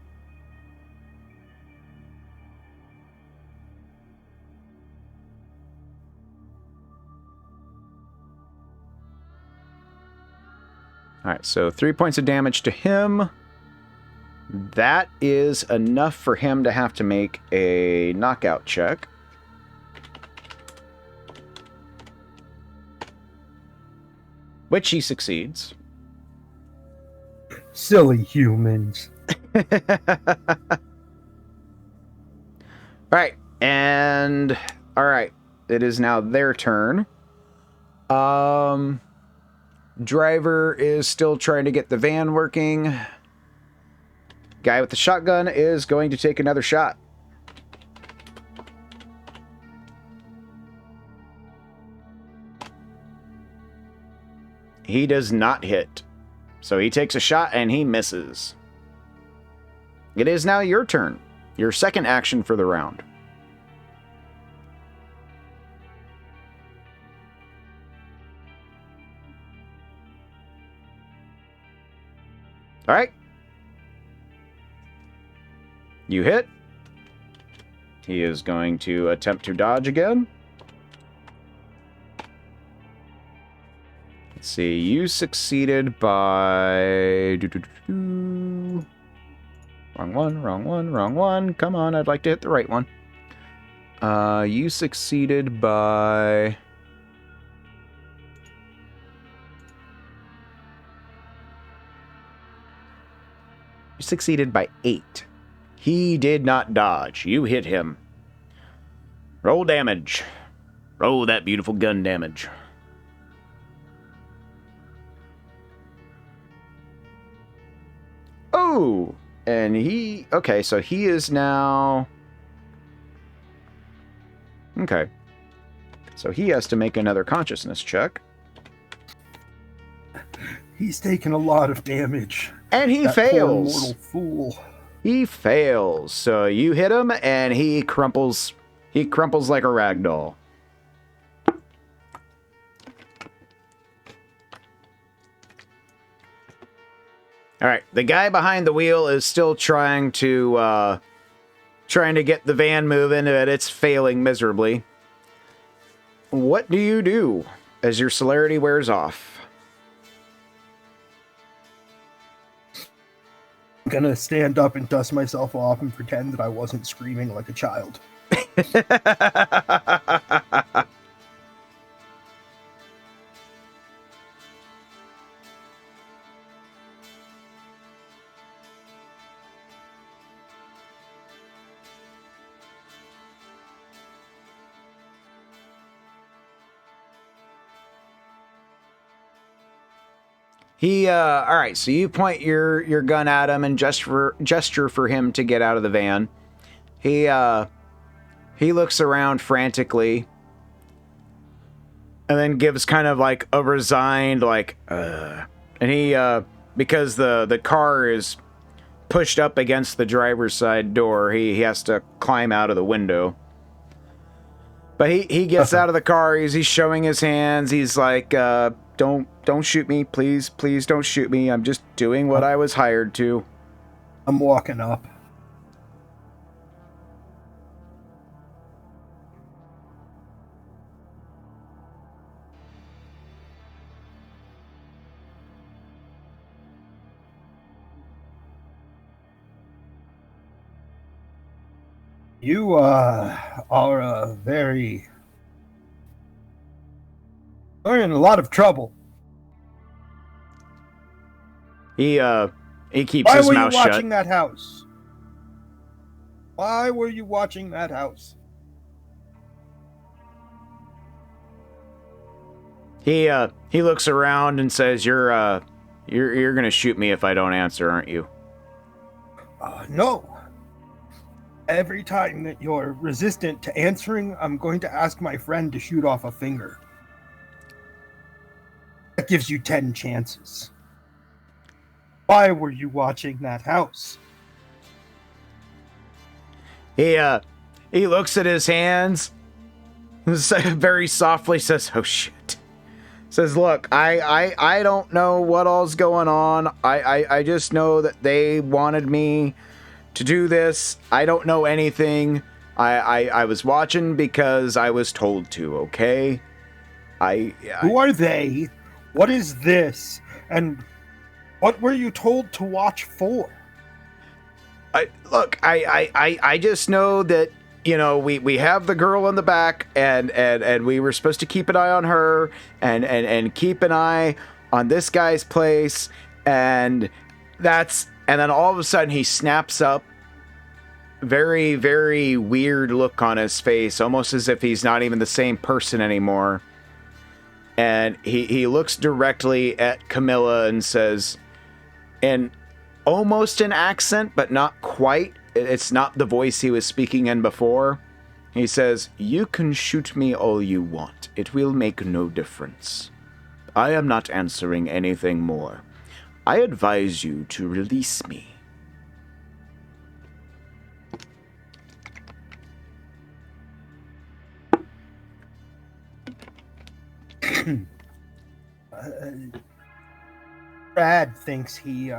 Alright, so 3 points of damage to him. That is enough for him to have to make a knockout check. Which he succeeds. Silly humans. Alright, and... Alright, it is now their turn. Driver is still trying to get the van working. Guy with the shotgun is going to take another shot. He does not hit. So he takes a shot and he misses. It is now your turn. Your second action for the round. All right. You hit. He is going to attempt to dodge again. Let's see. You succeeded by... Wrong one, wrong one, wrong one. Come on, I'd like to hit the right one. You succeeded by... You succeeded by 8. He did not dodge. You hit him. Roll damage. Roll that beautiful gun damage. Oh! And he... Okay, so he is now... Okay. So he has to make another consciousness check. He's taken a lot of damage. And he That fails. Poor mortal fool. He fails. So you hit him, and he crumples. He crumples like a rag doll. All right, the guy behind the wheel is still trying to get the van moving, but it's failing miserably. What do you do as your celerity wears off? I'm gonna stand up and dust myself off and pretend that I wasn't screaming like a child. All right, so you point your gun at him and gesture for him to get out of the van. He looks around frantically and then gives kind of like a resigned and he because the car is pushed up against the driver's side door, he has to climb out of the window. But he gets out of the car, he's showing his hands, he's like, don't shoot me, please don't shoot me. I'm just doing what I was hired to. I'm walking up. You are you're in a lot of trouble. He keeps Why his were you mouth shut. watching that house? Why were you watching that house? He looks around and says, "You're gonna shoot me if I don't answer, aren't you?" No. Every time that you're resistant to answering, I'm going to ask my friend to shoot off a finger. That gives you 10 chances. Why were you watching that house? He looks at his hands, very softly says, "Oh shit." Says, "Look, I don't know what all's going on. I just know that they wanted me to do this. I don't know anything. I was watching because I was told to, okay? Who are they? What is this? And what were you told to watch for? I just know that, you know, we have the girl in the back and we were supposed to keep an eye on her and keep an eye on this guy's place, and then all of a sudden he snaps up, very, very weird look on his face, almost as if he's not even the same person anymore. And he looks directly at Camilla and says, in almost an accent, but not quite. It's not the voice he was speaking in before. He says, "You can shoot me all you want. It will make no difference. I am not answering anything more. I advise you to release me." Brad thinks he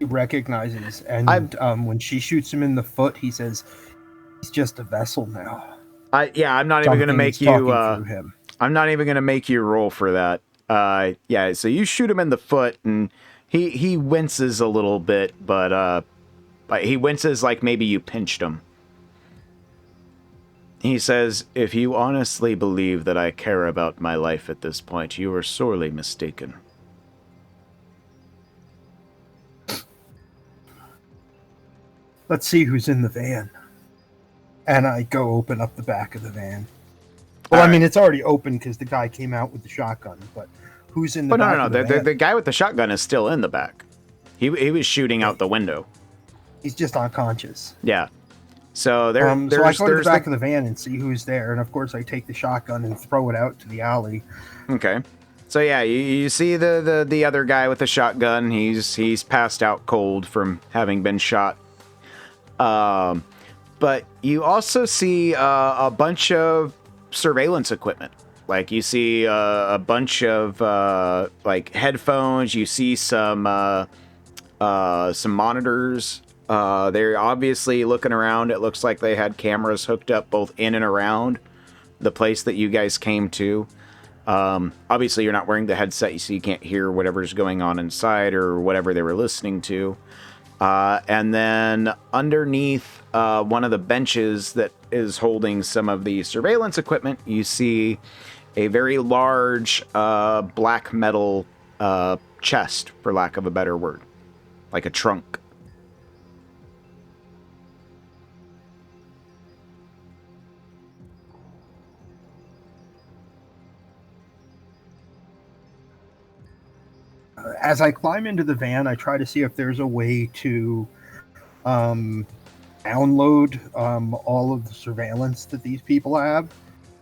recognizes, and when she shoots him in the foot, he says, "He's just a vessel now." I'm not even gonna make you. I'm not even gonna make you roll for that. So you shoot him in the foot, and he winces a little bit, but he winces like maybe you pinched him. He says, "If you honestly believe that I care about my life at this point, you are sorely mistaken." Let's see who's in the van. And I go open up the back of the van. Well, I mean, it's already open because the guy came out with the shotgun, but who's in the back of the van? The guy with the shotgun is still in the back. He was shooting out the window. He's just unconscious. Yeah. So so I go to the back of the van and see who's there, and of course I take the shotgun and throw it out to the alley. Okay. So yeah, you see the other guy with the shotgun. He's passed out cold from having been shot. But you also see a bunch of surveillance equipment. Like you see a bunch of like headphones. You see some monitors. They're obviously looking around. It looks like they had cameras hooked up both in and around the place that you guys came to. Obviously, you're not wearing the headset, so you can't hear whatever's going on inside or whatever they were listening to. And then underneath one of the benches that is holding some of the surveillance equipment, you see a very large black metal chest, for lack of a better word, like a trunk. As I climb into the van, I try to see if there's a way to download all of the surveillance that these people have.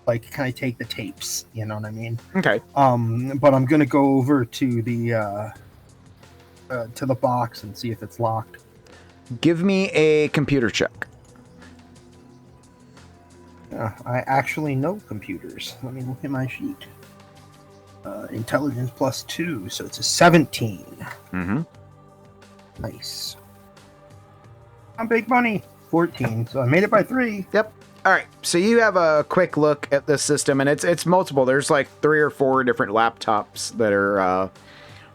Like, can I take the tapes? You know what I mean? Okay. But I'm gonna go over to the box and see if it's locked. Give me a computer check. I actually know computers. Let me look at my sheet. Intelligence +2, so it's a 17. Mm-hmm. Nice. I'm big money. 14, so I made it by 3. Yep. All right. So you have a quick look at the system, and it's multiple. There's like 3 or 4 different laptops that are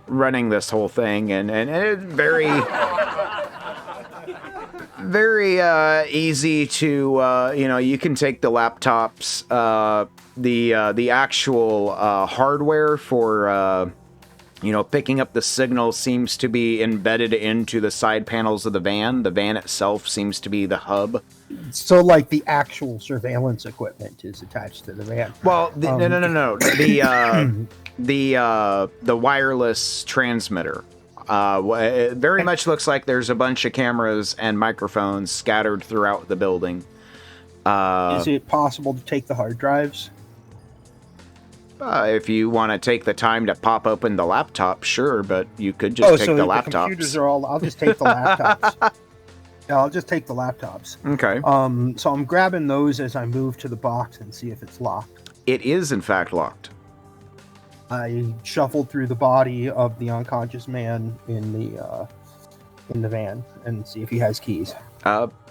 running this whole thing, and it's very, very easy to, you can take the laptops, the actual hardware for, picking up the signal seems to be embedded into the side panels of the van. The van itself seems to be the hub. So, like, the actual surveillance equipment is attached to the van. Well, no. The wireless transmitter. It very much looks like there's a bunch of cameras and microphones scattered throughout the building. Is it possible to take the hard drives? If you want to take the time to pop open the laptop, sure, but you could just take the laptops. The computers are all. I'll just take the laptops. Yeah, I'll just take the laptops. Okay. So I'm grabbing those as I move to the box and see if it's locked. It is, in fact, locked. I shuffled through the body of the unconscious man in the van and see if he has keys.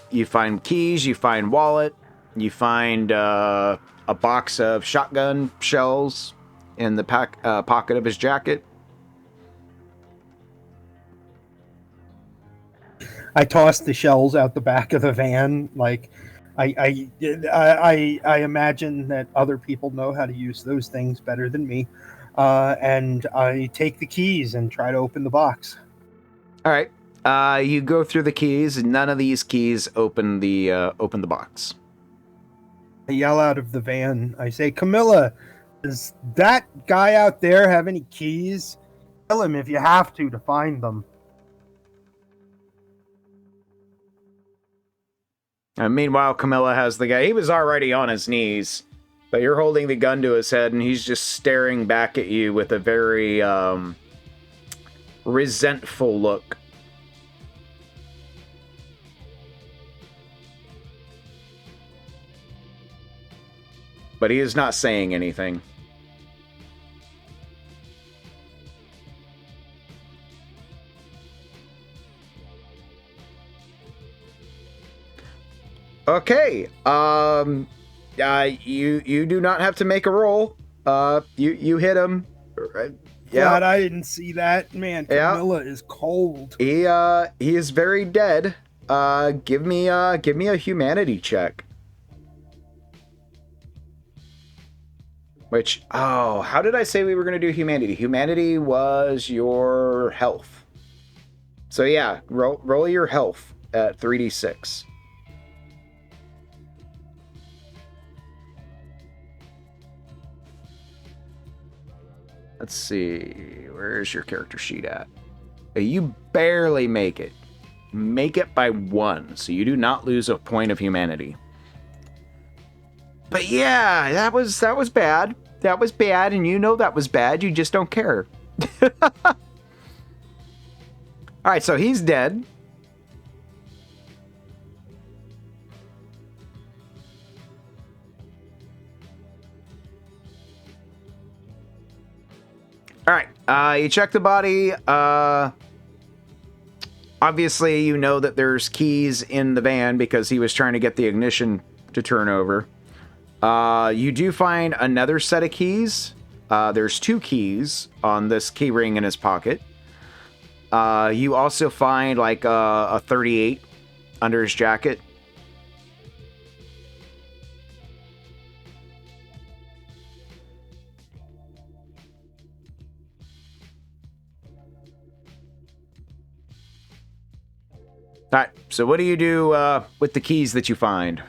You find keys, you find wallet, you find a box of shotgun shells in the pocket of his jacket. I tossed the shells out the back of the van. Like, I imagine that other people know how to use those things better than me. And I take the keys and try to open the box. All right. You go through the keys, and none of these keys open the box. I yell out of the van. I say, Camilla, does that guy out there have any keys? Tell him if you have to find them. And meanwhile, Camilla has the guy. He was already on his knees, but you're holding the gun to his head, and he's just staring back at you with a very resentful look. But he is not saying anything. Okay. You do not have to make a roll. You hit him. Yeah. God, I didn't see that. Man, Camilla is cold. He is very dead. Give me a humanity check. Which, how did I say we were going to do humanity? Humanity was your health. So yeah, roll your health at 3d6. Let's see, where's your character sheet at? You barely make it. Make it by 1, so you do not lose a point of humanity. But yeah, that was bad. That was bad, and you know that was bad. You just don't care. All right, so he's dead. All right, you check the body. Obviously, you know that there's keys in the van because he was trying to get the ignition to turn over. You do find another set of keys. There's 2 keys on this key ring in his pocket. You also find like a 38 under his jacket. All right, so what do you do with the keys that you find?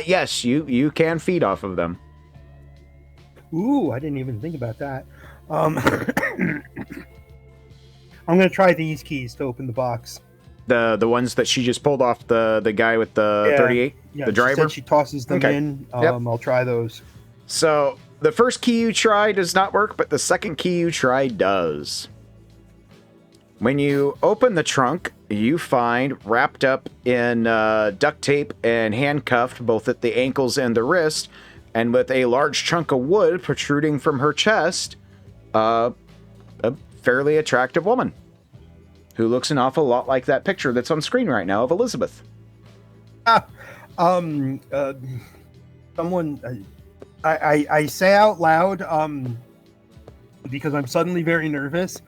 Yes, you can feed off of them. Ooh, I didn't even think about that. I'm gonna try these keys to open the box. The ones that she just pulled off the guy with the 38, the driver. She said she tosses them in. I'll try those. So the first key you try does not work, but the second key you try does. When you open the trunk, you find wrapped up in duct tape and handcuffed both at the ankles and the wrist, and with a large chunk of wood protruding from her chest, a fairly attractive woman who looks an awful lot like that picture that's on screen right now of Elizabeth. Someone, I say out loud, because I'm suddenly very nervous.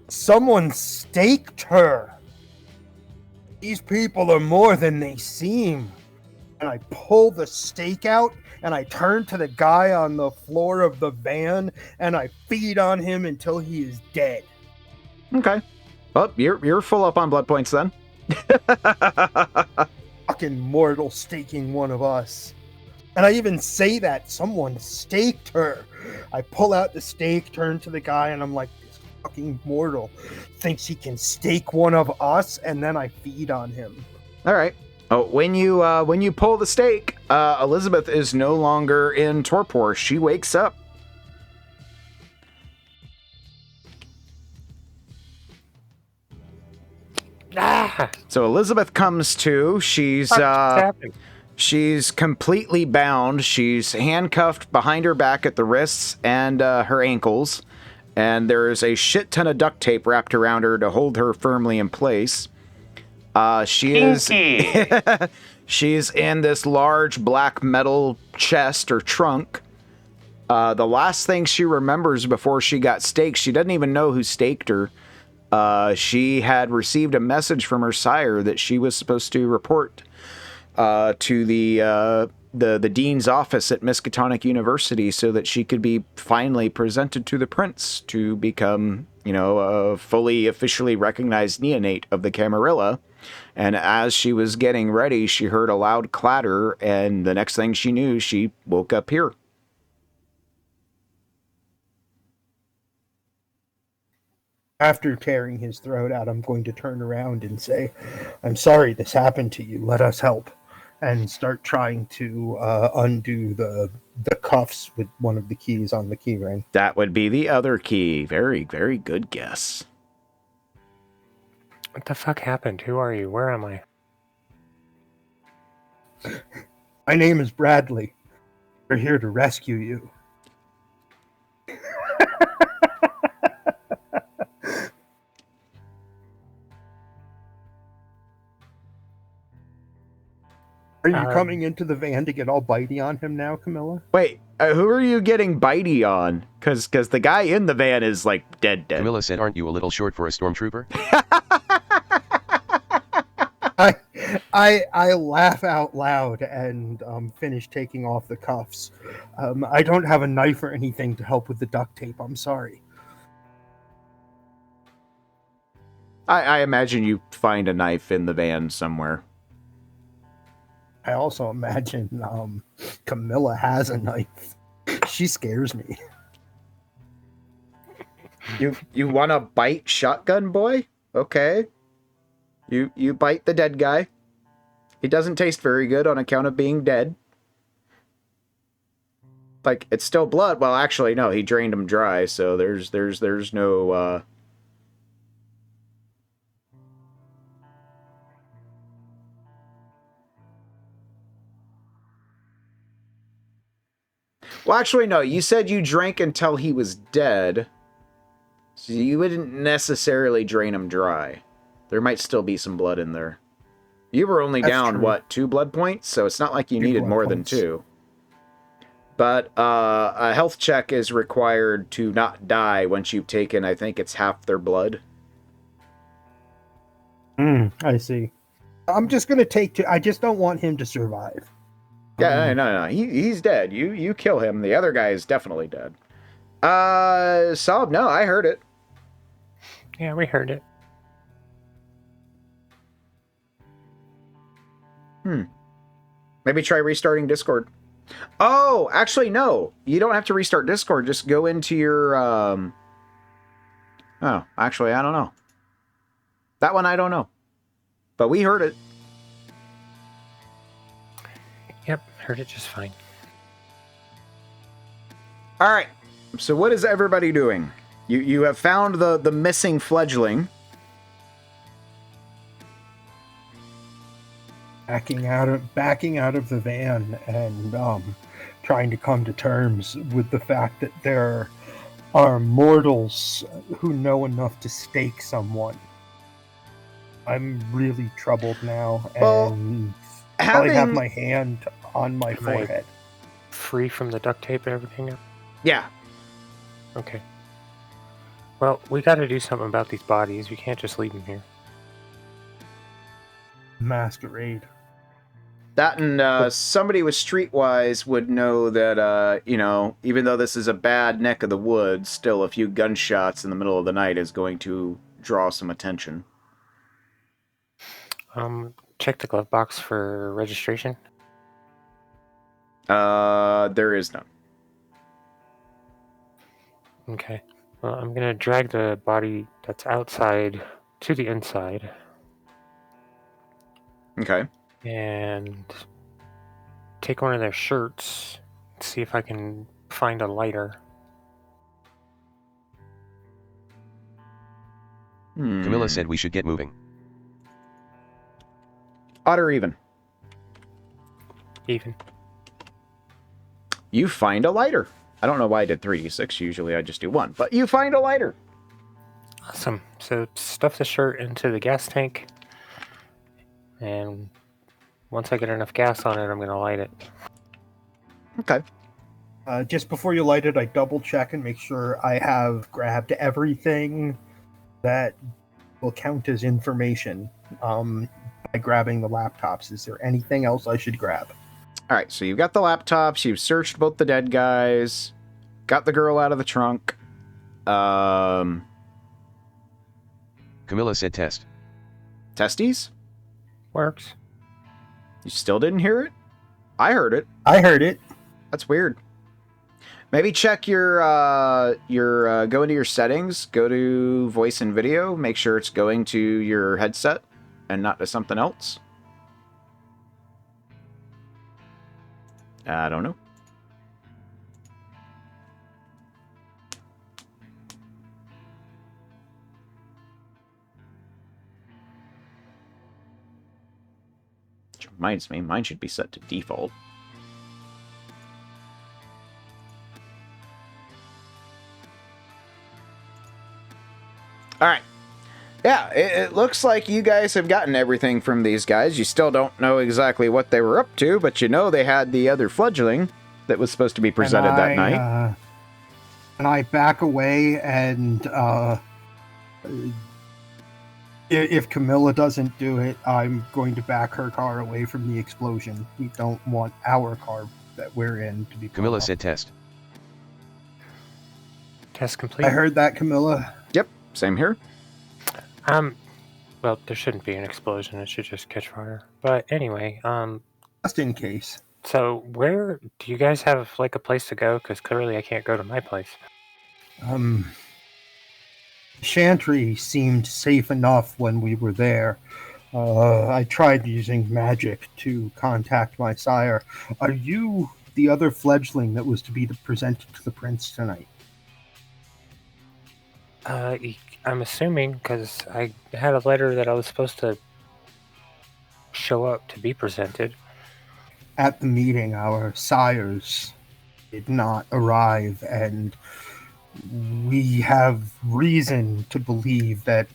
Someone staked her. These people are more than they seem. And I pull the stake out, and I turn to the guy on the floor of the van, and I feed on him until he is dead. Okay. Well, you're full up on blood points then. Fucking mortal staking one of us. And I even say that someone staked her. I pull out the stake, turn to the guy, and I'm like, this fucking mortal thinks he can stake one of us, and then I feed on him. All right. Oh, when you pull the stake, Elizabeth is no longer in torpor. She wakes up. So Elizabeth comes to. She's completely bound. She's handcuffed behind her back at the wrists and her ankles, and there's a shit ton of duct tape wrapped around her to hold her firmly in place. She's in this large black metal chest or trunk. The last thing she remembers before she got staked, she doesn't even know who staked her. She had received a message from her sire that she was supposed to report to the dean's office at Miskatonic University so that she could be finally presented to the prince to become, a fully officially recognized neonate of the Camarilla. And as she was getting ready, she heard a loud clatter, and the next thing she knew, she woke up here. After tearing his throat out, I'm going to turn around and say, I'm sorry this happened to you. Let us help. And start trying to undo the cuffs with one of the keys on the key ring. That would be the other key. Very, very good guess. What the fuck happened? Who are you? Where am I? My name is Bradley. We're here to rescue you. Are you coming into the van to get all bitey on him now, Camilla? Wait, who are you getting bitey on? Because the guy in the van is, like, dead. Camilla said, aren't you a little short for a stormtrooper? I laugh out loud and finish taking off the cuffs. I don't have a knife or anything to help with the duct tape. I'm sorry. I imagine you find a knife in the van somewhere. I also imagine Camilla has a knife. She scares me. You want to bite shotgun boy? Okay. You bite the dead guy. He doesn't taste very good on account of being dead. Like, it's still blood. Well, actually, no, he drained him dry, so there's no Well, actually, no. You said you drank until he was dead. So you wouldn't necessarily drain him dry. There might still be some blood in there. You were only down, what, 2 blood points? So it's not like you needed more than 2. But a health check is required to not die once you've taken, I think it's half their blood. I see. I'm just going to take 2. I just don't want him to survive. Yeah, no. He's dead. You kill him. The other guy is definitely dead. Sob, no, I heard it. Yeah, we heard it. Maybe try restarting Discord. Oh, actually, no. You don't have to restart Discord. Just go into your, Oh, actually, I don't know. That one, I don't know. But we heard it. Yep, heard it just fine. All right. So what is everybody doing? You have found the missing fledgling. Backing out of the van and trying to come to terms with the fact that there are mortals who know enough to stake someone. I'm really troubled now, and probably have my hand on my forehead. Free from the duct tape and everything? Yeah. Okay. Well, we gotta do something about these bodies. We can't just leave them here. Masquerade. That and somebody with streetwise would know that, even though this is a bad neck of the woods, still a few gunshots in the middle of the night is going to draw some attention. Check the glove box for registration. There is none. Okay. Well, I'm gonna drag the body that's outside to the inside. Okay. And take one of their shirts, see if I can find a lighter. Camilla said we should get moving. Odd or even? Even. You find a lighter. I don't know why I did 3d6. Usually I just do 1. But you find a lighter. Awesome. So stuff the shirt into the gas tank. And once I get enough gas on it, I'm going to light it. Okay. Just before you light it, I double check and make sure I have grabbed everything that will count as information by grabbing the laptops. Is there anything else I should grab? All right, so you've got the laptops, you've searched both the dead guys, got the girl out of the trunk. Camilla said test. Testes? Works. You still didn't hear it? I heard it. I heard it. That's weird. Maybe check your go into your settings, go to voice and video, make sure it's going to your headset and not to something else. I don't know. Which reminds me, mine should be set to default. All right. Yeah, it looks like you guys have gotten everything from these guys. You still don't know exactly what they were up to, but you know they had the other fledgling that was supposed to be presented that night. And I back away, and if Camilla doesn't do it, I'm going to back her car away from the explosion. We don't want our car that we're in to be. Camilla said test. Test complete. I heard that, Camilla. Yep, same here. Well, there shouldn't be an explosion. It should just catch fire. But anyway, just in case. So where do you guys have like a place to go? Because clearly I can't go to my place. Chantry seemed safe enough when we were there. I tried using magic to contact my sire. Are you the other fledgling that was to be presented to the prince tonight? I'm assuming, because I had a letter that I was supposed to show up to be presented. At the meeting, our sires did not arrive, and we have reason to believe that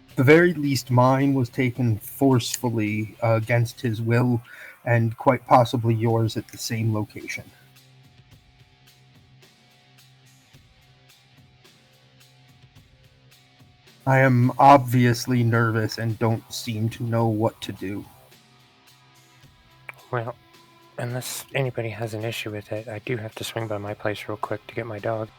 at the very least mine was taken forcefully against his will, and quite possibly yours at the same location. I am obviously nervous and don't seem to know what to do. Well, unless anybody has an issue with it, I do have to swing by my place real quick to get my dog.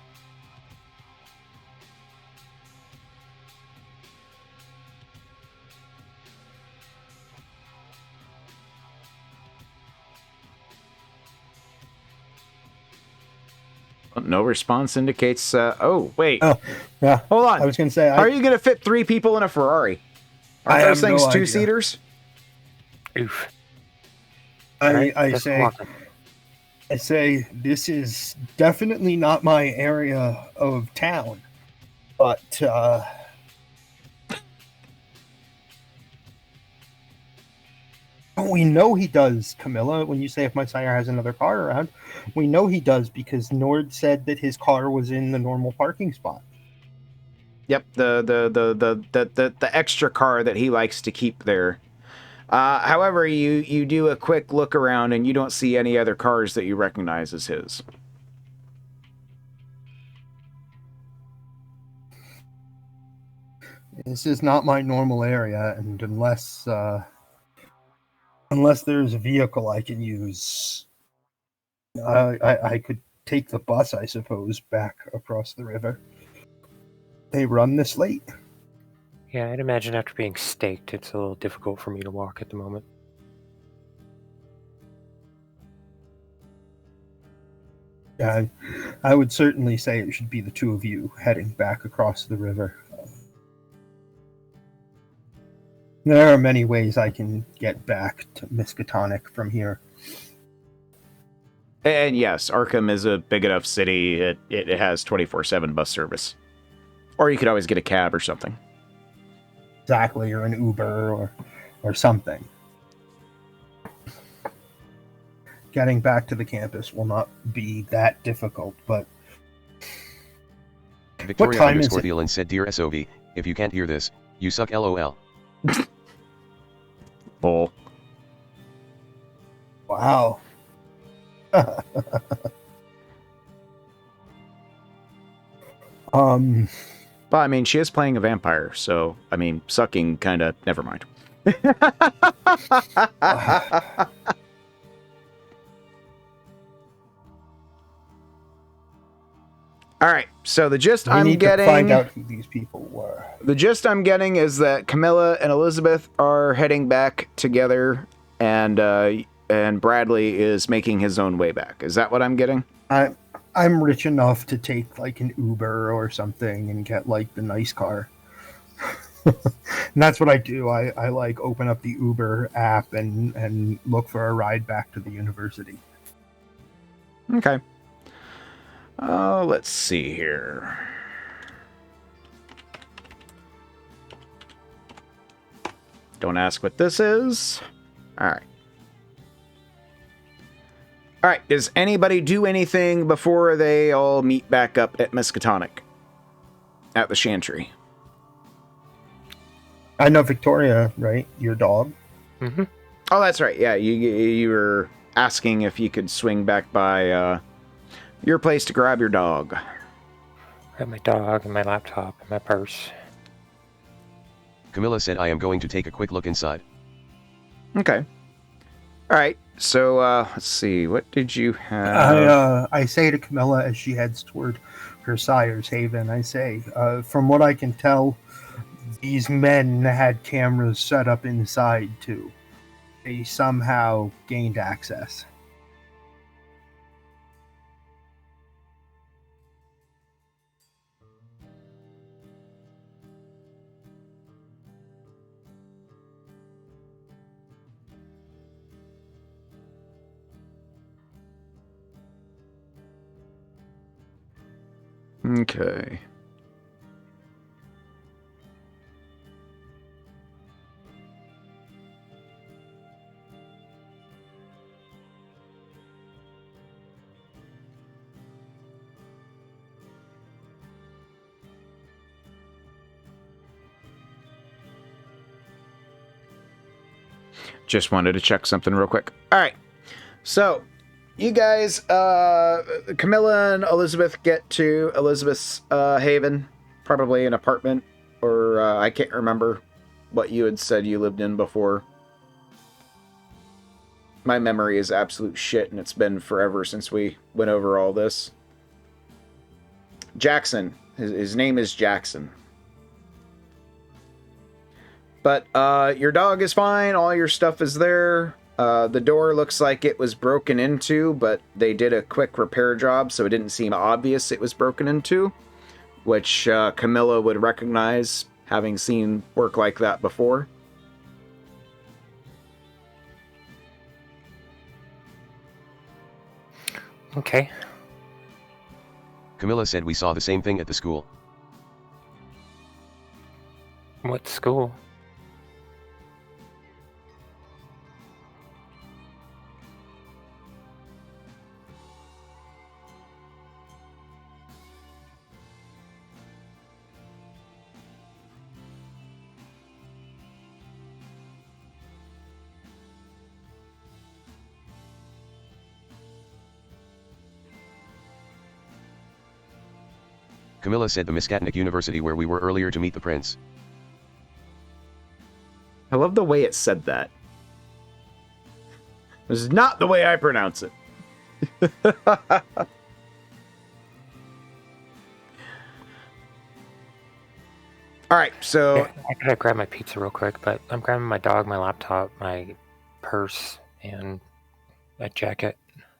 No response indicates... oh, wait. Oh, yeah. Hold on. I was going to say... How are you going to fit 3 people in a Ferrari? Aren't those things 2-seaters? Oof. I say... I say, this is definitely not my area of town, but we know he does, Camilla. When you say if my sire has another car around, we know he does because Nord said that his car was in the normal parking spot. Yep, the extra car that he likes to keep there. However, you do a quick look around and you don't see any other cars that you recognize as his. This is not my normal area, and unless there's a vehicle I can use, I could take the bus, I suppose, back across the river. They run this late. Yeah, I'd imagine after being staked, it's a little difficult for me to walk at the moment. Yeah, I would certainly say it should be the two of you heading back across the river. There are many ways I can get back to Miskatonic from here. And yes, Arkham is a big enough city. It has 24/7 bus service. Or you could always get a cab or something. Exactly, or an Uber or something. Getting back to the campus will not be that difficult, but... Victoria time is it? Leyland said, Dear SOV, if you can't hear this, you suck LOL. Bull. Wow. But I mean, she is playing a vampire, so I mean, sucking kind of. Never mind. All right. So the gist we I'm need getting. to find out who these people were. The gist I'm getting is that Camilla and Elizabeth are heading back together, and Bradley is making his own way back. Is that what I'm getting? I'm rich enough to take like an Uber or something and get like the nice car. And that's what I do. I like open up the Uber app and look for a ride back to the university. Okay. Let's see here. Don't ask what this is. All right. All right. Does anybody do anything before they all meet back up at Miskatonic? At the Chantry? I know Victoria, right? Your dog? Mm-hmm. Oh, that's right. Yeah, you were asking if you could swing back by your place to grab your dog. I have my dog and my laptop and my purse. Camilla said, I am going to take a quick look inside. Okay. All right. So, let's see. What did you have? I say to Camilla as she heads toward her sire's haven, I say, from what I can tell, these men had cameras set up inside too. They somehow gained access. Okay. Just wanted to check something real quick. All right. So, you guys, Camilla and Elizabeth get to Elizabeth's haven, probably an apartment, or I can't remember what you had said you lived in before. My memory is absolute shit, and it's been forever since we went over all this. Jackson. His name is Jackson. But your dog is fine. All your stuff is there. The door looks like it was broken into, but they did a quick repair job, so it didn't seem obvious it was broken into, which Camilla would recognize, having seen work like that before. Okay. Camilla said we saw the same thing at the school. What school? Camilla said the Miskatonic University where we were earlier to meet the prince. I love the way it said that. This is not the way I pronounce it. All right, so Yeah, I gotta grab my pizza real quick, but I'm grabbing my dog, my laptop, my purse, and a jacket.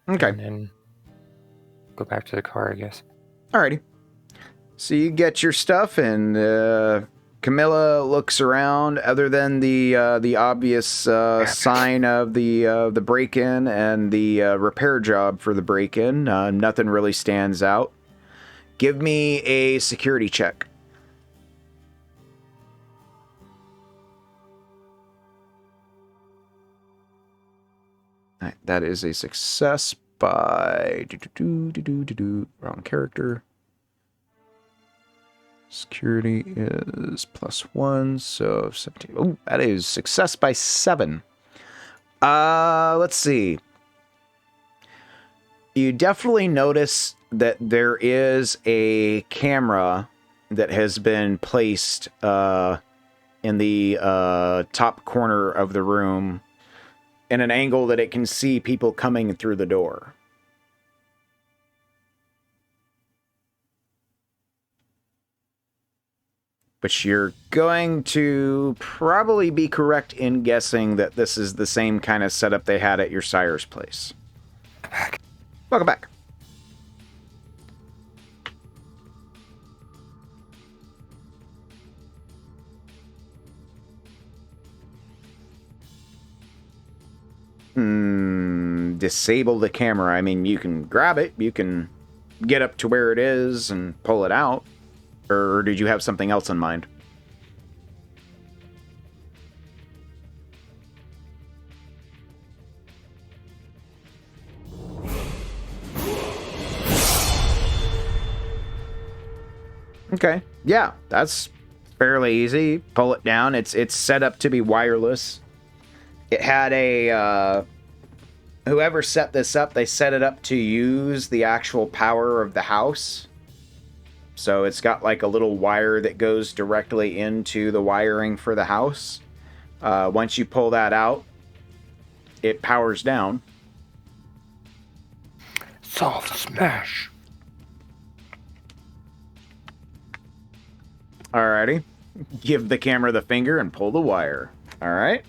okay, And then go back to the car, I guess. alrighty. So you get your stuff, and Camilla looks around. Other than the obvious sign of the break-in and the repair job for the break-in, nothing really stands out. Give me a security check. All right, that is a success by wrong character. Security is +1, so 17. Oh, that is success by 7. Let's see. You definitely notice that there is a camera that has been placed in the top corner of the room in an angle that it can see people coming through the door. But you're going to probably be correct in guessing that this is the same kind of setup they had at your sire's place. Welcome back. Disable the camera. I mean, you can grab it. You can get up to where it is and pull it out. Or did you have something else in mind? Okay. Yeah, that's fairly easy. Pull it down. It's set up to be wireless. It had a whoever set this up, they set it up to use the actual power of the house. So it's got like a little wire that goes directly into the wiring for the house. Once you pull that out, it powers down. Soft smash. Alrighty. Give the camera the finger and pull the wire. Alright.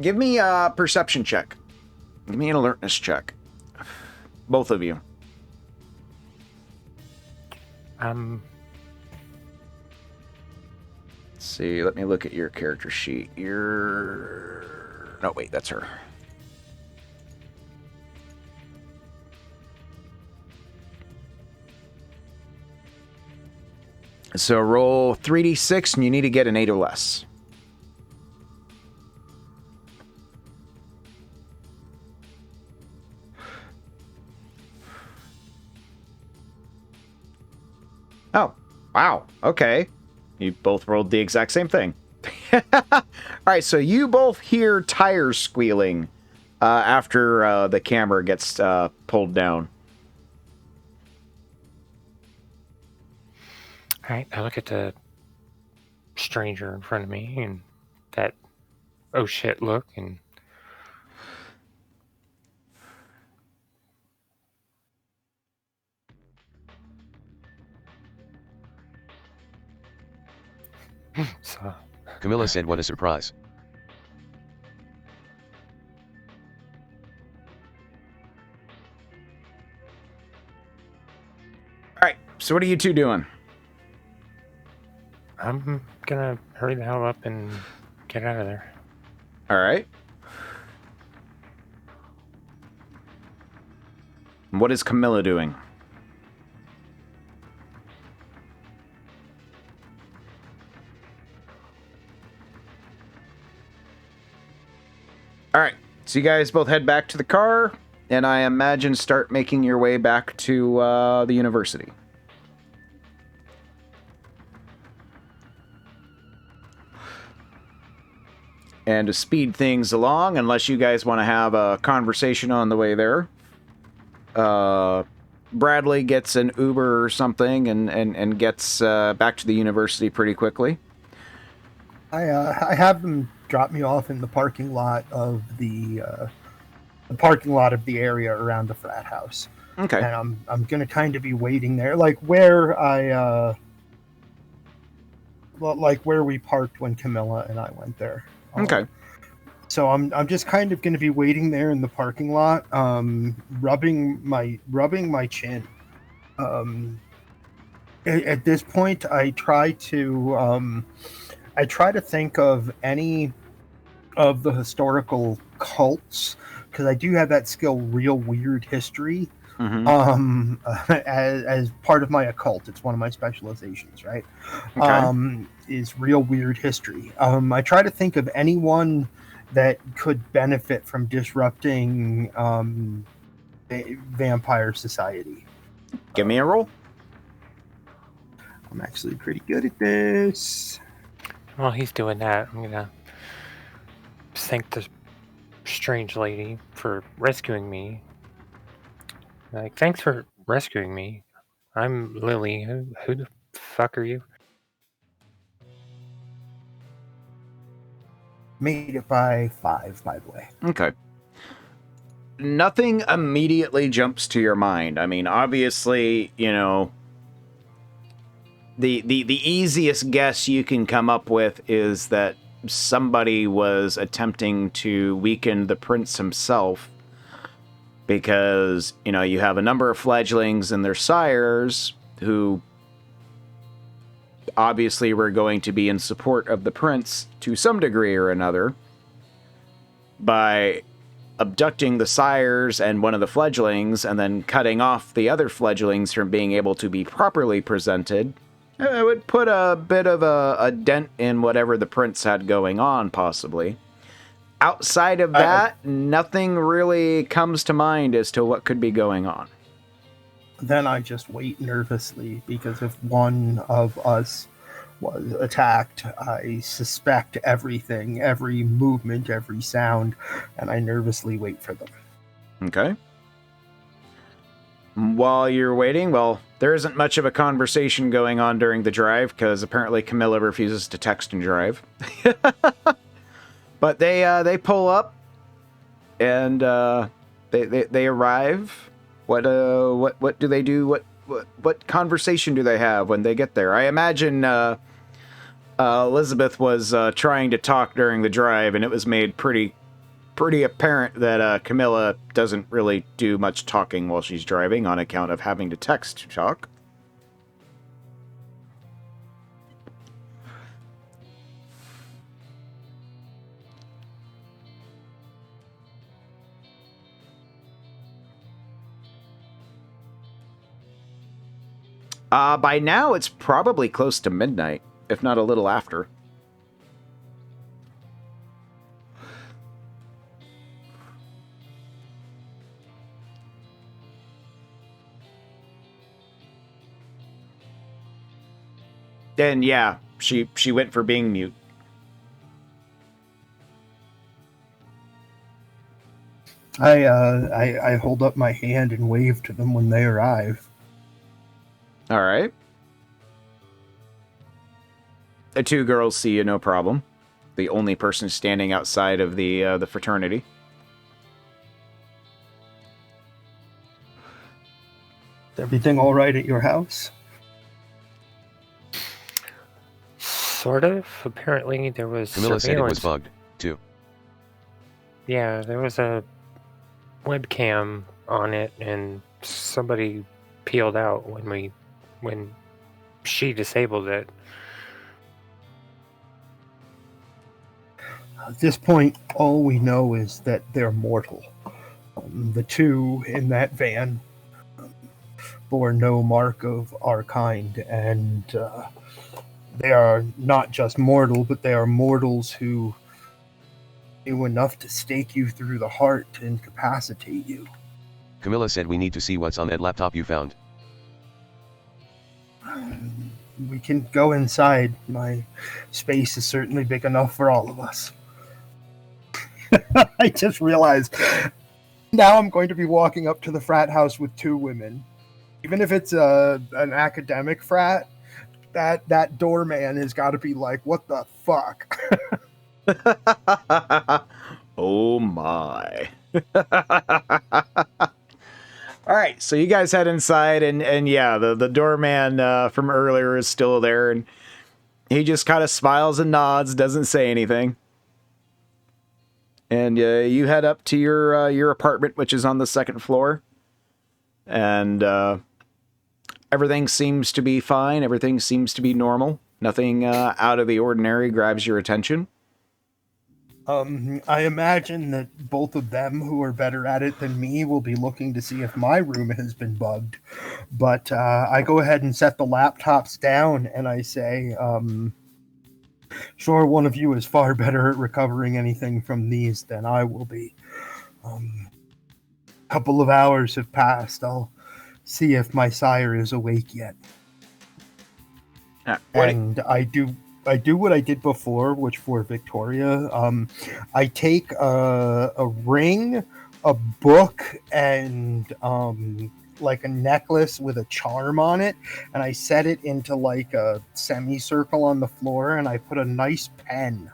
Give me a perception check. Give me an alertness check. Both of you. Um, Let's see, let me look at your character sheet. No, wait, that's her. So roll 3d6 and you need to get an 8 or less. Oh, wow. Okay. You both rolled the exact same thing. All right, so you both hear tires squealing after the camera gets pulled down. all right, I look at the stranger in front of me and that oh shit look, and so Camilla said what a surprise. All right, so what are you two doing? I'm gonna hurry the hell up and get out of there. All right. What is Camilla doing? All right. So you guys both head back to the car, and I imagine start making your way back to the university. And to speed things along, unless you guys want to have a conversation on the way there, Bradley gets an Uber or something and gets back to the university pretty quickly. I have them drop me off in the parking lot of the area around the frat house. Okay. And I'm gonna kind of be waiting there, like where we parked when Camilla and I went there. Okay. So I'm just kind of going to be waiting there in the parking lot, rubbing my chin. At this point, I try to think of any of the historical cults, because I do have that skill, Real Weird History. Mm-hmm. As part of my occult. It's one of my specializations, right? Okay. Is Real Weird History. I try to think of anyone that could benefit from disrupting vampire society. Give me a roll. I'm actually pretty good at this. While he's doing that, I'm gonna thank the strange lady for rescuing me. Like, thanks for rescuing me. I'm Lily. Who the fuck are you? Made it by 5, by the way. Okay. Nothing immediately jumps to your mind. I mean, obviously, you know, the easiest guess you can come up with is that somebody was attempting to weaken the prince himself, because, you know, you have a number of fledglings and their sires who obviously were going to be in support of the prince to some degree or another. By abducting the sires and one of the fledglings and then cutting off the other fledglings from being able to be properly presented, it would put a bit of a dent in whatever the prince had going on, possibly. Outside of that, nothing really comes to mind as to what could be going on. Then I just wait nervously, because if one of us was attacked, I suspect everything, every movement, every sound, and I nervously wait for them. Okay. While you're waiting, well, there isn't much of a conversation going on during the drive, because apparently Camilla refuses to text and drive. But they pull up, and they arrive. What do they do? What conversation do they have when they get there? I imagine Elizabeth was trying to talk during the drive, and it was made pretty apparent that Camilla doesn't really do much talking while she's driving on account of having to text talk. By now, it's probably close to midnight, if not a little after. And yeah, she went for being mute. I hold up my hand and wave to them when they arrive. All right. The two girls see you, no problem. The only person standing outside of the fraternity. Is everything all right at your house? Sort of. Apparently, there was Camilla said it was bugged, too. Yeah, there was a webcam on it, and somebody peeled out when she disabled it. At this point, all we know is that they're mortal. The two in that van bore no mark of our kind, and they are not just mortal, but they are mortals who do enough to stake you through the heart to incapacitate you. Camilla said we need to see what's on that laptop you found. We can go inside. My space is certainly big enough for all of us. I just realized now I'm going to be walking up to the frat house with two women. Even if it's an academic frat, that doorman has got to be like, what the fuck? Oh my. All right, so you guys head inside, and yeah, the doorman from earlier is still there, and he just kind of smiles and nods, doesn't say anything. And you head up to your apartment, which is on the second floor, and everything seems to be fine. Everything seems to be normal. Nothing out of the ordinary grabs your attention. I imagine that both of them, who are better at it than me, will be looking to see if my room has been bugged. But I go ahead and set the laptops down, and I say, sure, one of you is far better at recovering anything from these than I will be. A couple of hours have passed. I'll see if my sire is awake yet. And I do what I did before, which for Victoria, I take a ring, a book, and like a necklace with a charm on it, and I set it into like a semicircle on the floor, and I put a nice pen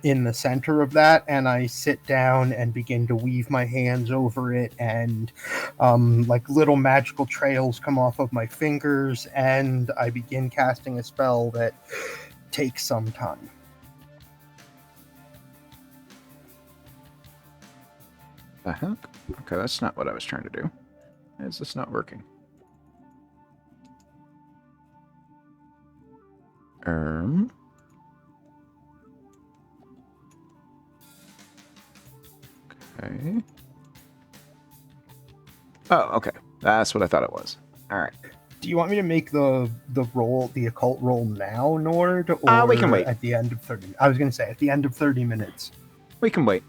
in the center of that, and I sit down and begin to weave my hands over it, and like little magical trails come off of my fingers, and I begin casting a spell that takes some time. The heck? Okay, that's not what I was trying to do. Why is this not working? Okay. Oh, okay. That's what I thought it was. All right. Do you want me to make the occult roll now, Nord, or we can wait. at the end of 30? I was going to say at the end of 30 minutes. We can wait.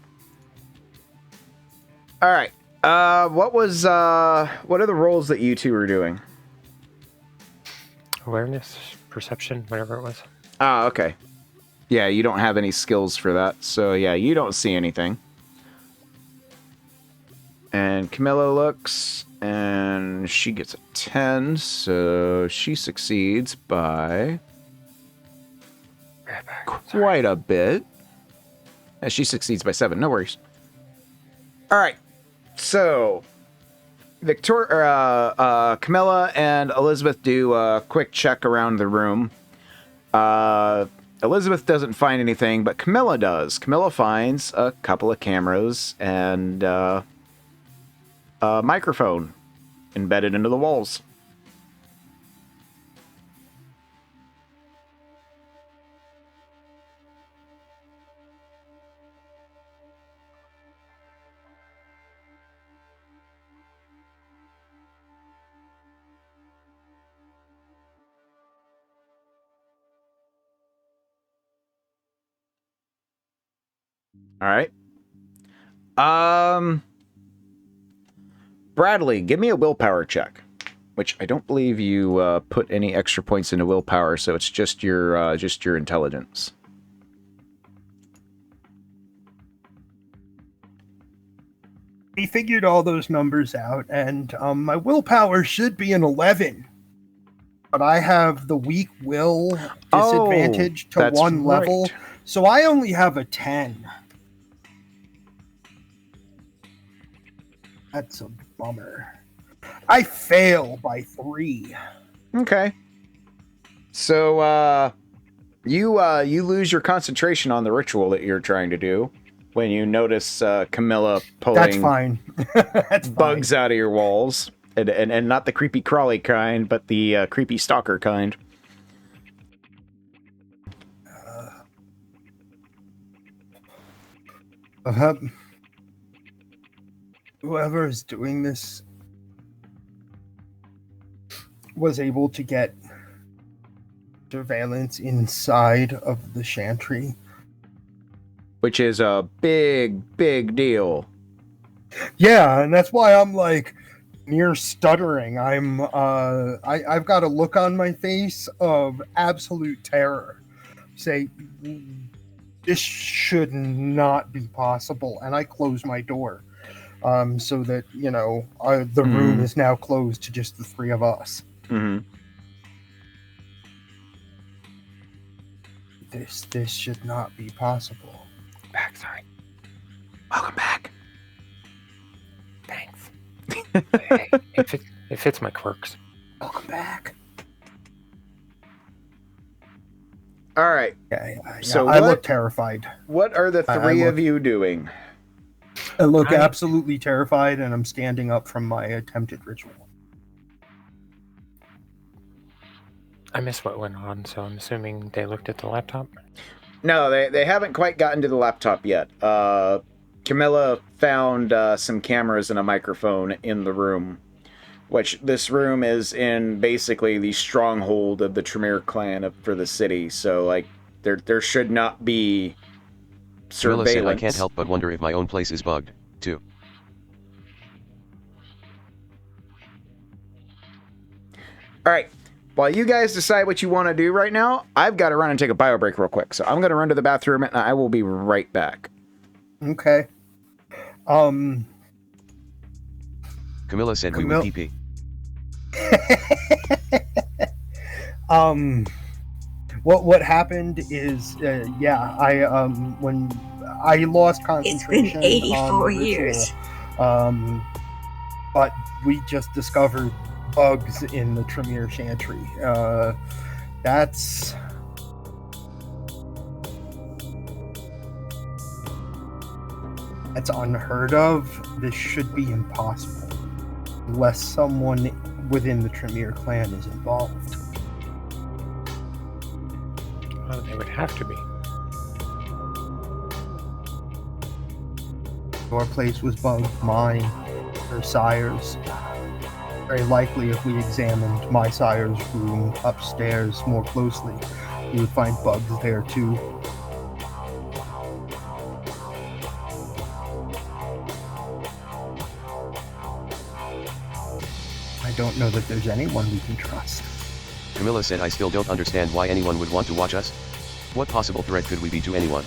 All right. What are the rolls that you two are doing? Awareness, perception, whatever it was. Ah, okay. Yeah, you don't have any skills for that, so yeah, you don't see anything. And Camilla looks, and she gets a 10, so she succeeds by quite a bit. She succeeds by 7, no worries. All right, so Camilla and Elizabeth do a quick check around the room. Elizabeth doesn't find anything, but Camilla does. Camilla finds a couple of cameras and a microphone embedded into the walls. All right. Bradley, give me a willpower check, which I don't believe you put any extra points into willpower, so it's just your intelligence. We figured all those numbers out, and my willpower should be an 11. But I have the weak will disadvantage to one level, so I only have a 10. That's a bummer. I fail by 3. Okay. So you lose your concentration on the ritual that you're trying to do when you notice Camilla pulling That's fine. That's bugs fine. out of your walls. And not the creepy crawly kind, but the creepy stalker kind. Uh, whoever is doing this was able to get surveillance inside of the Chantry. Which is a big, big deal. Yeah, and that's why I'm like near stuttering. I've got a look on my face of absolute terror. Say, this should not be possible, and I close my door, so that the room is now closed to just the three of us. Mm-hmm. This should not be possible. Back, sorry. Welcome back. Thanks. Hey, it fits my quirks. Welcome back. All right. Yeah. So I look terrified. What are the three of you doing? I look absolutely terrified, and I'm standing up from my attempted ritual. I missed what went on, so I'm assuming they looked at the laptop. No, they haven't quite gotten to the laptop yet. Camilla found some cameras and a microphone in the room, which this room is in basically the stronghold of the Tremere clan for the city. So, like, there should not be surveillance. Camilla said, I can't help but wonder if my own place is bugged, too. All right. While you guys decide what you want to do right now, I've got to run and take a bio break real quick. So I'm going to run to the bathroom, and I will be right back. Okay. Camilla said we would pee. What happened is, when I lost concentration. It's been 84 years. But we just discovered bugs in the Tremere Chantry. That's unheard of. This should be impossible unless someone within the Tremere clan is involved. Well, they would have to be. Your place was bugged, mine, her sire's. Very likely, if we examined my sire's room upstairs more closely, we would find bugs there too. I don't know that there's anyone we can trust. Camilla said, I still don't understand why anyone would want to watch us. What possible threat could we be to anyone?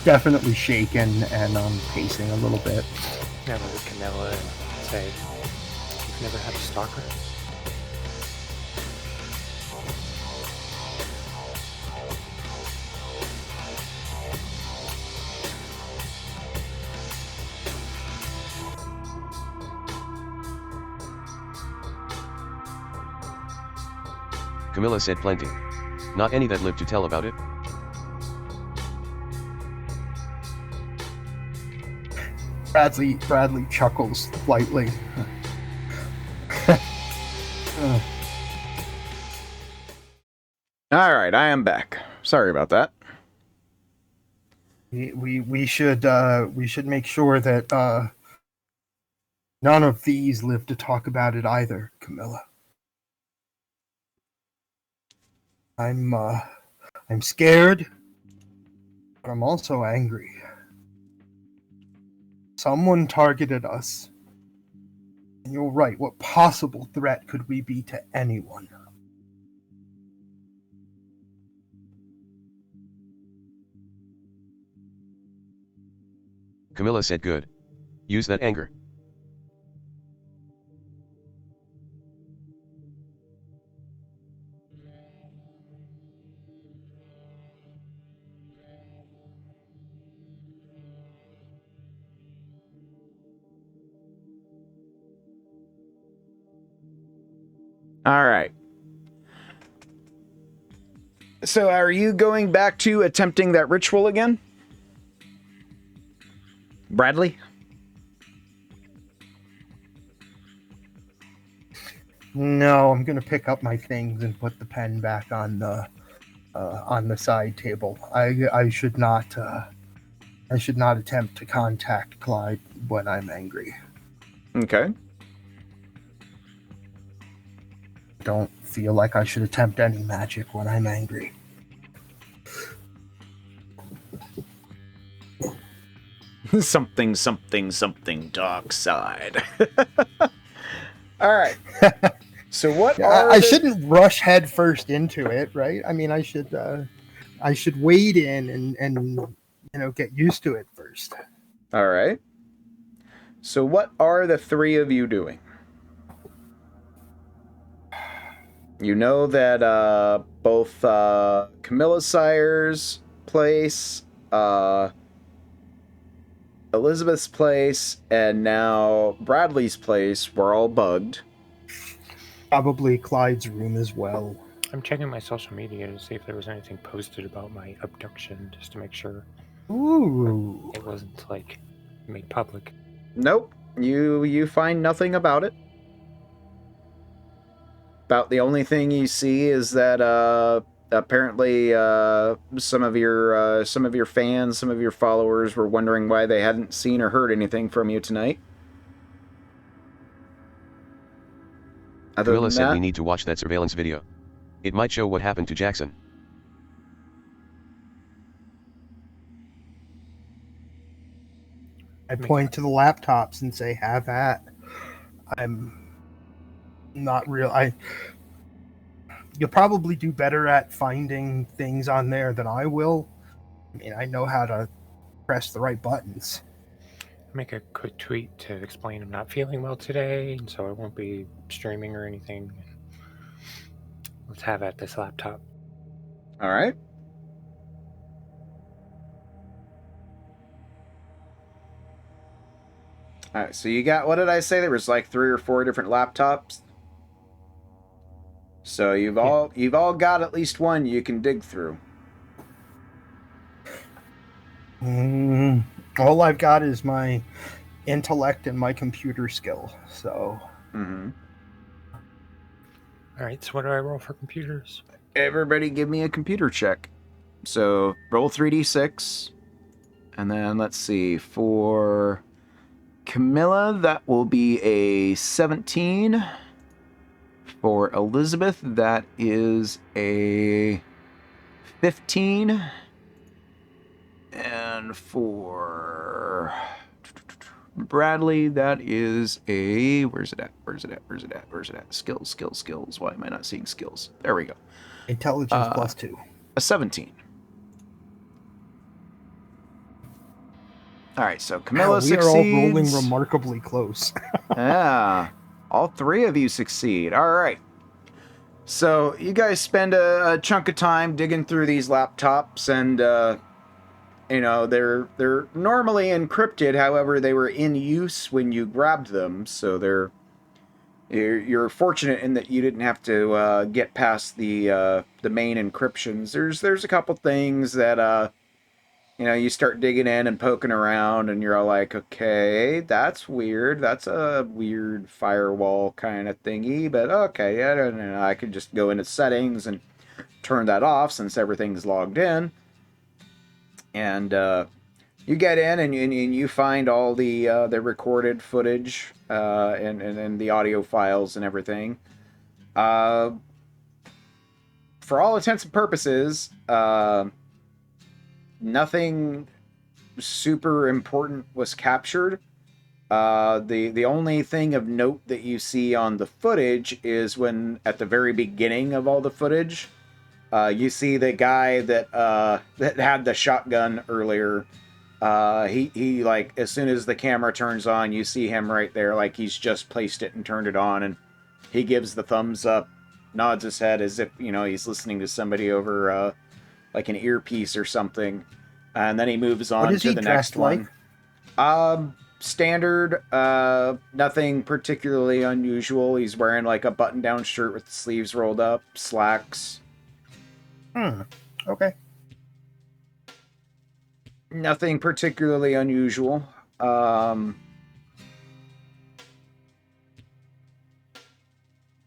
Definitely shaken and pacing a little bit. Yeah, look at Camilla and say, you've never had a stalker? Camilla said plenty. Not any that live to tell about it. Bradley chuckles lightly. All right, I am back. Sorry about that. We should make sure that none of these live to talk about it either, Camilla. I'm scared, but I'm also angry. Someone targeted us. And you're right, what possible threat could we be to anyone? Camilla said good. Use that anger. All right. So are you going back to attempting that ritual again? Bradley? No, I'm gonna pick up my things and put the pen back on the side table. I should not attempt to contact Clyde when I'm angry. Okay. Don't feel like I should attempt any magic when I'm angry. Something, something, something dark side. All right. So what are I shouldn't rush head first into it, right? I mean, I should wade in and get used to it first. All right. So what are the three of you doing? You know that both Camilla Sire's place, Elizabeth's place, and now Bradley's place were all bugged. Probably Clyde's room as well. I'm checking my social media to see if there was anything posted about my abduction, just to make sure Ooh. it wasn't like made public. Nope. You find nothing about it. About the only thing you see is that apparently some of your fans, some of your followers were wondering why they hadn't seen or heard anything from you tonight. Camilla said we need to watch that surveillance video. It might show what happened to Jackson. I point to the laptops and say, "Have at." I'm not real. You'll probably do better at finding things on there than I will. I mean, I know how to press the right buttons. Make a quick tweet to explain I'm not feeling well today, and so I won't be streaming or anything. Let's have at this laptop. All right. All right, so you got, what did I say? There was like 3 or 4 different laptops. So you've all got at least one you can dig through. All I've got is my intellect and my computer skill. So. Mm-hmm. All right. So what do I roll for computers? Everybody, give me a computer check. So roll 3d6, and then let's see, for Camilla that will be a 17. For Elizabeth, that is a 15. And for Bradley, that is a... Where's it at? Skills. Why am I not seeing skills? There we go. Intelligence +2. A 17. All right, so Camilla succeeds. We are all rolling remarkably close. Yeah. All 3 of you succeed. All right. So you guys spend a chunk of time digging through these laptops, and they're normally encrypted. However, they were in use when you grabbed them, so you're fortunate in that you didn't have to get past the main encryptions. There's a couple things that you start digging in and poking around, and you're all like, okay, that's weird. That's a weird firewall kind of thingy, but okay, I don't know. I could just go into settings and turn that off since everything's logged in. And you get in and you find all the recorded footage and the audio files and everything. For all intents and purposes, nothing super important was captured. The only thing of note that you see on the footage is when, at the very beginning of all the footage, you see the guy that had the shotgun earlier. He like, as soon as the camera turns on, you see him right there, like he's just placed it and turned it on, and he gives the thumbs up, nods his head as if he's listening to somebody over like an earpiece or something, and then he moves on to the next one. Standard, nothing particularly unusual. He's wearing like a button-down shirt with the sleeves rolled up, slacks. Okay. Nothing particularly unusual.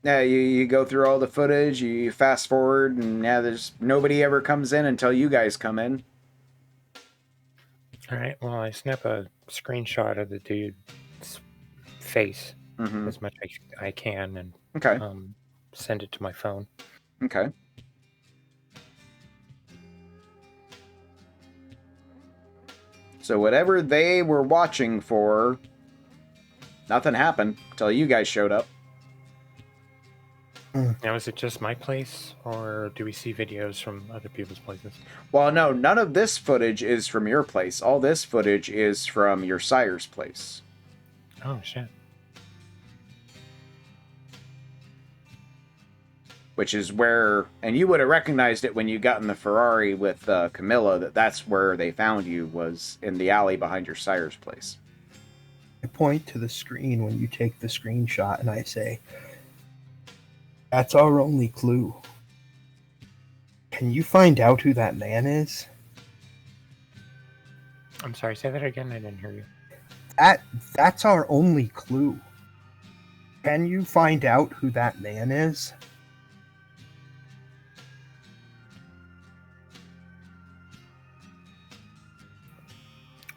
Yeah, you go through all the footage, you fast forward, and yeah, there's nobody ever comes in until you guys come in. All right. Well, I snap a screenshot of the dude's face as much as I can, and Okay. Send it to my phone. Okay. So whatever they were watching for, nothing happened until you guys showed up. Now, is it just my place, or do we see videos from other people's places? Well, no, none of this footage is from your place. All this footage is from your sire's place. Oh, shit. Which is where, and you would have recognized it when you got in the Ferrari with Camilla, that's where they found you, was in the alley behind your sire's place. I point to the screen when you take the screenshot and I say, "That's our only clue. Can you find out who that man is?" I'm sorry, say that again. I didn't hear you. That's our only clue. Can you find out who that man is?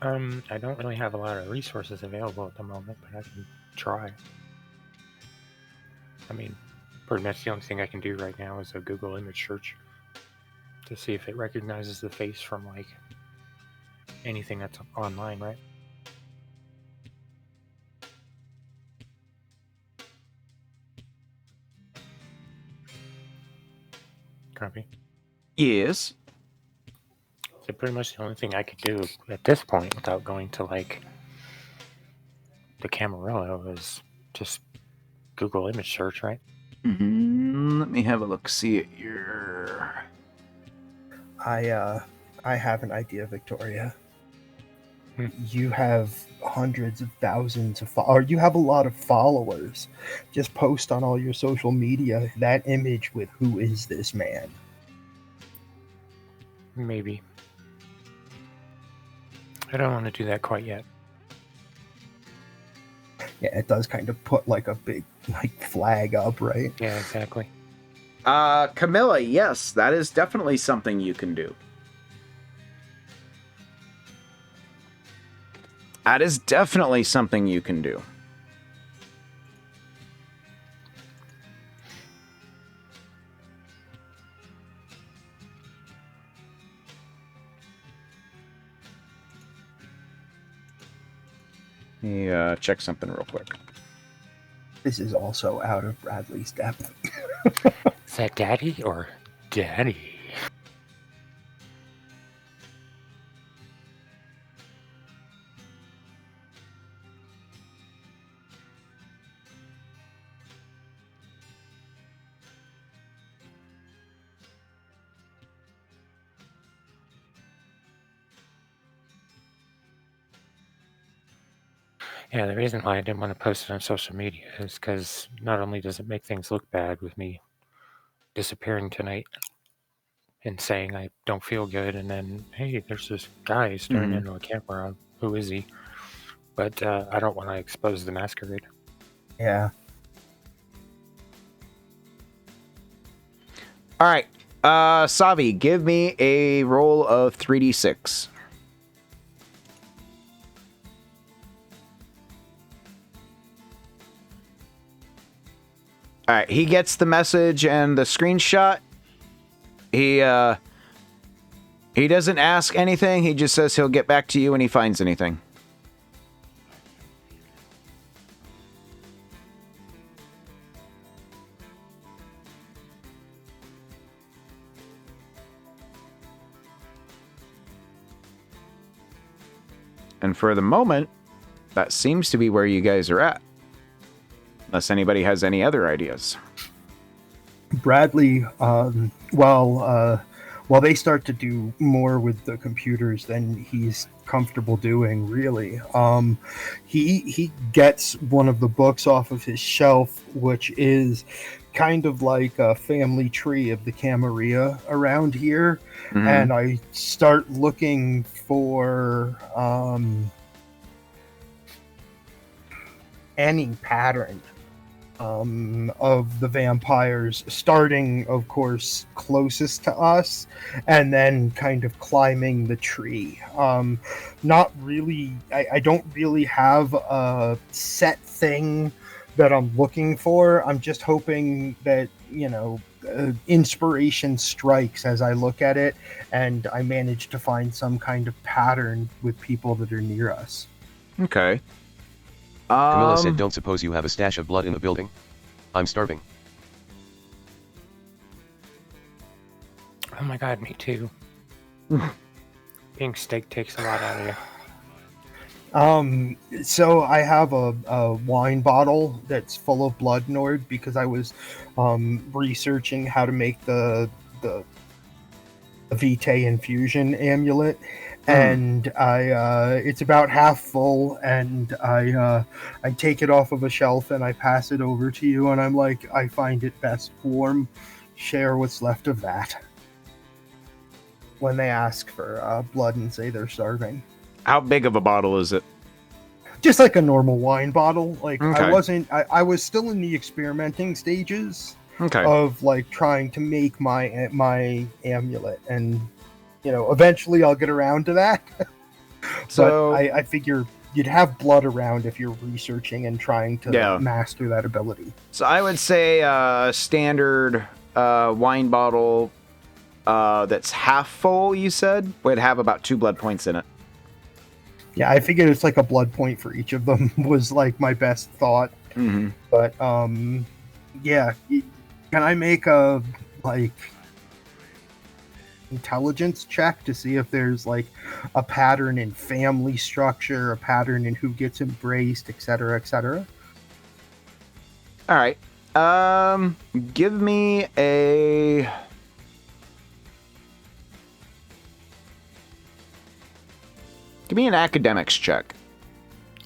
I don't really have a lot of resources available at the moment, but I can try. I mean, pretty much the only thing I can do right now is a Google image search to see if it recognizes the face from, like, anything that's online, right? Grumpy? Yes. So pretty much the only thing I could do at this point without going to, like, the Camarillo is just Google image search, right? Let me have a look. See at your... I have an idea, Victoria. You have hundreds of thousands of or you have a lot of followers. Just post on all your social media that image with "Who is this man?" Maybe. I don't want to do that quite yet. Yeah, it does kind of put like a big flag up, right? Yeah, exactly. Camilla, yes, that is definitely something you can do. That is definitely something you can do. Let me check something real quick. This is also out of Bradley's depth. Is that Daddy or Daddy? Yeah, the reason why I didn't want to post it on social media is because not only does it make things look bad with me disappearing tonight and saying I don't feel good, and then, hey, there's this guy staring into a camera. Who is he? But I don't want to expose the Masquerade. Yeah. All right. Savi, give me a roll of 3d6. All right, he gets the message and the screenshot. He doesn't ask anything. He just says he'll get back to you when he finds anything. And for the moment, that seems to be where you guys are at. Unless anybody has any other ideas. Bradley, while they start to do more with the computers than he's comfortable doing, really, he gets one of the books off of his shelf, which is kind of like a family tree of the Camarilla around here, and I start looking for any pattern of the vampires, starting, of course, closest to us, and then kind of climbing the tree. Not really, I don't really have a set thing that I'm looking for. I'm just hoping that, inspiration strikes as I look at it, and I manage to find some kind of pattern with people that are near us. Okay. Camilla said, don't suppose you have a stash of blood in the building? I'm starving. Oh my god, me too. Being steak takes a lot out of you. So I have a wine bottle that's full of blood, Nord, because I was researching how to make the Vitae infusion amulet. And it's about half full, and I take it off of a shelf and I pass it over to you, and I'm like, I find it best warm. Share what's left of that. When they ask for blood and say they're starving. How big of a bottle is it? Just like a normal wine bottle. Like, Okay. I was still in the experimenting stages Okay. of like trying to make my amulet, and eventually I'll get around to that. So But I figure you'd have blood around if you're researching and trying to master that ability. So I would say standard wine bottle that's half full, you said, would have about 2 blood points in it. Yeah, I figured it's like a blood point for each of them was like my best thought. Mm-hmm. But yeah, can I make a like intelligence check to see if there's like a pattern in family structure, a pattern in who gets embraced, etc., etc.? All right. Give me an academics check.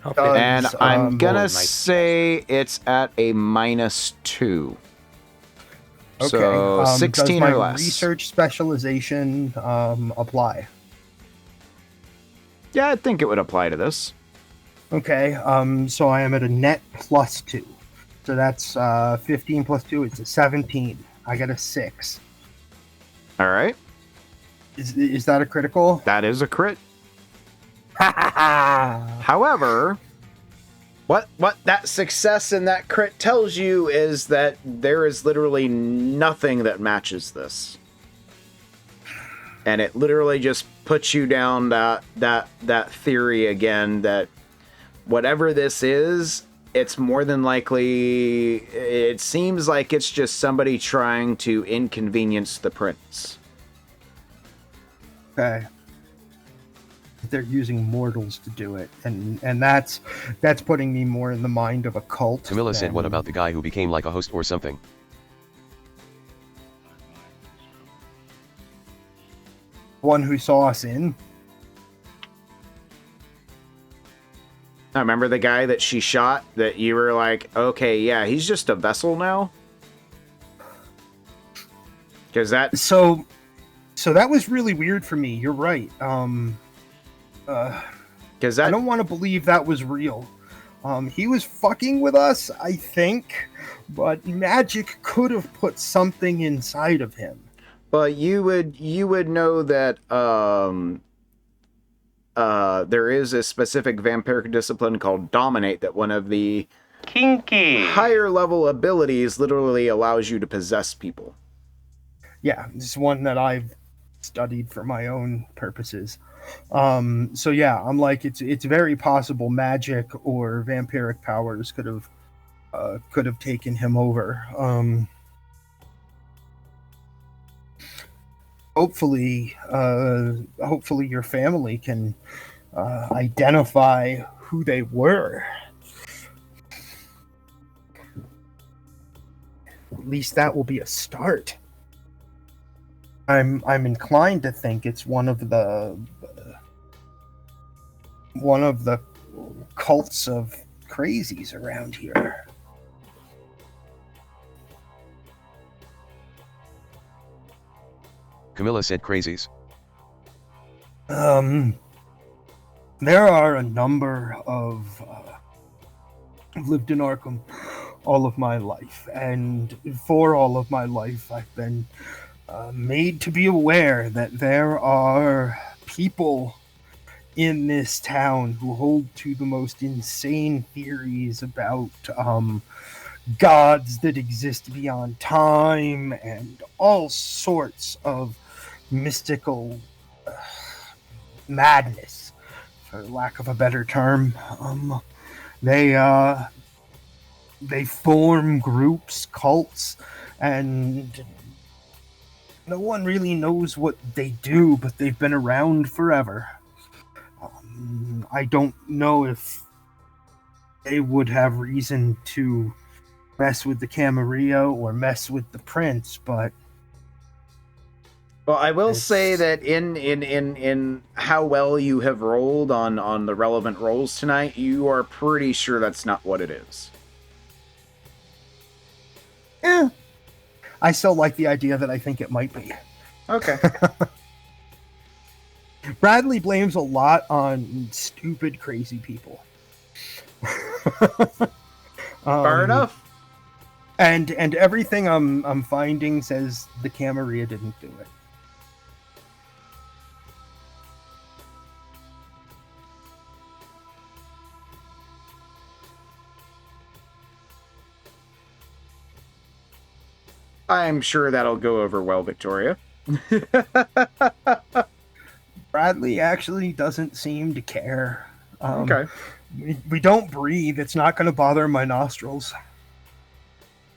Okay. And I'm gonna nice. say it's at a -2. Okay. So 16 does my or less. research specialization apply? Yeah, I think it would apply to this. Okay. So I am at a net +2. So that's 15 plus 2. It's a 17. I get a 6. All right. Is that a critical? That is a crit. However, what that success and that crit tells you is that there is literally nothing that matches this. And it literally just puts you down that theory again that whatever this is, it's more than likely, it seems like it's just somebody trying to inconvenience the prince. Okay. They're using mortals to do it, and that's putting me more in the mind of a cult. Camilla said, what about the guy who became like a host or something? One who saw us in? I remember the guy that she shot that you were like, okay, yeah, he's just a vessel now? Because that... So that was really weird for me. You're right. Because I don't want to believe that was real. He was fucking with us, I think, but magic could have put something inside of him. But you would know that there is a specific vampiric discipline called Dominate that one of the Kinky. higher level abilities literally allows you to possess people. Yeah, this is one that I've studied for my own purposes. So yeah, I'm like, it's very possible magic or vampiric powers could have taken him over. Hopefully your family can identify who they were. At least that will be a start. I'm inclined to think it's one of the cults of crazies around here. Camilla said, crazies. There are a number of I've lived in Arkham all of my life, and for all of my life, I've been made to be aware that there are people in this town who hold to the most insane theories about gods that exist beyond time and all sorts of mystical madness, for lack of a better term. They form groups, cults, and no one really knows what they do, but they've been around forever. I don't know if they would have reason to mess with the Camarilla or mess with the prince, but Well, I will say that in how well you have rolled on the relevant rolls tonight, you are pretty sure that's not what it is. yeah, I still like the idea that I think it might be. Okay. Bradley blames a lot on stupid, crazy people. Fair enough. And everything I'm finding says the Camarilla didn't do it. I'm sure that'll go over well, Victoria. Bradley actually doesn't seem to care. Okay. We don't breathe. It's not going to bother my nostrils.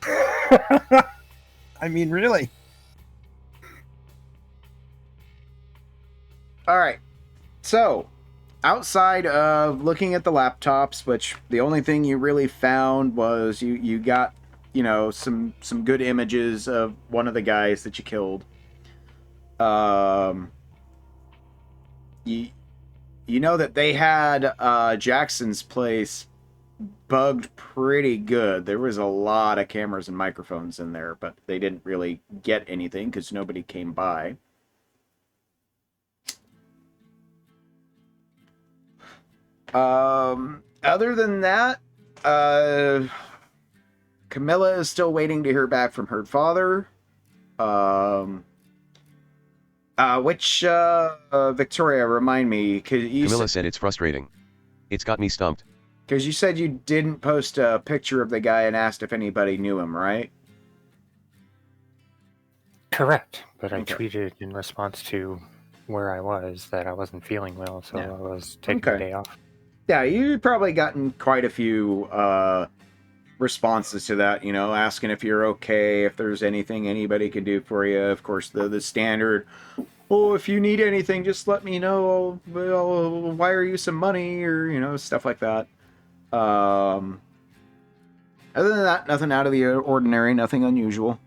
I mean, really. All right. So, outside of looking at the laptops, which the only thing you really found was you got, you know, some good images of one of the guys that you killed. You know that they had Jackson's place bugged pretty good. There was a lot of cameras and microphones in there, but they didn't really get anything because nobody came by. Other than that, Camilla is still waiting to hear back from her father. Victoria, remind me. Camilla said it's frustrating. It's got me stumped. Because you said you didn't post a picture of the guy and asked if anybody knew him, right? Correct, but I Okay. tweeted in response to where I was that I wasn't feeling well, so Yeah. I was taking Okay. the day off. Yeah, you've probably gotten quite a few responses to that, you know, asking if you're okay, if there's anything anybody can do for you. Of course, the standard, oh, if you need anything, just let me know. I'll wire you some money, or, you know, stuff like that. Other than that, nothing out of the ordinary, nothing unusual.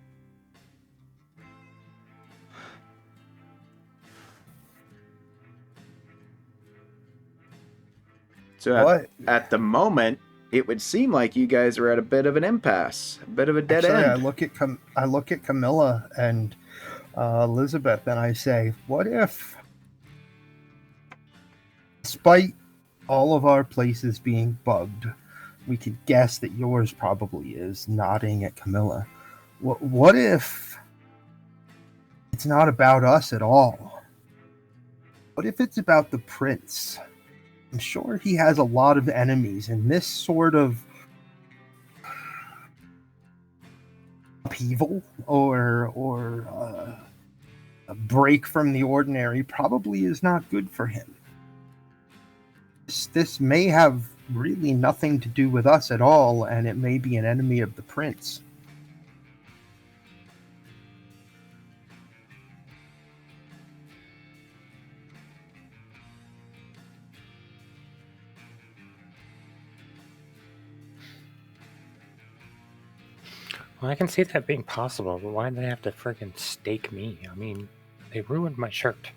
So at the moment, it would seem like you guys are at a bit of an impasse, a bit of a dead Actually, end. I look at Camilla and Elizabeth, and I say, what if, despite all of our places being bugged, we could guess that yours probably is, nodding at Camilla. What if it's not about us at all? What if it's about the prince? I'm sure he has a lot of enemies, and this sort of upheaval or a break from the ordinary probably is not good for him. This may have really nothing to do with us at all, and it may be an enemy of the prince. Well, I can see that being possible, but why did they have to friggin' stake me? I mean, they ruined my shirt.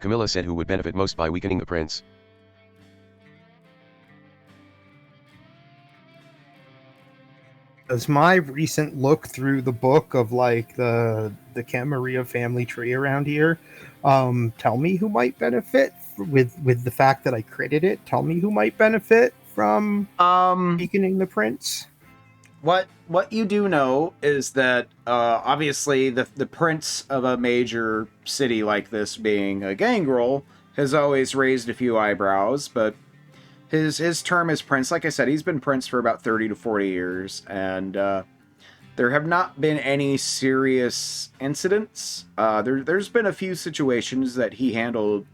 Camilla said who would benefit most by weakening the prince. Does my recent look through the book of like the Camarilla family tree around here tell me who might benefit with the fact that I critted it? Tell me who might benefit from weakening the prince? What you do know is that obviously the prince of a major city like this being a gangrel has always raised a few eyebrows, but his term as prince, like I said, he's been prince for about 30 to 40 years, and there have not been any serious incidents. There's been a few situations that he handled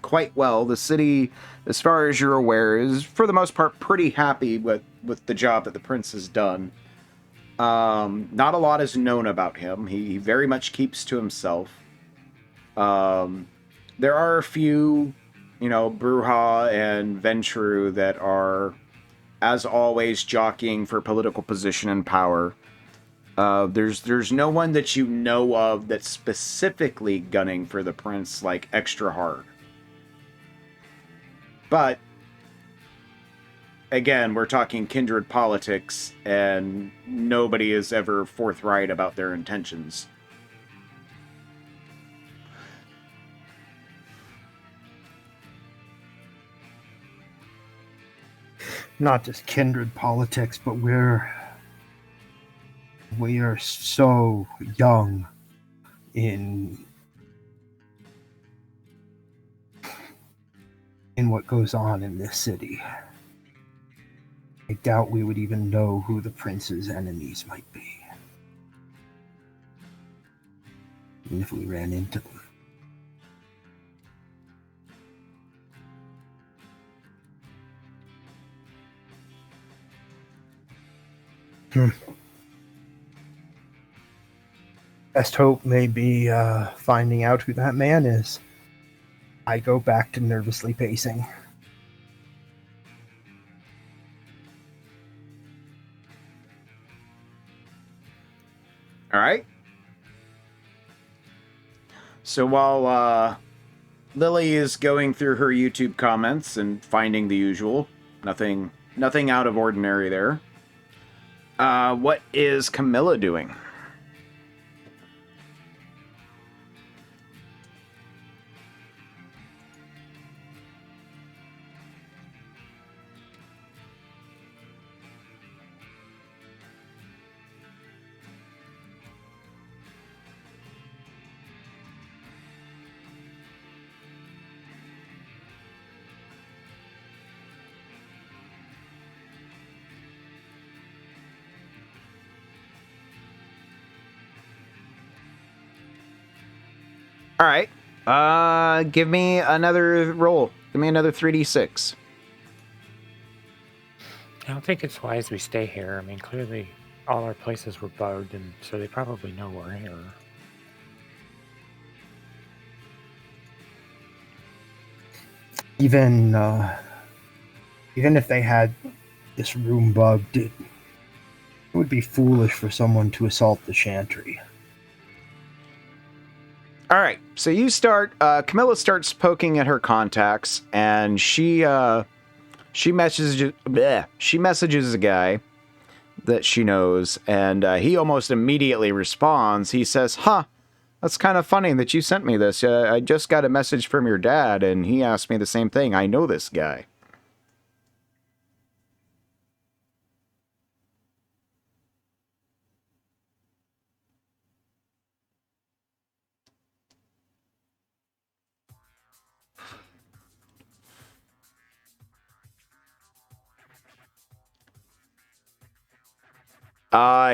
quite well. The city, as far as you're aware, is for the most part pretty happy with the job that the prince has done. Not a lot is known about him. He very much keeps to himself. There are a few, Bruja and Ventru that are, as always, jockeying for political position and power. There's no one that you know of that's specifically gunning for the prince, like, extra hard. But, again, we're talking kindred politics, and nobody is ever forthright about their intentions. Not just kindred politics, but we are so young in what goes on in this city. I doubt we would even know who the prince's enemies might be, even if we ran into them. Best hope may be finding out who that man is. I go back to nervously pacing. All right. So while Lily is going through her YouTube comments and finding the usual, nothing out of ordinary there. What is Camilla doing? All right. Give me another roll. Give me another 3d6. I don't think it's wise we stay here. I mean, clearly all our places were bugged, and so they probably know we're here. Even if they had this room bugged, it would be foolish for someone to assault the chantry. All right, so you start. Camilla starts poking at her contacts, and she messages a guy that she knows, and he almost immediately responds. He says, "Huh, that's kind of funny that you sent me this. I just got a message from your dad, and he asked me the same thing. I know this guy."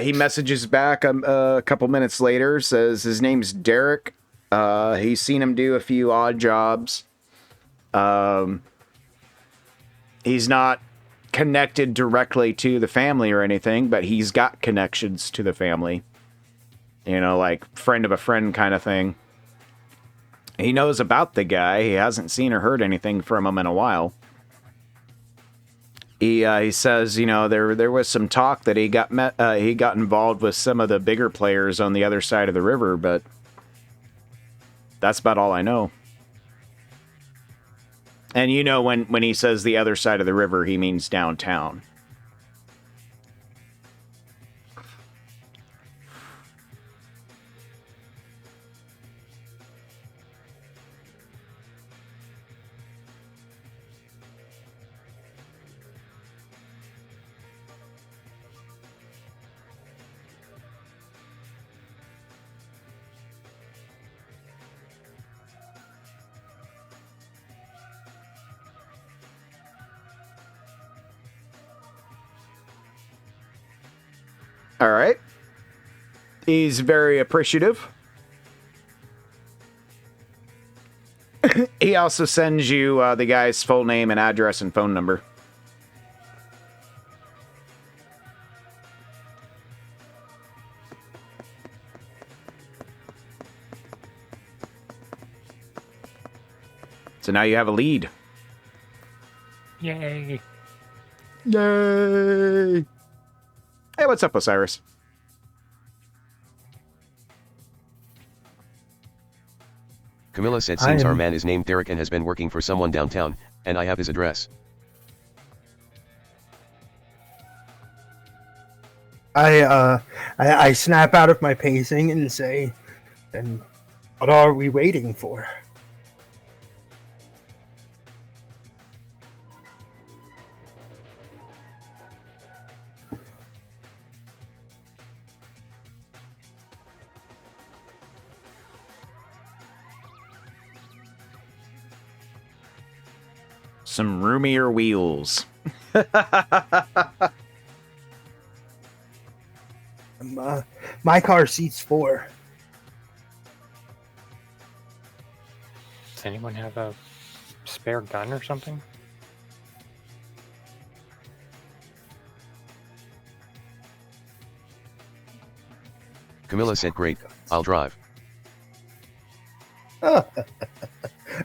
He messages back a couple minutes later, says his name's Derek. He's seen him do a few odd jobs. He's not connected directly to the family or anything, but he's got connections to the family. Like friend of a friend kind of thing. He knows about the guy. He hasn't seen or heard anything from him in a while. He says, there was some talk that he got involved with some of the bigger players on the other side of the river, but that's about all I know. And when he says the other side of the river, he means downtown. All right. He's very appreciative. He also sends you the guy's full name and address and phone number. So now you have a lead. Yay. Yay! Hey, what's up, Osiris? Camilla said seems our man is named Derek and has been working for someone downtown, and I have his address. I snap out of my pacing and say, "Then what are we waiting for?" Some roomier wheels. My car seats 4. Does anyone have a spare gun or something? Camilla said great, I'll drive.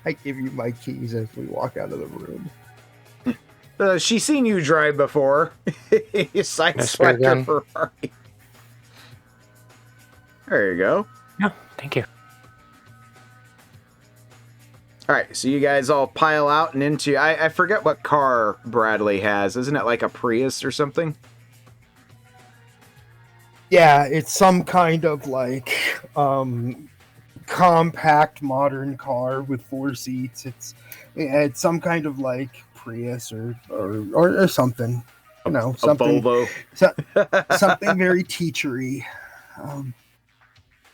I give you my keys as we walk out of the room. She's seen you drive before. You sideswiped her Ferrari. There you go. No, thank you. All right, so you guys all pile out and into... I forget what car Bradley has. Isn't it like a Prius or something? Yeah, it's some kind of like compact modern car with 4 seats. It's some kind of like Prius or something. You know, something. A Volvo. Something very teachery.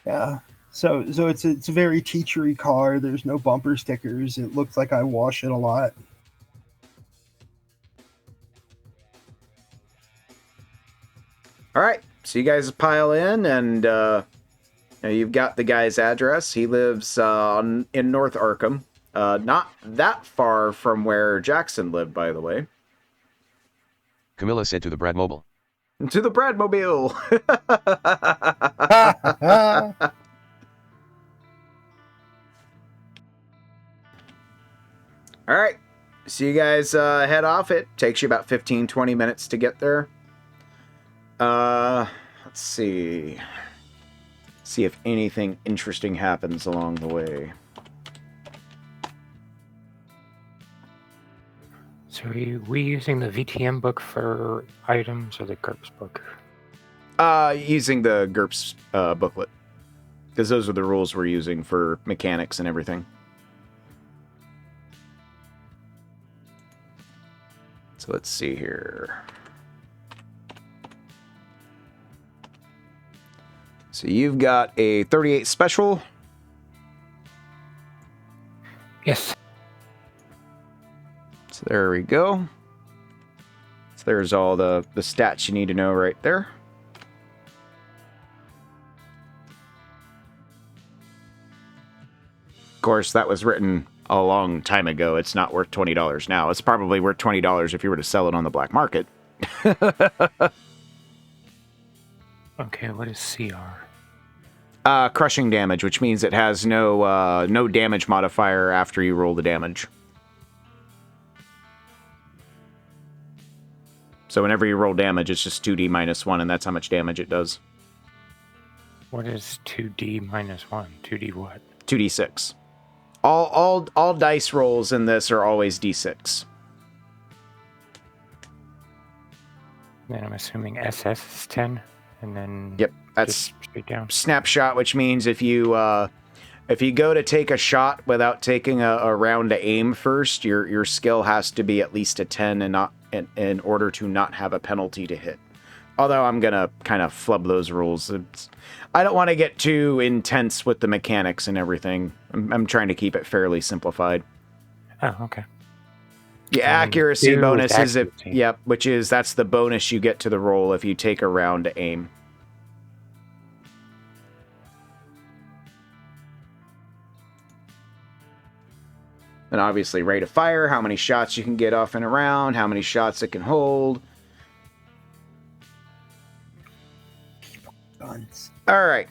Yeah. So it's a very teachery car. There's no bumper stickers. It looks like I wash it a lot. All right, so you guys pile in, and you've got the guy's address. He lives in North Arkham, not that far from where Jackson lived, by the way. Camilla said to the Bradmobile. To the Bradmobile. All right, so you guys head off. It takes you about 15-20 minutes to get there. Let's see. See if anything interesting happens along the way. So are we using the VTM book for items or the GURPS book? Using the GURPS booklet. Because those are the rules we're using for mechanics and everything. So let's see here. So you've got a 38 special. Yes. So there we go. So there's all the stats you need to know right there. Of course, that was written a long time ago. It's not worth $20 now. It's probably worth $20 if you were to sell it on the black market. Okay, what is CR? Crushing damage, which means it has no damage modifier after you roll the damage. So whenever you roll damage, it's just 2d minus 1, and that's how much damage it does. What is 2d minus 1? 2d what? 2d6. All dice rolls in this are always d6. Then I'm assuming SS is 10, and then Yep, that's straight down. Snapshot, which means if you go to take a shot without taking a round to aim first, your skill has to be at least a 10 and not in order to not have a penalty to hit. Although I'm gonna kind of flub those rules. I don't want to get too intense with the mechanics and everything. I'm trying to keep it fairly simplified. Oh, okay. The accuracy bonus is accuracy. that's the bonus you get to the roll if you take a round to aim. And obviously rate of fire, how many shots you can get off and around, how many shots it can hold. Guns. All right.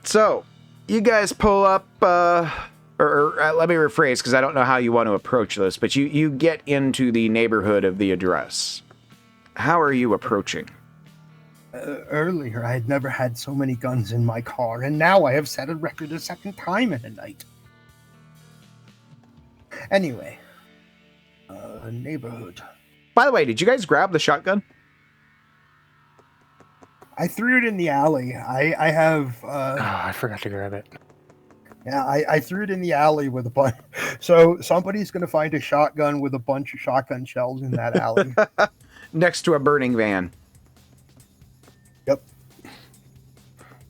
So, you guys pull up, or let me rephrase, because I don't know how you want to approach this, but you get into the neighborhood of the address. How are you approaching? Earlier, I had never had so many guns in my car, and now I have set a record a second time in a night. Anyway, neighborhood. By the way, did you guys grab the shotgun? I threw it in the alley. I have. I forgot to grab it. Yeah, I threw it in the alley with a bunch. So somebody's going to find a shotgun with a bunch of shotgun shells in that alley. Next to a burning van. Yep.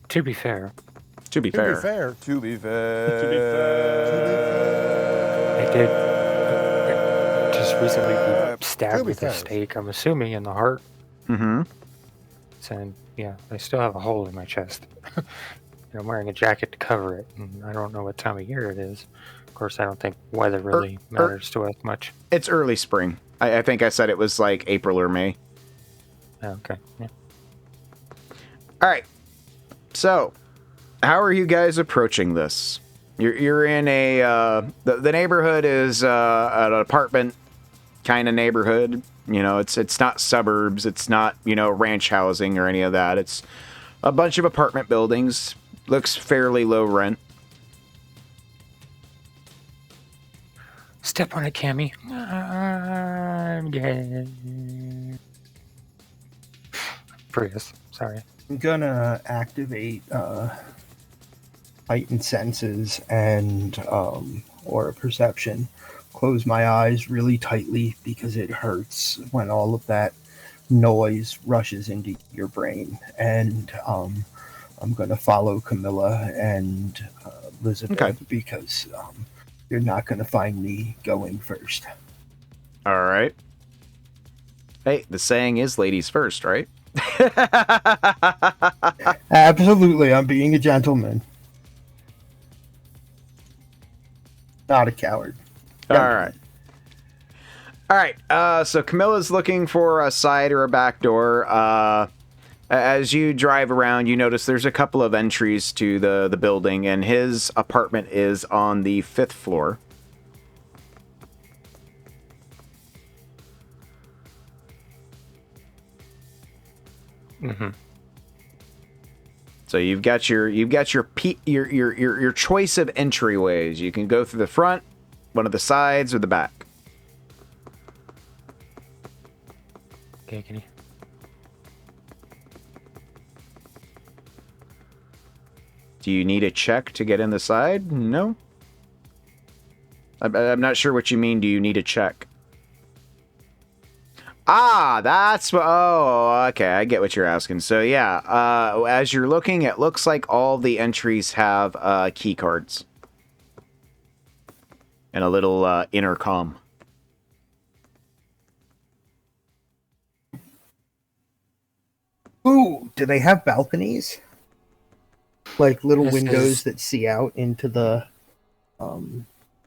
To be fair, To be fair. I did just recently be stabbed with a stake, I'm assuming, in the heart. Mm-hmm. And yeah, I still have a hole in my chest. I'm wearing a jacket to cover it, and I don't know what time of year it is. Of course, I don't think weather really matters to us much. It's early spring. I think I said it was like April or May. Oh, okay. Yeah. All right. So, how are you guys approaching this? You're in a the neighborhood is an apartment kind of neighborhood. You know, it's not suburbs. It's not, ranch housing or any of that. It's a bunch of apartment buildings. Looks fairly low rent. Step on it, Cammy. Prius, sorry. I'm gonna activate Heightened Senses and or Perception. Close my eyes really tightly because it hurts when all of that noise rushes into your brain. And I'm gonna follow Camilla and Elizabeth because you're not gonna find me going first. All right. Hey, the saying is ladies first, right? Absolutely, I'm being a gentleman. Not a coward. All right. So Camilla's looking for a side or a back door. As you drive around, you notice there's a couple of entries to the building, and his apartment is on the 5th floor. Mm-hmm. So you've got your choice of entryways. You can go through the front, one of the sides, or the back. Okay, can you? Do you need a check to get in the side? No. I'm not sure what you mean. Do you need a check? Ah, that's what. Oh, okay. I get what you're asking. So yeah, as you're looking, it looks like all the entries have key cards and a little intercom. Ooh, do they have balconies? Like little This windows is- that see out into the,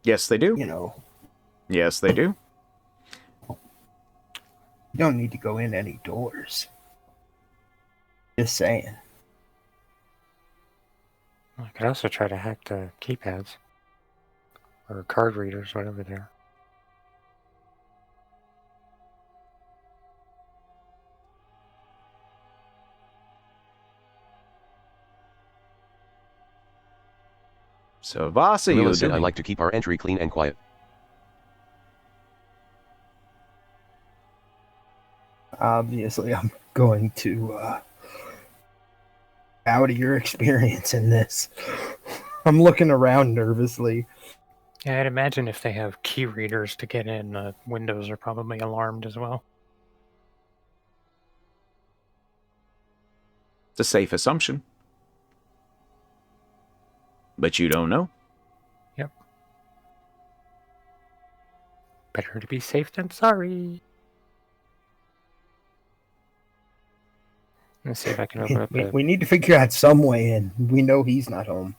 Yes, they do. Yes, they do. You don't need to go in any doors. Just saying. I could also try to hack the keypads. Or card readers, whatever they are. So Vasa, Camilla you said do. I like to keep our entry clean and quiet. Obviously, I'm going to bow to your experience in this. I'm looking around nervously. Yeah, I'd imagine if they have key readers to get in, the windows are probably alarmed as well. It's a safe assumption. But you don't know. Yep. Better to be safe than sorry. Let's see if I can open up We need to figure out some way in. We know he's not home.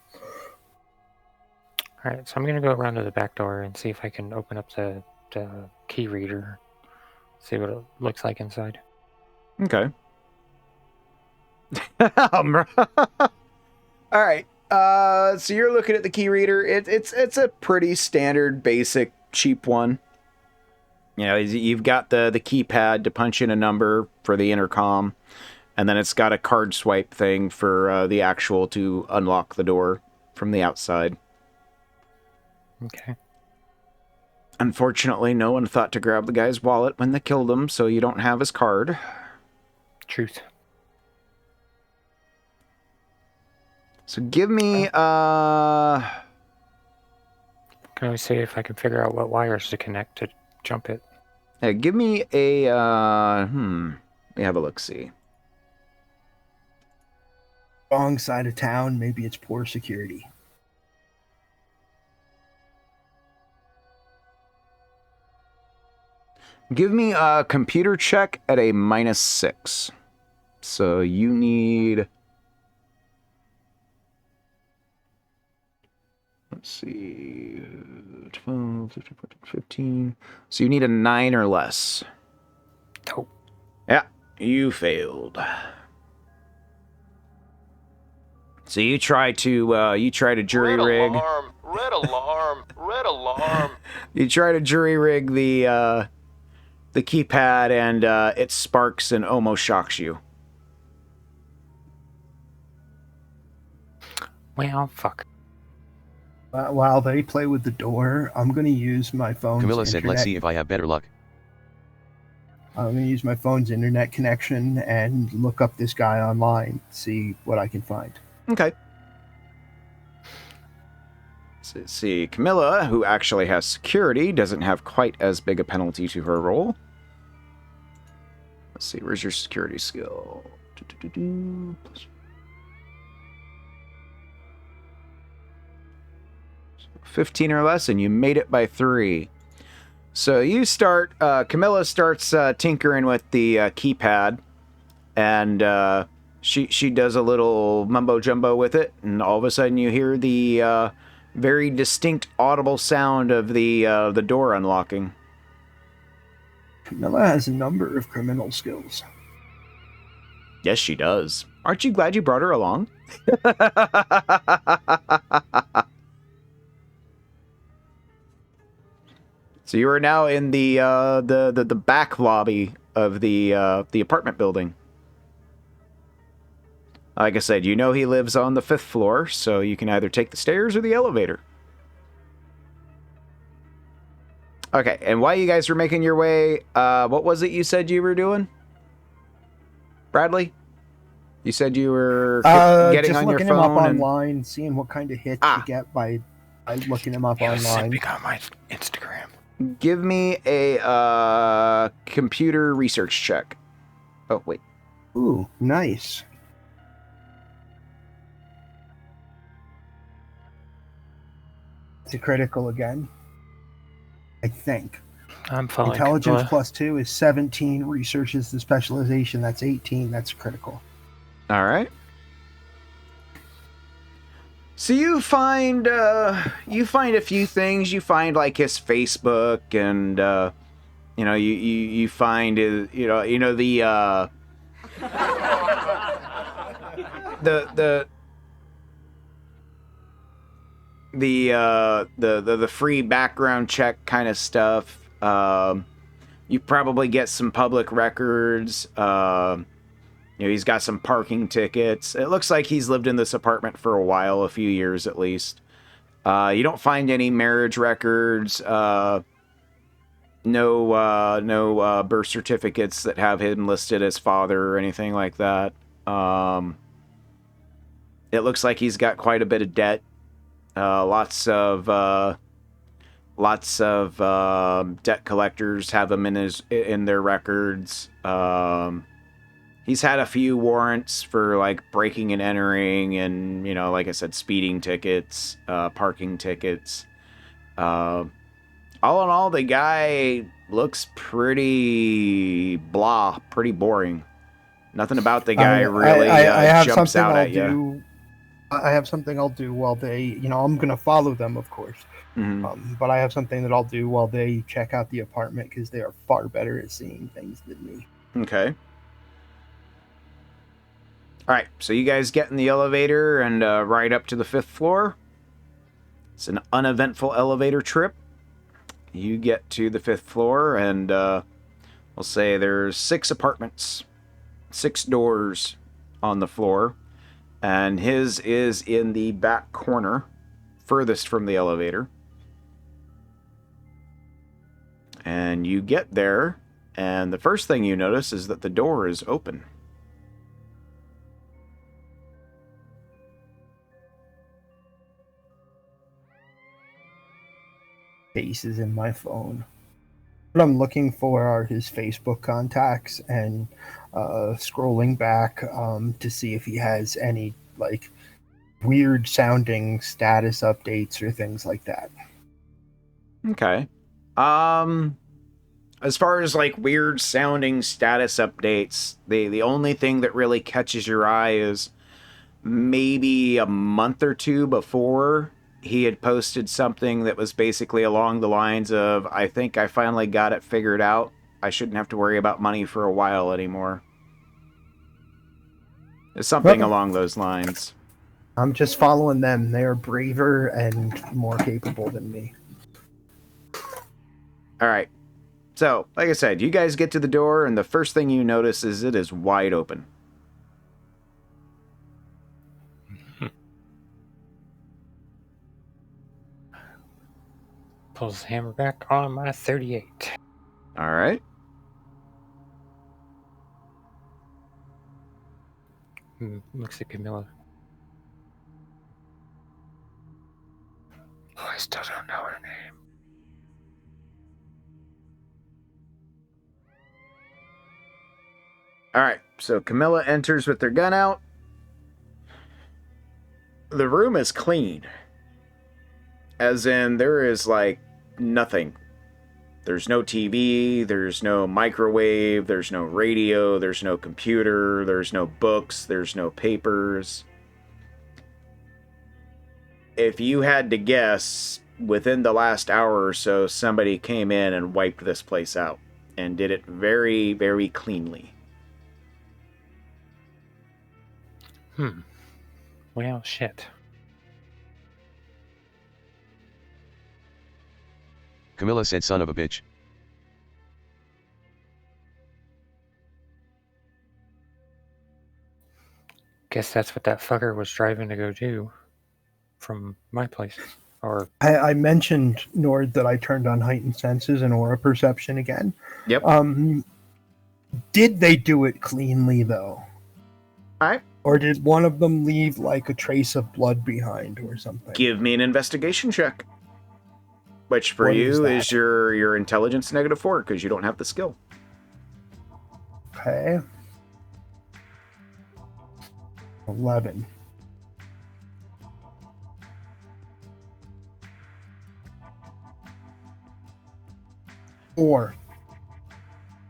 Alright, so I'm going to go around to the back door and see if I can open up the key reader. See what it looks like inside. Okay. All right. So you're looking at the key reader. It's a pretty standard, basic, cheap one. You know, you've got the keypad to punch in a number for the intercom, and then it's got a card swipe thing for the actual to unlock the door from the outside. Okay. Unfortunately, no one thought to grab the guy's wallet when they killed him, so you don't have his card. Truth. So give me, Can I see if I can figure out what wires to connect to jump it? give me a, let me have a look-see. Wrong side of town, maybe it's poor security. Give me a computer check at a -6. So you need... Let's see... 12, 13, 14, 15... So you need a 9 or less. Oh. Yeah, you failed. So you try to jury rig... Red alarm! Red alarm! You try to jury rig the keypad, and it sparks and almost shocks you. Well, fuck. While they play with the door, I'm going to use my phone's Camilla said, internet. let's see if I have better luck. I'm going to use my phone's internet connection and look up this guy online, see what I can find. Okay. So let's see, Camilla, who actually has security, doesn't have quite as big a penalty to her role. Let's see, where's your security skill? 15 or less, and you made it by 3. So you start, Camilla starts tinkering with the keypad, and she does a little mumbo-jumbo with it, and all of a sudden you hear the very distinct audible sound of the door unlocking. Camilla has a number of criminal skills. Yes, she does. Aren't you glad you brought her along? So you are now in the back lobby of the apartment building. Like I said, you know he lives on the 5th floor, so you can either take the stairs or the elevator. Okay, and while you guys were making your way, what was it you said you were doing? Bradley? You said you were getting on your phone just looking him up online, seeing what kind of hits you get by looking him up online. Sipping on my Instagram. Give me a computer research check. Oh, wait. Ooh, nice. It's a critical again, I think. I'm following. Intelligence +2 is 17. Research is the specialization. That's 18. That's critical. All right. So you find a few things. You find like his Facebook, and you find the free background check kind of stuff. You probably get some public records. He's got some parking tickets. It looks like he's lived in this apartment for a while, a few years at least. You don't find any marriage records. No birth certificates that have him listed as father or anything like that. It looks like he's got quite a bit of debt. Lots of debt collectors have him in their records. He's had a few warrants for like breaking and entering, and like I said, speeding tickets, parking tickets. All in all, the guy looks pretty blah, pretty boring. Nothing about the guy really I have jumps something out I'll at you. I have something I'll do while they, I'm going to follow them, of course. Mhm. But I have something that I'll do while they check out the apartment because they are far better at seeing things than me. Okay. All right, so you guys get in the elevator and ride up to the 5th floor. It's an uneventful elevator trip. You get to the 5th floor, and we'll say there's 6 apartments, 6 doors on the floor, and his is in the back corner, furthest from the elevator. And you get there, and the first thing you notice is that the door is open. Faces in my phone. What I'm looking for are his Facebook contacts and scrolling back to see if he has any like weird sounding status updates or things like that. Okay. As far as like weird sounding status updates, the only thing that really catches your eye is maybe a month or two before he had posted something that was basically along the lines of, I think I finally got it figured out. I shouldn't have to worry about money for a while anymore. It's something along those lines. I'm just following them. They are braver and more capable than me. All right. So, like I said, you guys get to the door, and the first thing you notice is it is wide open. Pulls the hammer back on my 38. All right. Looks at Camilla. Oh, I still don't know her name. All right. So Camilla enters with their gun out. The room is clean. As in, there is like nothing. There's no TV, there's no microwave, there's no radio, there's no computer, there's no books, there's no papers. If you had to guess, within the last hour or so, somebody came in and wiped this place out and did it very, very cleanly. Well, shit. Camilla said, son of a bitch. Guess that's what that fucker was driving to go do from my place. Or I mentioned, Nord, that I turned on Heightened Senses and Aura Perception again. Yep. Did they do it cleanly, though? All right. Or did one of them leave, like, a trace of blood behind or something? Give me an investigation check. Which for What you is is your intelligence -4 because you don't have the skill. Okay. 11. Four.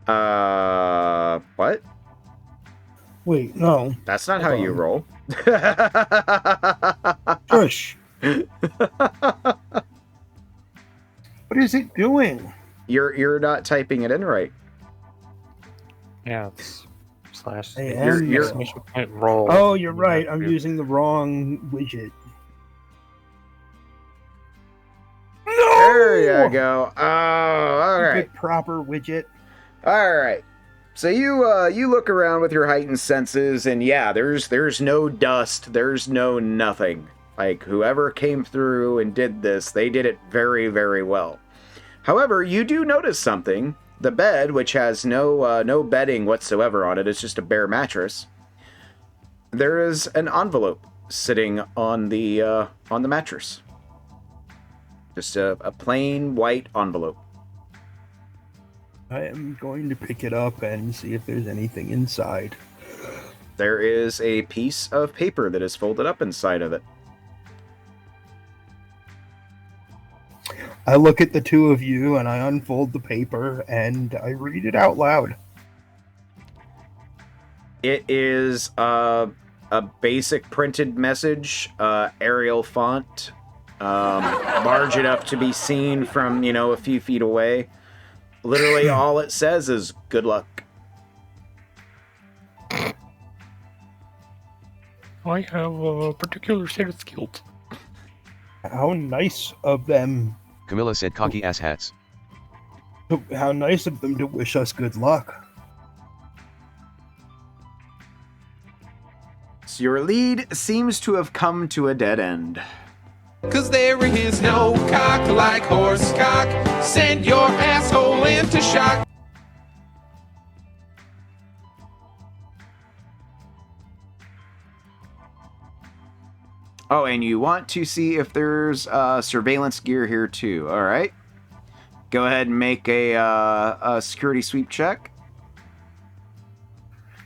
What? Wait, no. That's not Hold how you on. roll. Shush. What is it doing? You're not typing it in right. yeah, it's slash I You're- am, you're- exclamation point roll. Oh, you're You right. have I'm to- using the wrong widget. No! There you go. Oh, all right. Good proper widget. All right. So you look around with your heightened senses, and yeah, there's no dust, there's no nothing. Like whoever came through and did this, they did it very, very well. However, you do notice something. The bed, which has no bedding whatsoever on it, it's just a bare mattress. There is an envelope sitting on the mattress. Just a plain white envelope. I am going to pick it up and see if there's anything inside. There is a piece of paper that is folded up inside of it. I look at the two of you and I unfold the paper and I read it out loud. It is a a basic printed message, Arial font, large enough to be seen from, a few feet away. Literally all it says is, good luck. I have a particular set of skills. How nice of them. Camilla said cocky ass hats. How nice of them to wish us good luck. So your lead seems to have come to a dead end. 'Cause there is no cock like horse cock. Send your asshole into shock. Oh, and you want to see if there's surveillance gear here too. All right. Go ahead and make a security sweep check.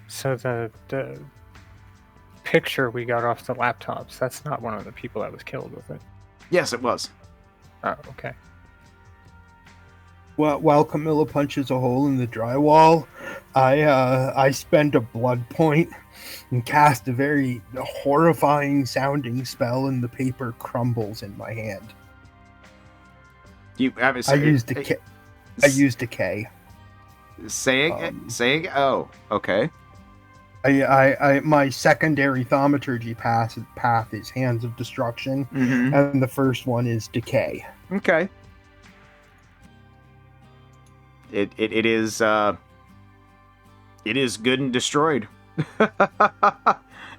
So the picture we got off the laptops, that's not one of the people that was killed, was it? Yes, it was. Oh, okay. Well, while Camilla punches a hole in the drywall, I spend a blood point and cast a very horrifying sounding spell, and the paper crumbles in my hand. You have I used decay. Saying. Oh, okay. My secondary thaumaturgy path is Hands of Destruction, Mm-hmm. and the first one is Decay. Okay. It is good and destroyed.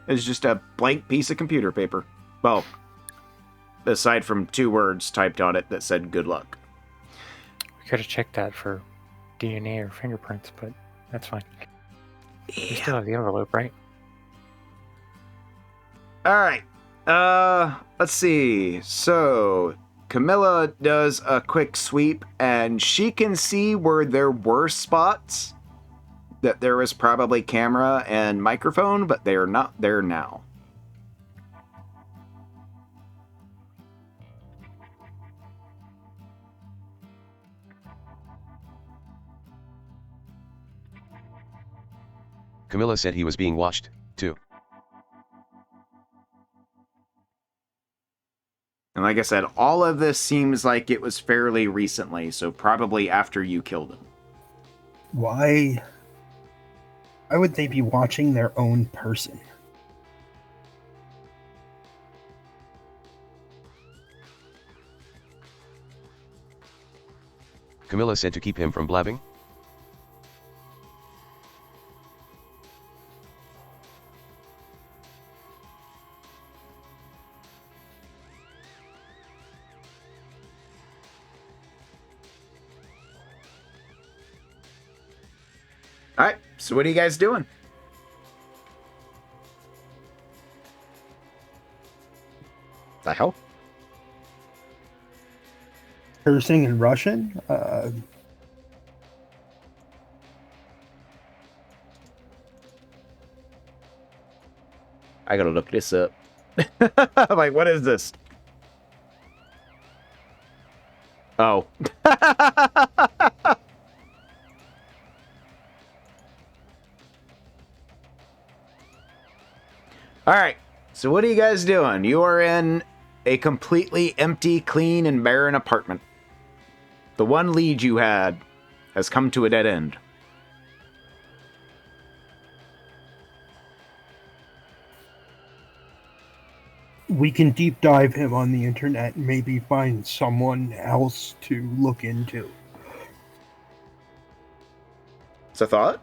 It's just a blank piece of computer paper. Well, aside from 2 words typed on it that said good luck. We could have checked that for DNA or fingerprints, but that's fine. You still have the envelope, right? All right. Let's see. So Camilla does a quick sweep, and she can see where there were spots that there was probably camera and microphone, but they are not there now. Camilla said he was being watched, too. And like I said, all of this seems like it was fairly recently, so probably after you killed him. Why would they be watching their own person? Camilla said to keep him from blabbing. All right, so what are you guys doing? The hell? Cursing in Russian? I gotta look this up. I'm like, what is this? Oh. All right. So what are you guys doing? You are in a completely empty, clean, and barren apartment. The one lead you had has come to a dead end. We can deep dive him on the internet and maybe find someone else to look into. It's a thought?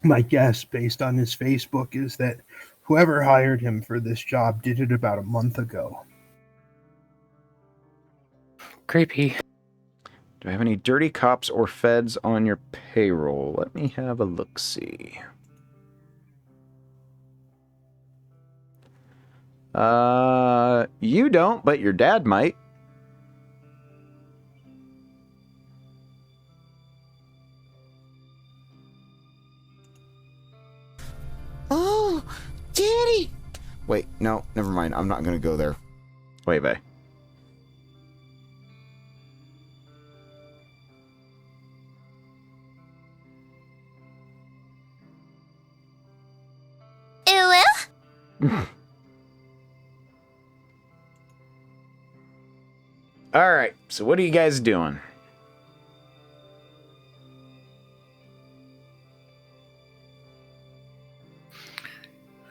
My guess, based on his Facebook, is that whoever hired him for this job did it about a month ago. Creepy. Do I have any dirty cops or feds on your payroll? Let me have a look-see. You don't, but your dad might. Oh, Daddy! Wait, no, never mind. I'm not going to go there. Wait. All right, so what are you guys doing?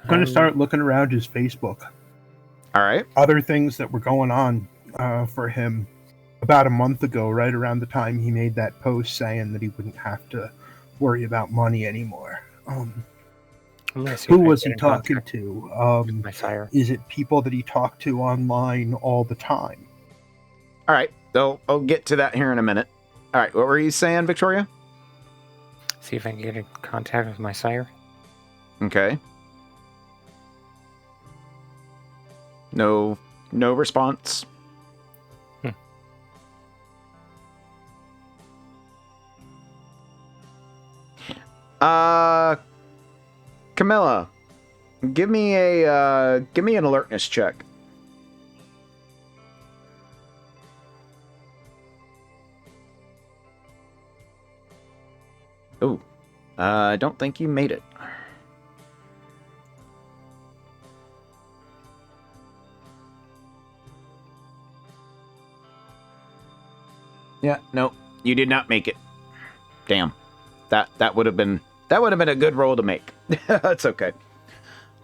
I'm going to start looking around his Facebook. All right. Other things that were going on for him about a month ago, right around the time he made that post saying that he wouldn't have to worry about money anymore. Who was he talking to? My sire. Is it people that he talked to online all the time? All right, I'll get to that here in a minute. All right, what were you saying, Victoria? See if I can get in contact with my sire. Okay. No response. Camilla, give me an alertness check. Oh, I don't think you made it. Yeah, no, you did not make it. Damn, that would have been a good roll to make. That's okay.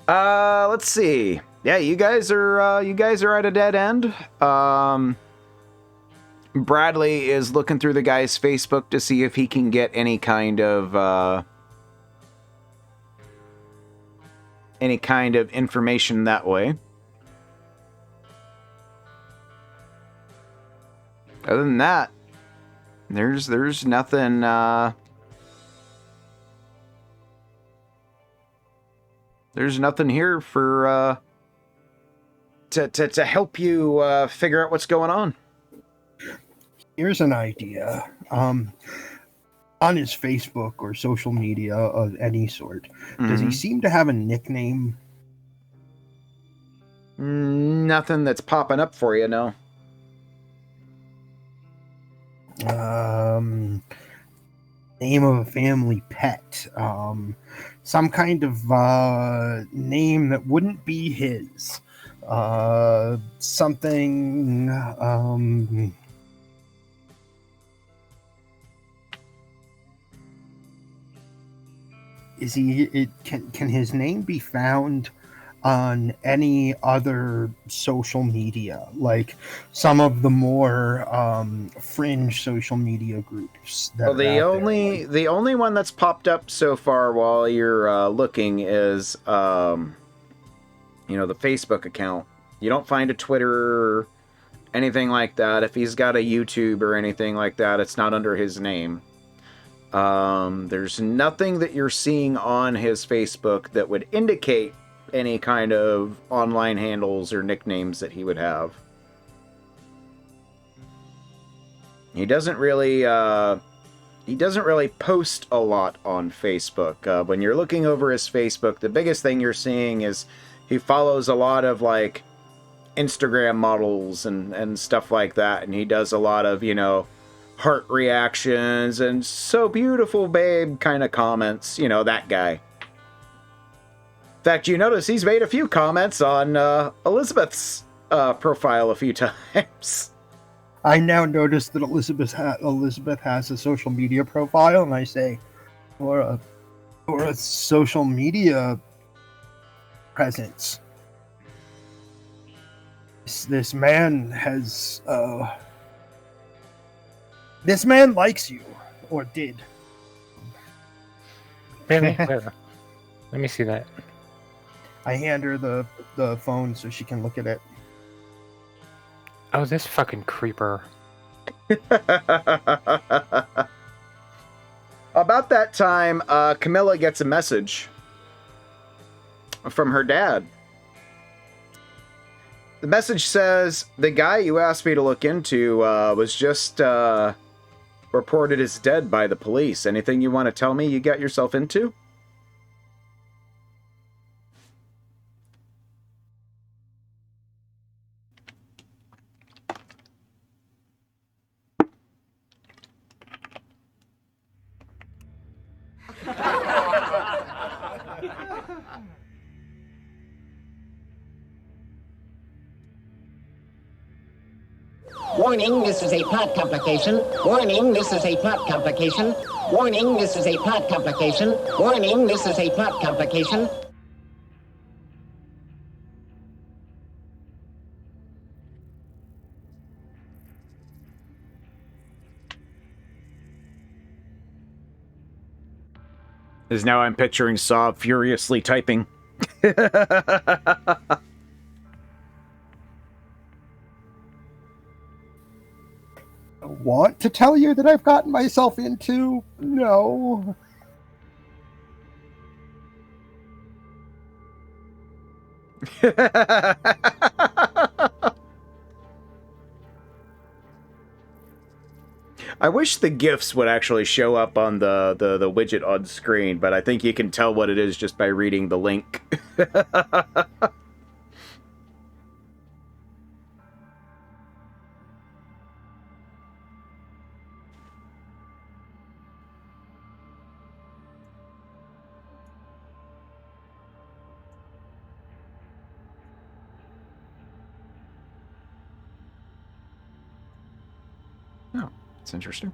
Let's see. Yeah, you guys are at a dead end. Bradley is looking through the guy's Facebook to see if he can get any kind of information that way. Other than that, there's nothing. There's nothing here for to help you figure out what's going on. Here's an idea. On his Facebook or social media of any sort, does he seem to have a nickname? Nothing that's popping up for you, no. Name of a family pet. Some kind of name that wouldn't be his. Something. Can his name be found on any other social media, like some of the more fringe social media groups? Well, the only one that's popped up so far while you're looking is the Facebook account. You don't find a Twitter or anything like that. If he's got a YouTube or anything like that, it's not under his name. There's nothing that you're seeing on his Facebook that would indicate any kind of online handles or nicknames that he would have. He doesn't really post a lot on Facebook. When you're looking over his Facebook, the biggest thing you're seeing is he follows a lot of like Instagram models and stuff like that, and he does a lot of, heart reactions and so beautiful babe kind of comments, that guy. In fact, you notice he's made a few comments on Elizabeth's profile a few times. I now notice that Elizabeth has a social media profile, and I say, or a social media presence. This man has this man likes you, or did. Really? Let me see that. I hand her the phone so she can look at it. Oh, this fucking creeper. About that time, Camilla gets a message from her dad. The message says, the guy you asked me to look into was just reported as dead by the police. Anything you want to tell me you got yourself into? Warning, this is a plot complication. Warning, this is a plot complication. Warning, this is a plot complication. Warning, this is a plot complication. As now I'm picturing Saw furiously typing. Want to tell you that I've gotten myself into? No. I wish the GIFs would actually show up on the widget on screen, but I think you can tell what it is just by reading the link. Oh, that's interesting.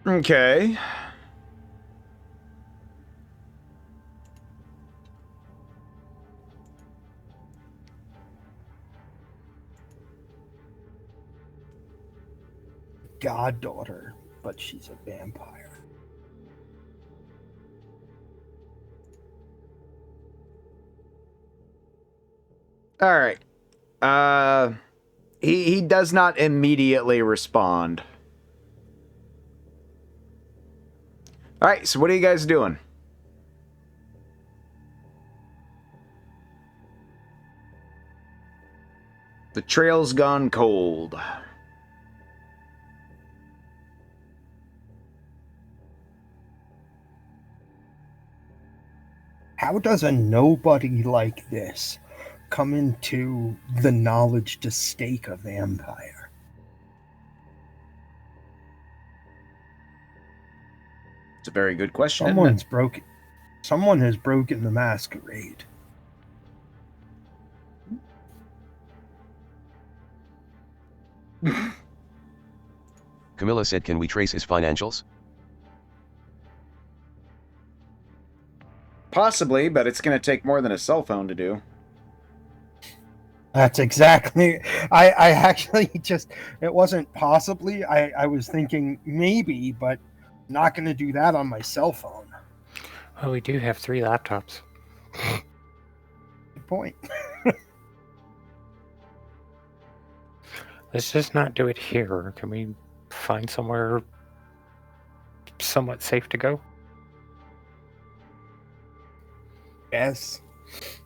Okay. Goddaughter, but she's a vampire. All right. He does not immediately respond. All right, so what are you guys doing? The trail's gone cold. How does a nobody like this come into the knowledge to stake a vampire? It's a very good question. Someone has broken the Masquerade. Camilla said, can we trace his financials? Possibly, but it's going to take more than a cell phone to do. That's exactly. I actually just. It wasn't possibly. I was thinking maybe, but not going to do that on my cell phone. Well, we do have 3 laptops. Good point. Let's just not do it here. Can we find somewhere somewhat safe to go? Yes,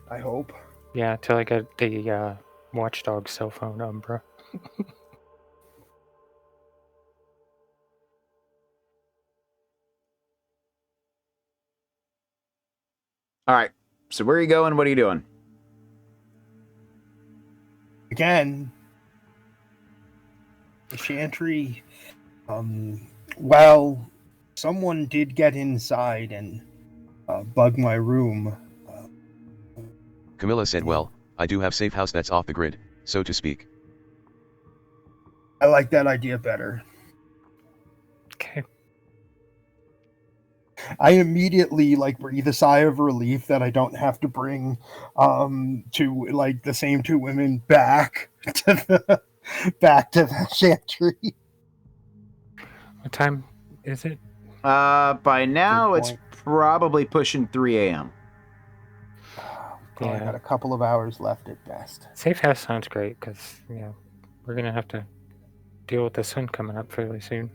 I hope. Yeah, till I get the Watchdog cell phone number. All right, so where are you going? What are you doing? Again, the Chantry. Well, someone did get inside and bug my room. Camilla said, well, I do have safe house that's off the grid, so to speak. I like that idea better. Okay. I immediately breathe a sigh of relief that I don't have to bring the same 2 women back to the Chantry. What time is it? By now it's probably pushing 3 a.m. I got a couple of hours left at best. Safe house sounds great because we're gonna have to deal with the sun coming up fairly soon.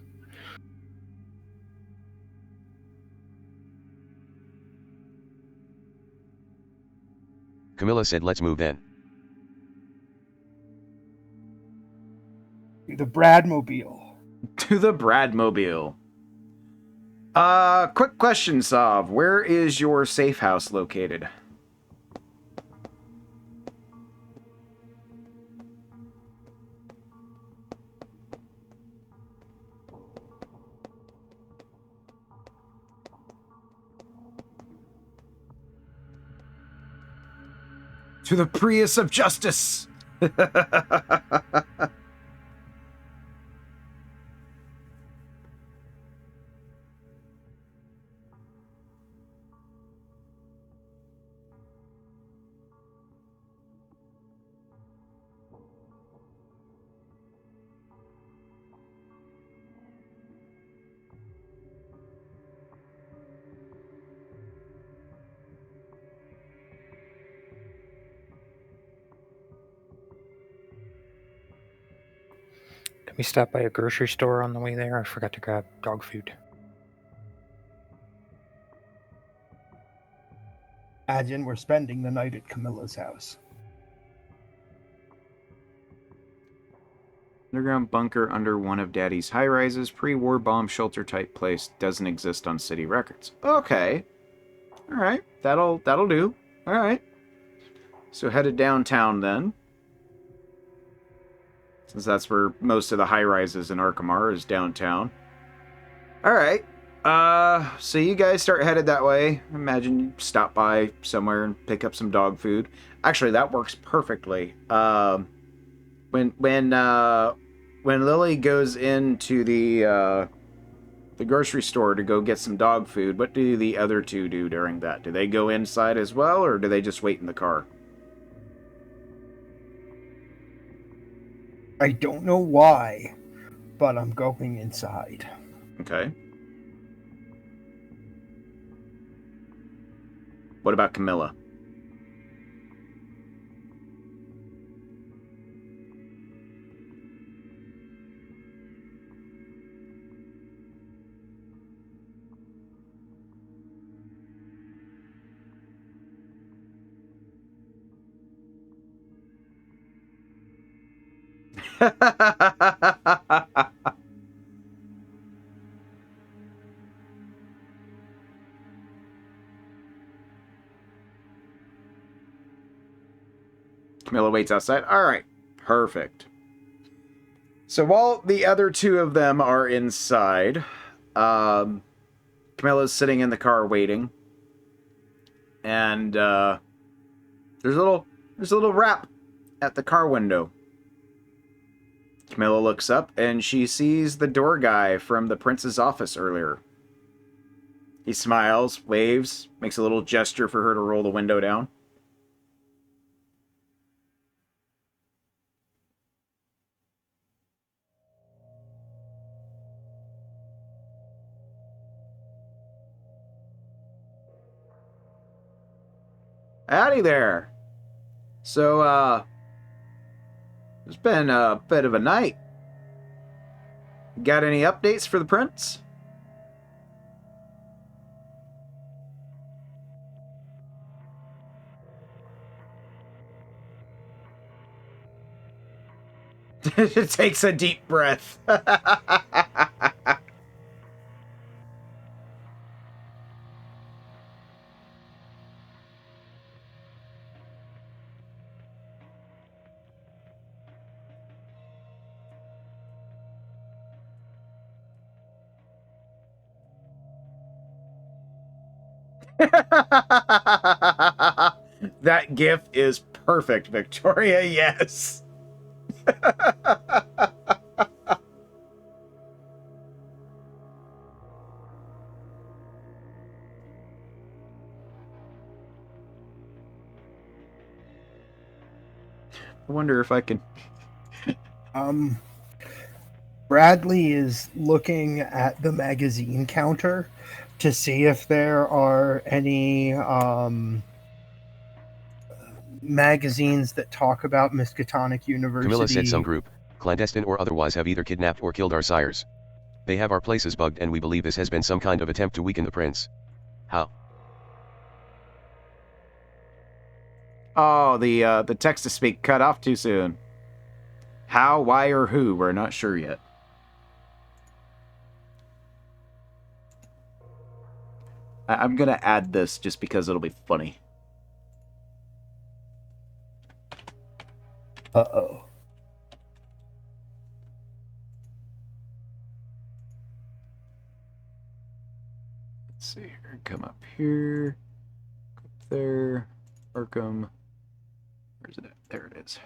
Camilla said let's move then. The Bradmobile. To the Bradmobile. Quick question, Sav. Where is your safe house located? To the Prius of Justice! We stopped by a grocery store on the way there. I forgot to grab dog food. Imagine we're spending the night at Camilla's house. Underground bunker under one of Daddy's high-rises. Pre-war bomb shelter type place. Doesn't exist on city records. Okay. Alright. That'll do. Alright. So headed downtown then. Since that's where most of the high-rises in Arkham are, is downtown. Alright. So you guys start headed that way. Imagine you stop by somewhere and pick up some dog food. Actually, that works perfectly. When Lily goes into the grocery store to go get some dog food, what do the other two do during that? Do they go inside as well, or do they just wait in the car? I don't know why, but I'm going inside. Okay. What about Camilla? Camilla waits outside. All right, perfect. So while the other two of them are inside, Camilla's sitting in the car waiting, and there's a little rap at the car window. Camilla looks up, and she sees the door guy from the prince's office earlier. He smiles, waves, makes a little gesture for her to roll the window down. Howdy there. So, it's been a bit of a night. Got any updates for the prince? It takes a deep breath. That gif is perfect, Victoria, yes. I wonder if I can... Bradley is looking at the magazine counter to see if there are any magazines that talk about Miskatonic University. Camilla said some group, clandestine or otherwise, have either kidnapped or killed our sires. They have our places bugged, and we believe this has been some kind of attempt to weaken the prince. How? Oh, the text-to-speak cut off too soon. How, why, or who? We're not sure yet. I'm going to add this just because it'll be funny. Uh-oh. Let's see here. Come up here. Up there. Arkham. Where's it at? There it is.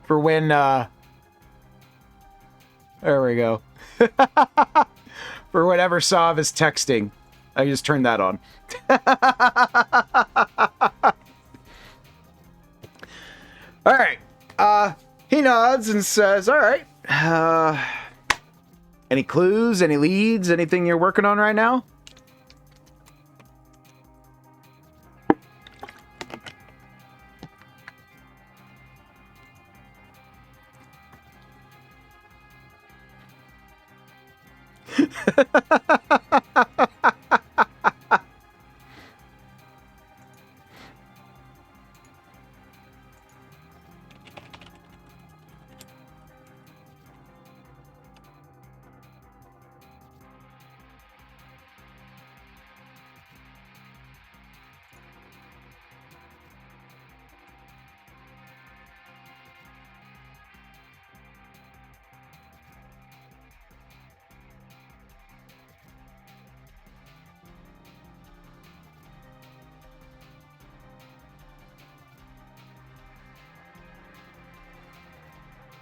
For when, there we go. For whatever saw of his texting. I just turned that on. All right. He nods and says, all right. Any clues, any leads, anything you're working on right now?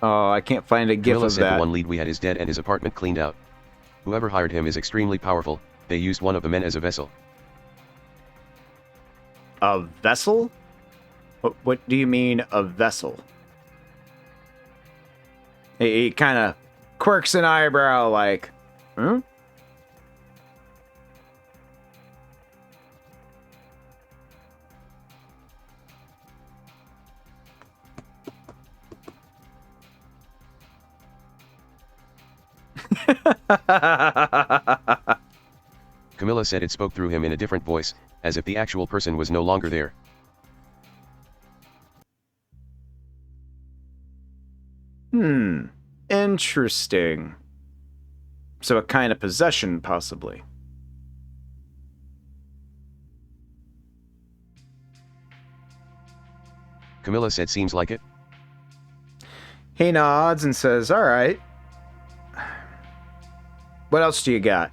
Oh, I can't find a gif Camilla of said that. the one lead we had is dead and his apartment cleaned out. Whoever hired him is extremely powerful. They used one of the men as a vessel. A vessel? What do you mean, a vessel? He kind of quirks an eyebrow like, hmm? Camilla said it spoke through him in a different voice, as if the actual person was no longer there. Interesting. So a kind of possession, possibly. Camilla said seems like it. He nods and says, all right. What else do you got?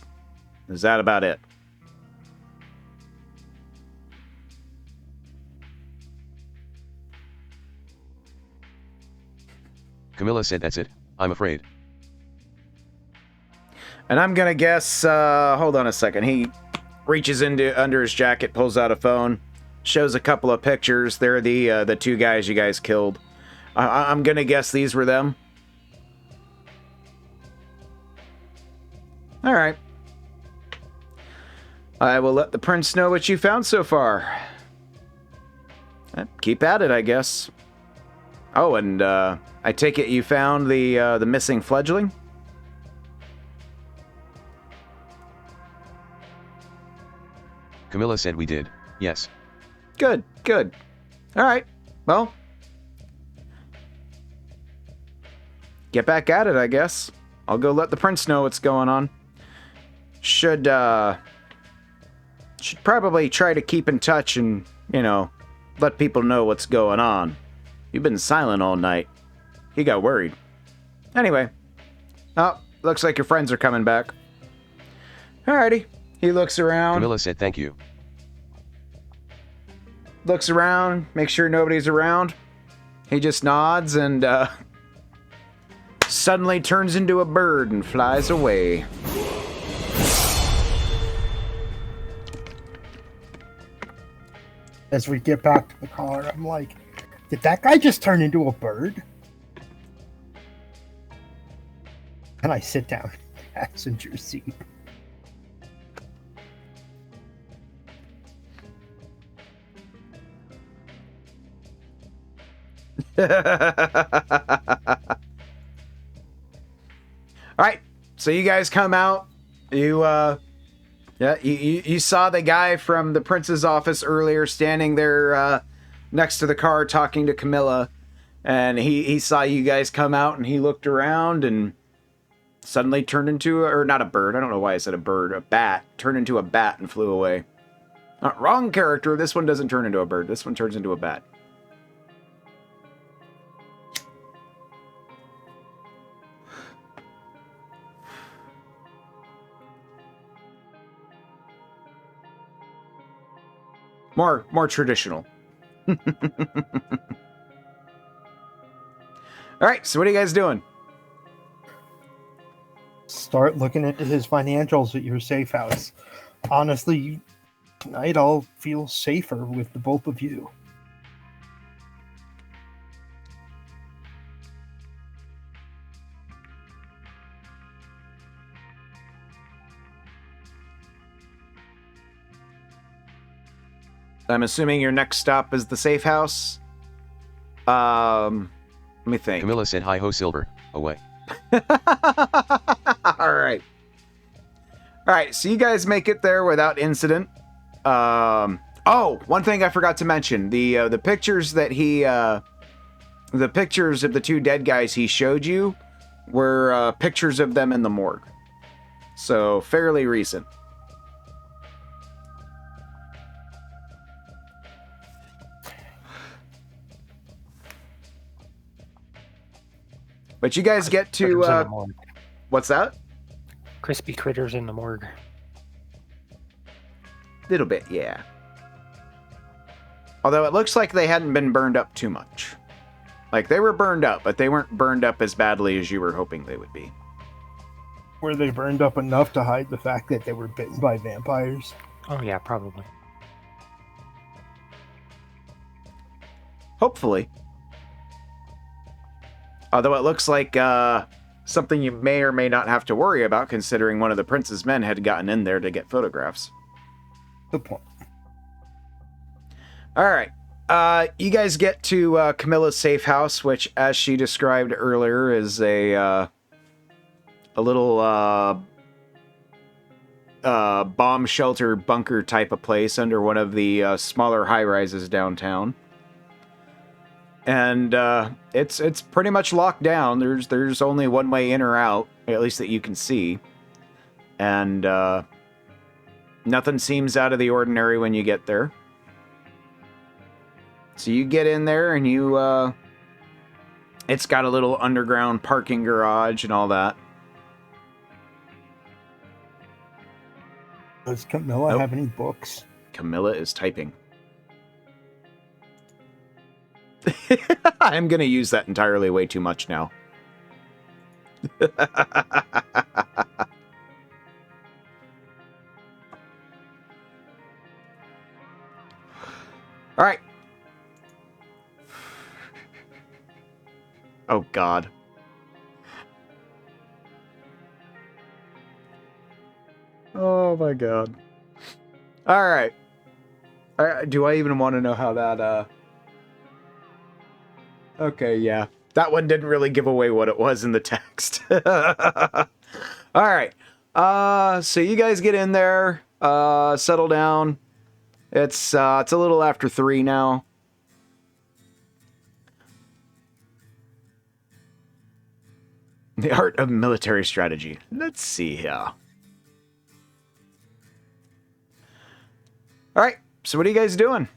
Is that about it? Camilla said that's it, I'm afraid. And I'm gonna guess, hold on a second. He reaches into under his jacket, pulls out a phone, shows a couple of pictures. They're the two guys you guys killed. I'm gonna guess these were them. All right. I will let the prince know what you found so far. Keep at it, I guess. Oh, and I take it you found the missing fledgling? Camilla said we did, yes. Good, good. All right, well. Get back at it, I guess. I'll go let the prince know what's going on. Should probably try to keep in touch and, you know, let people know what's going on. You've been silent all night. He got worried. Anyway. Oh, looks like your friends are coming back. Alrighty. He looks around. Camilla said thank you. Looks around, makes sure nobody's around. He just nods and suddenly turns into a bird and flies away. As we get back to the car, I'm like, did that guy just turn into a bird? And I sit down in the passenger seat. All right, so you guys come out. You saw the guy from the prince's office earlier standing there next to the car talking to Camilla, and he saw you guys come out, and he looked around and suddenly turned into or not a bird. I don't know why I said a bird. A bat turned into a bat and flew away. Wrong character. This one doesn't turn into a bird. This one turns into a bat. More traditional. All right, so what are you guys doing? Start looking into his financials at your safe house. Honestly, tonight I'll feel safer with the both of you. I'm assuming your next stop is the safe house. Let me think. Camilla said, "Hi ho, Silver. Away." All right. So you guys make it there without incident. Oh, one thing I forgot to mention: the pictures that the pictures of the two dead guys he showed you were pictures of them in the morgue, so fairly recent. But you guys get to what's that? Crispy critters in the morgue. Little bit, yeah. Although it looks like they hadn't been burned up too much. Like, they were burned up, but they weren't burned up as badly as you were hoping they would be. Were they burned up enough to hide the fact that they were bitten by vampires? Oh yeah, probably. Hopefully. Although it looks like something you may or may not have to worry about, considering one of the prince's men had gotten in there to get photographs. Good point. All right. You guys get to Camilla's safe house, which, as she described earlier, is a little bomb shelter bunker type of place under one of the smaller high-rises downtown. And it's pretty much locked down. There's only one way in or out, at least that you can see. And nothing seems out of the ordinary when you get there. So you get in there and you it's got a little underground parking garage and all that. Does Camilla have any books? Camilla is typing. I'm going to use that entirely way too much now. All right. Oh, God. Oh, my God. All right. Do I even want to know how that... Okay, yeah. That one didn't really give away what it was in the text. All right. So you guys get in there, settle down. It's a little after 3 now. The art of military strategy. Let's see here. All right. So what are you guys doing?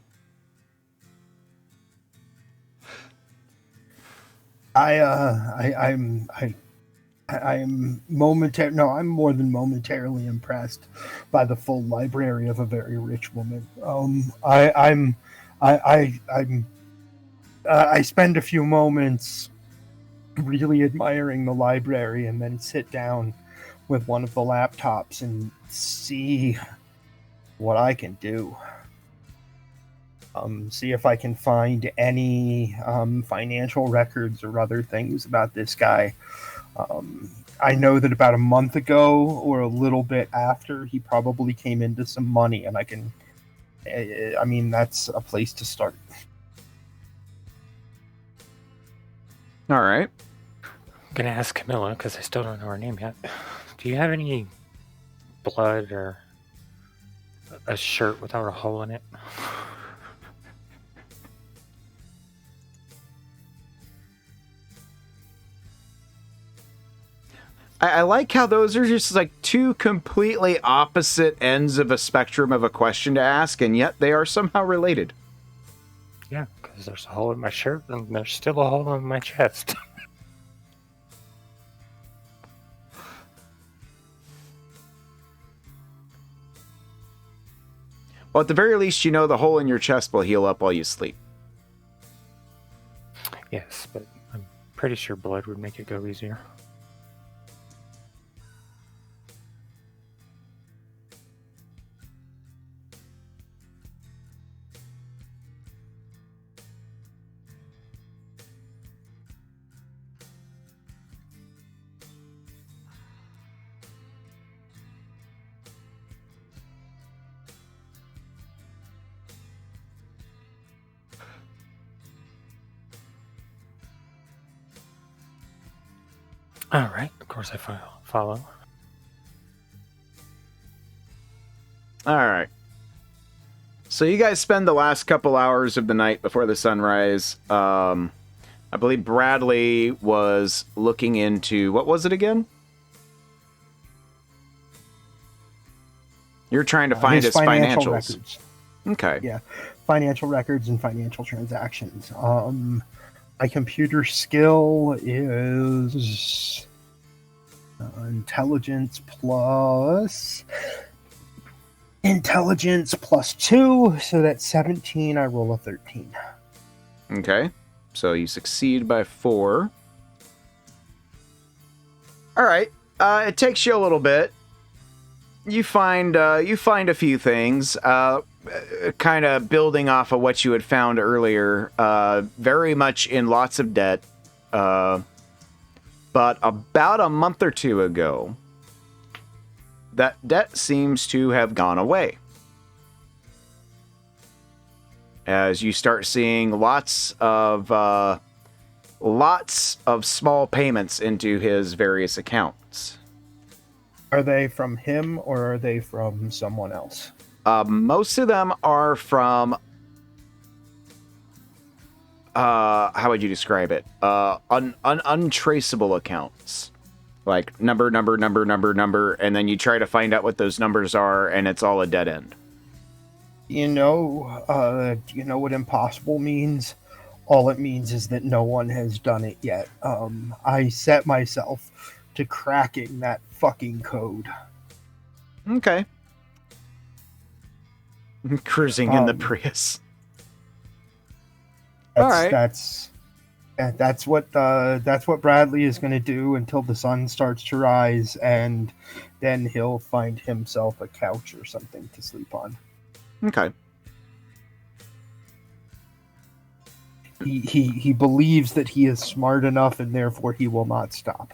I'm more than momentarily impressed by the full library of a very rich woman. I spend a few moments really admiring the library and then sit down with one of the laptops and see what I can do. See if I can find any financial records or other things about this guy. I know that about a month ago or a little bit after, he probably came into some money, and that's a place to start. All right. I'm gonna ask Camilla because I still don't know her name yet. Do you have any blood or a shirt without a hole in it? I like how those are just like two completely opposite ends of a spectrum of a question to ask, and yet they are somehow related. Yeah, because there's a hole in my shirt and there's still a hole in my chest. Well, at the very least, you know the hole in your chest will heal up while you sleep. Yes, but I'm pretty sure blood would make it go easier. All right, of course I follow. All right. So you guys spend the last couple hours of the night before the sunrise. I believe Bradley was looking into, what was it again? You're trying to find his financials. Records. Okay. Yeah, financial records and financial transactions. My computer skill is intelligence plus 2, so that's 17. I roll a 13. Okay. So you succeed by 4. All right. It takes you a little bit. You find a few things. Kind of building off of what you had found earlier, very much in lots of debt. But about a month or two ago, that debt seems to have gone away. As you start seeing lots of small payments into his various accounts. Are they from him or are they from someone else? Most of them are from, how would you describe it? Untraceable accounts. Like number, and then you try to find out what those numbers are, and it's all a dead end. Do you know what impossible means? All it means is that no one has done it yet. I set myself to cracking that fucking code. Okay. Cruising in the Prius. All right. That's what Bradley is going to do until the sun starts to rise, and then he'll find himself a couch or something to sleep on. Okay. He believes that he is smart enough, and therefore he will not stop.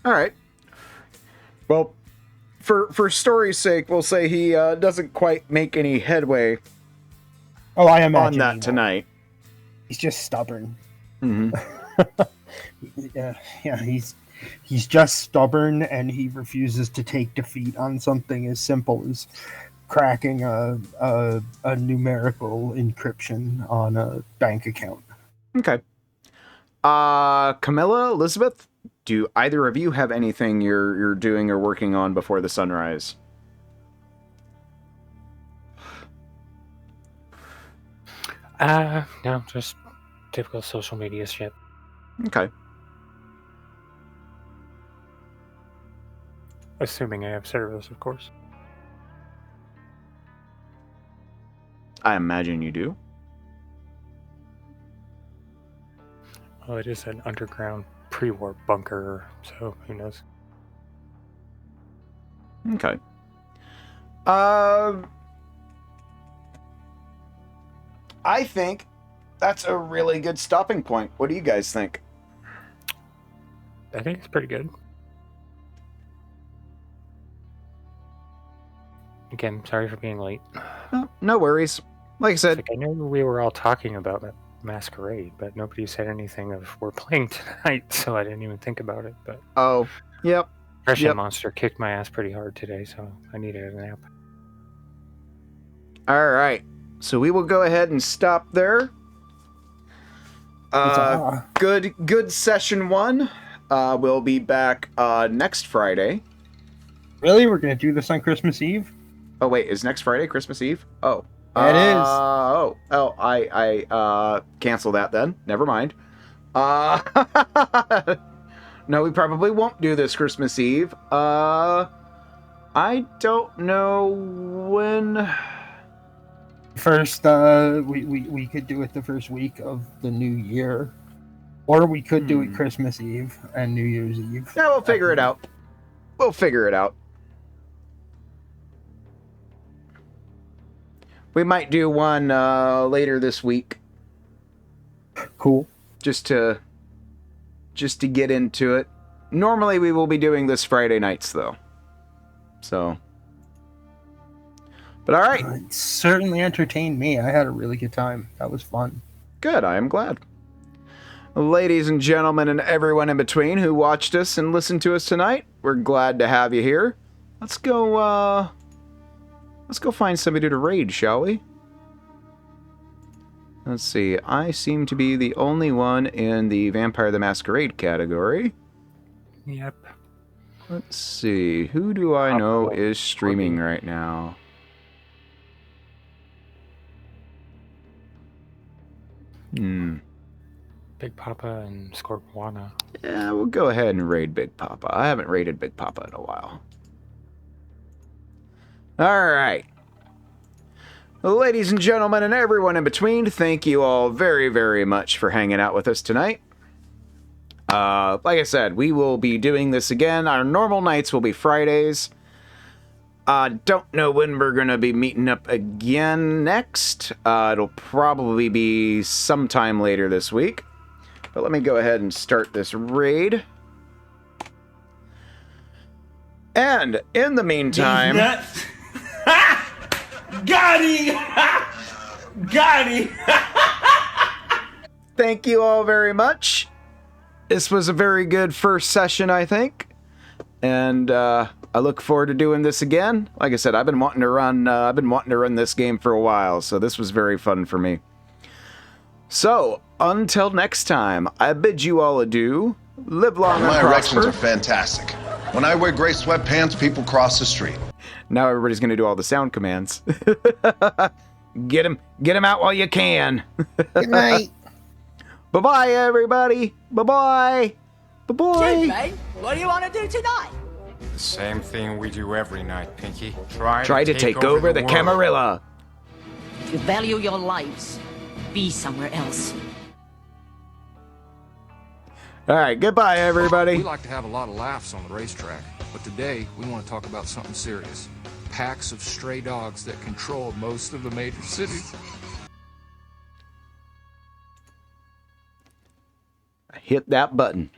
All right. Well, for story's sake, we'll say he doesn't quite make any headway. Oh, I imagine on that tonight. He's just stubborn. Mm-hmm. yeah. He's just stubborn, and he refuses to take defeat on something as simple as cracking a numerical encryption on a bank account. Okay. Camilla, Elizabeth, do either of you have anything you're doing or working on before the sunrise? No, just typical social media shit. Okay. Assuming I have service, of course. I imagine you do. Well, it is an underground pre-war bunker, so who knows? Okay. I think that's a really good stopping point. What do you guys think? I think it's pretty good. Again, sorry for being late. No worries. like I said, Like, I knew we were all talking about Masquerade, but nobody said anything of we're playing tonight, so I didn't even think about it. But oh, yep. Depression Monster kicked my ass pretty hard today, so I needed a nap. All right. So we will go ahead and stop there. Good session 1. We'll be back next Friday. Really? We're going to do this on Christmas Eve? Oh, wait. Is next Friday Christmas Eve? Oh. It is. I cancel that then. Never mind. No, we probably won't do this Christmas Eve. I don't know when. First, we could do it the first week of the new year. Or we could do it Christmas Eve and New Year's Eve. Yeah, we'll figure it out. We'll figure it out. We might do one later this week. Cool. Just to get into it. Normally we will be doing this Friday nights though. So. But all right. It certainly entertained me. I had a really good time. That was fun. Good, I am glad. Ladies and gentlemen and everyone in between who watched us and listened to us tonight, we're glad to have you here. Let's go find somebody to raid, shall we? Let's see. I seem to be the only one in the Vampire the Masquerade category. Yep. Let's see. Who do I know is streaming right now? Big Papa and Scorpiana. Yeah, we'll go ahead and raid Big Papa. I haven't raided Big Papa in a while. Alright. Ladies and gentlemen and everyone in between, thank you all very, very much for hanging out with us tonight. Like I said, we will be doing this again. Our normal nights will be Fridays. Don't know when we're going to be meeting up again next. It'll probably be sometime later this week. But let me go ahead and start this raid. And in the meantime... Got him! Got him! Thank you all very much. This was a very good first session, I think. And I look forward to doing this again. Like I said, I've been wanting to run this game for a while, so this was very fun for me. So, until next time, I bid you all adieu. Live long and prosper. My erections are fantastic. When I wear gray sweatpants, people cross the street. Now everybody's going to do all the sound commands. Get him out while you can. Good night. Bye-bye, everybody. Bye-bye. Bye-bye. Jane, what do you want to do tonight? The same thing we do every night, Pinky. Try to take over the Camarilla. If you value your lives, be somewhere else. All right, goodbye, everybody. We like to have a lot of laughs on the racetrack, but today we want to talk about something serious. Packs of stray dogs that control most of the major cities. Hit that button.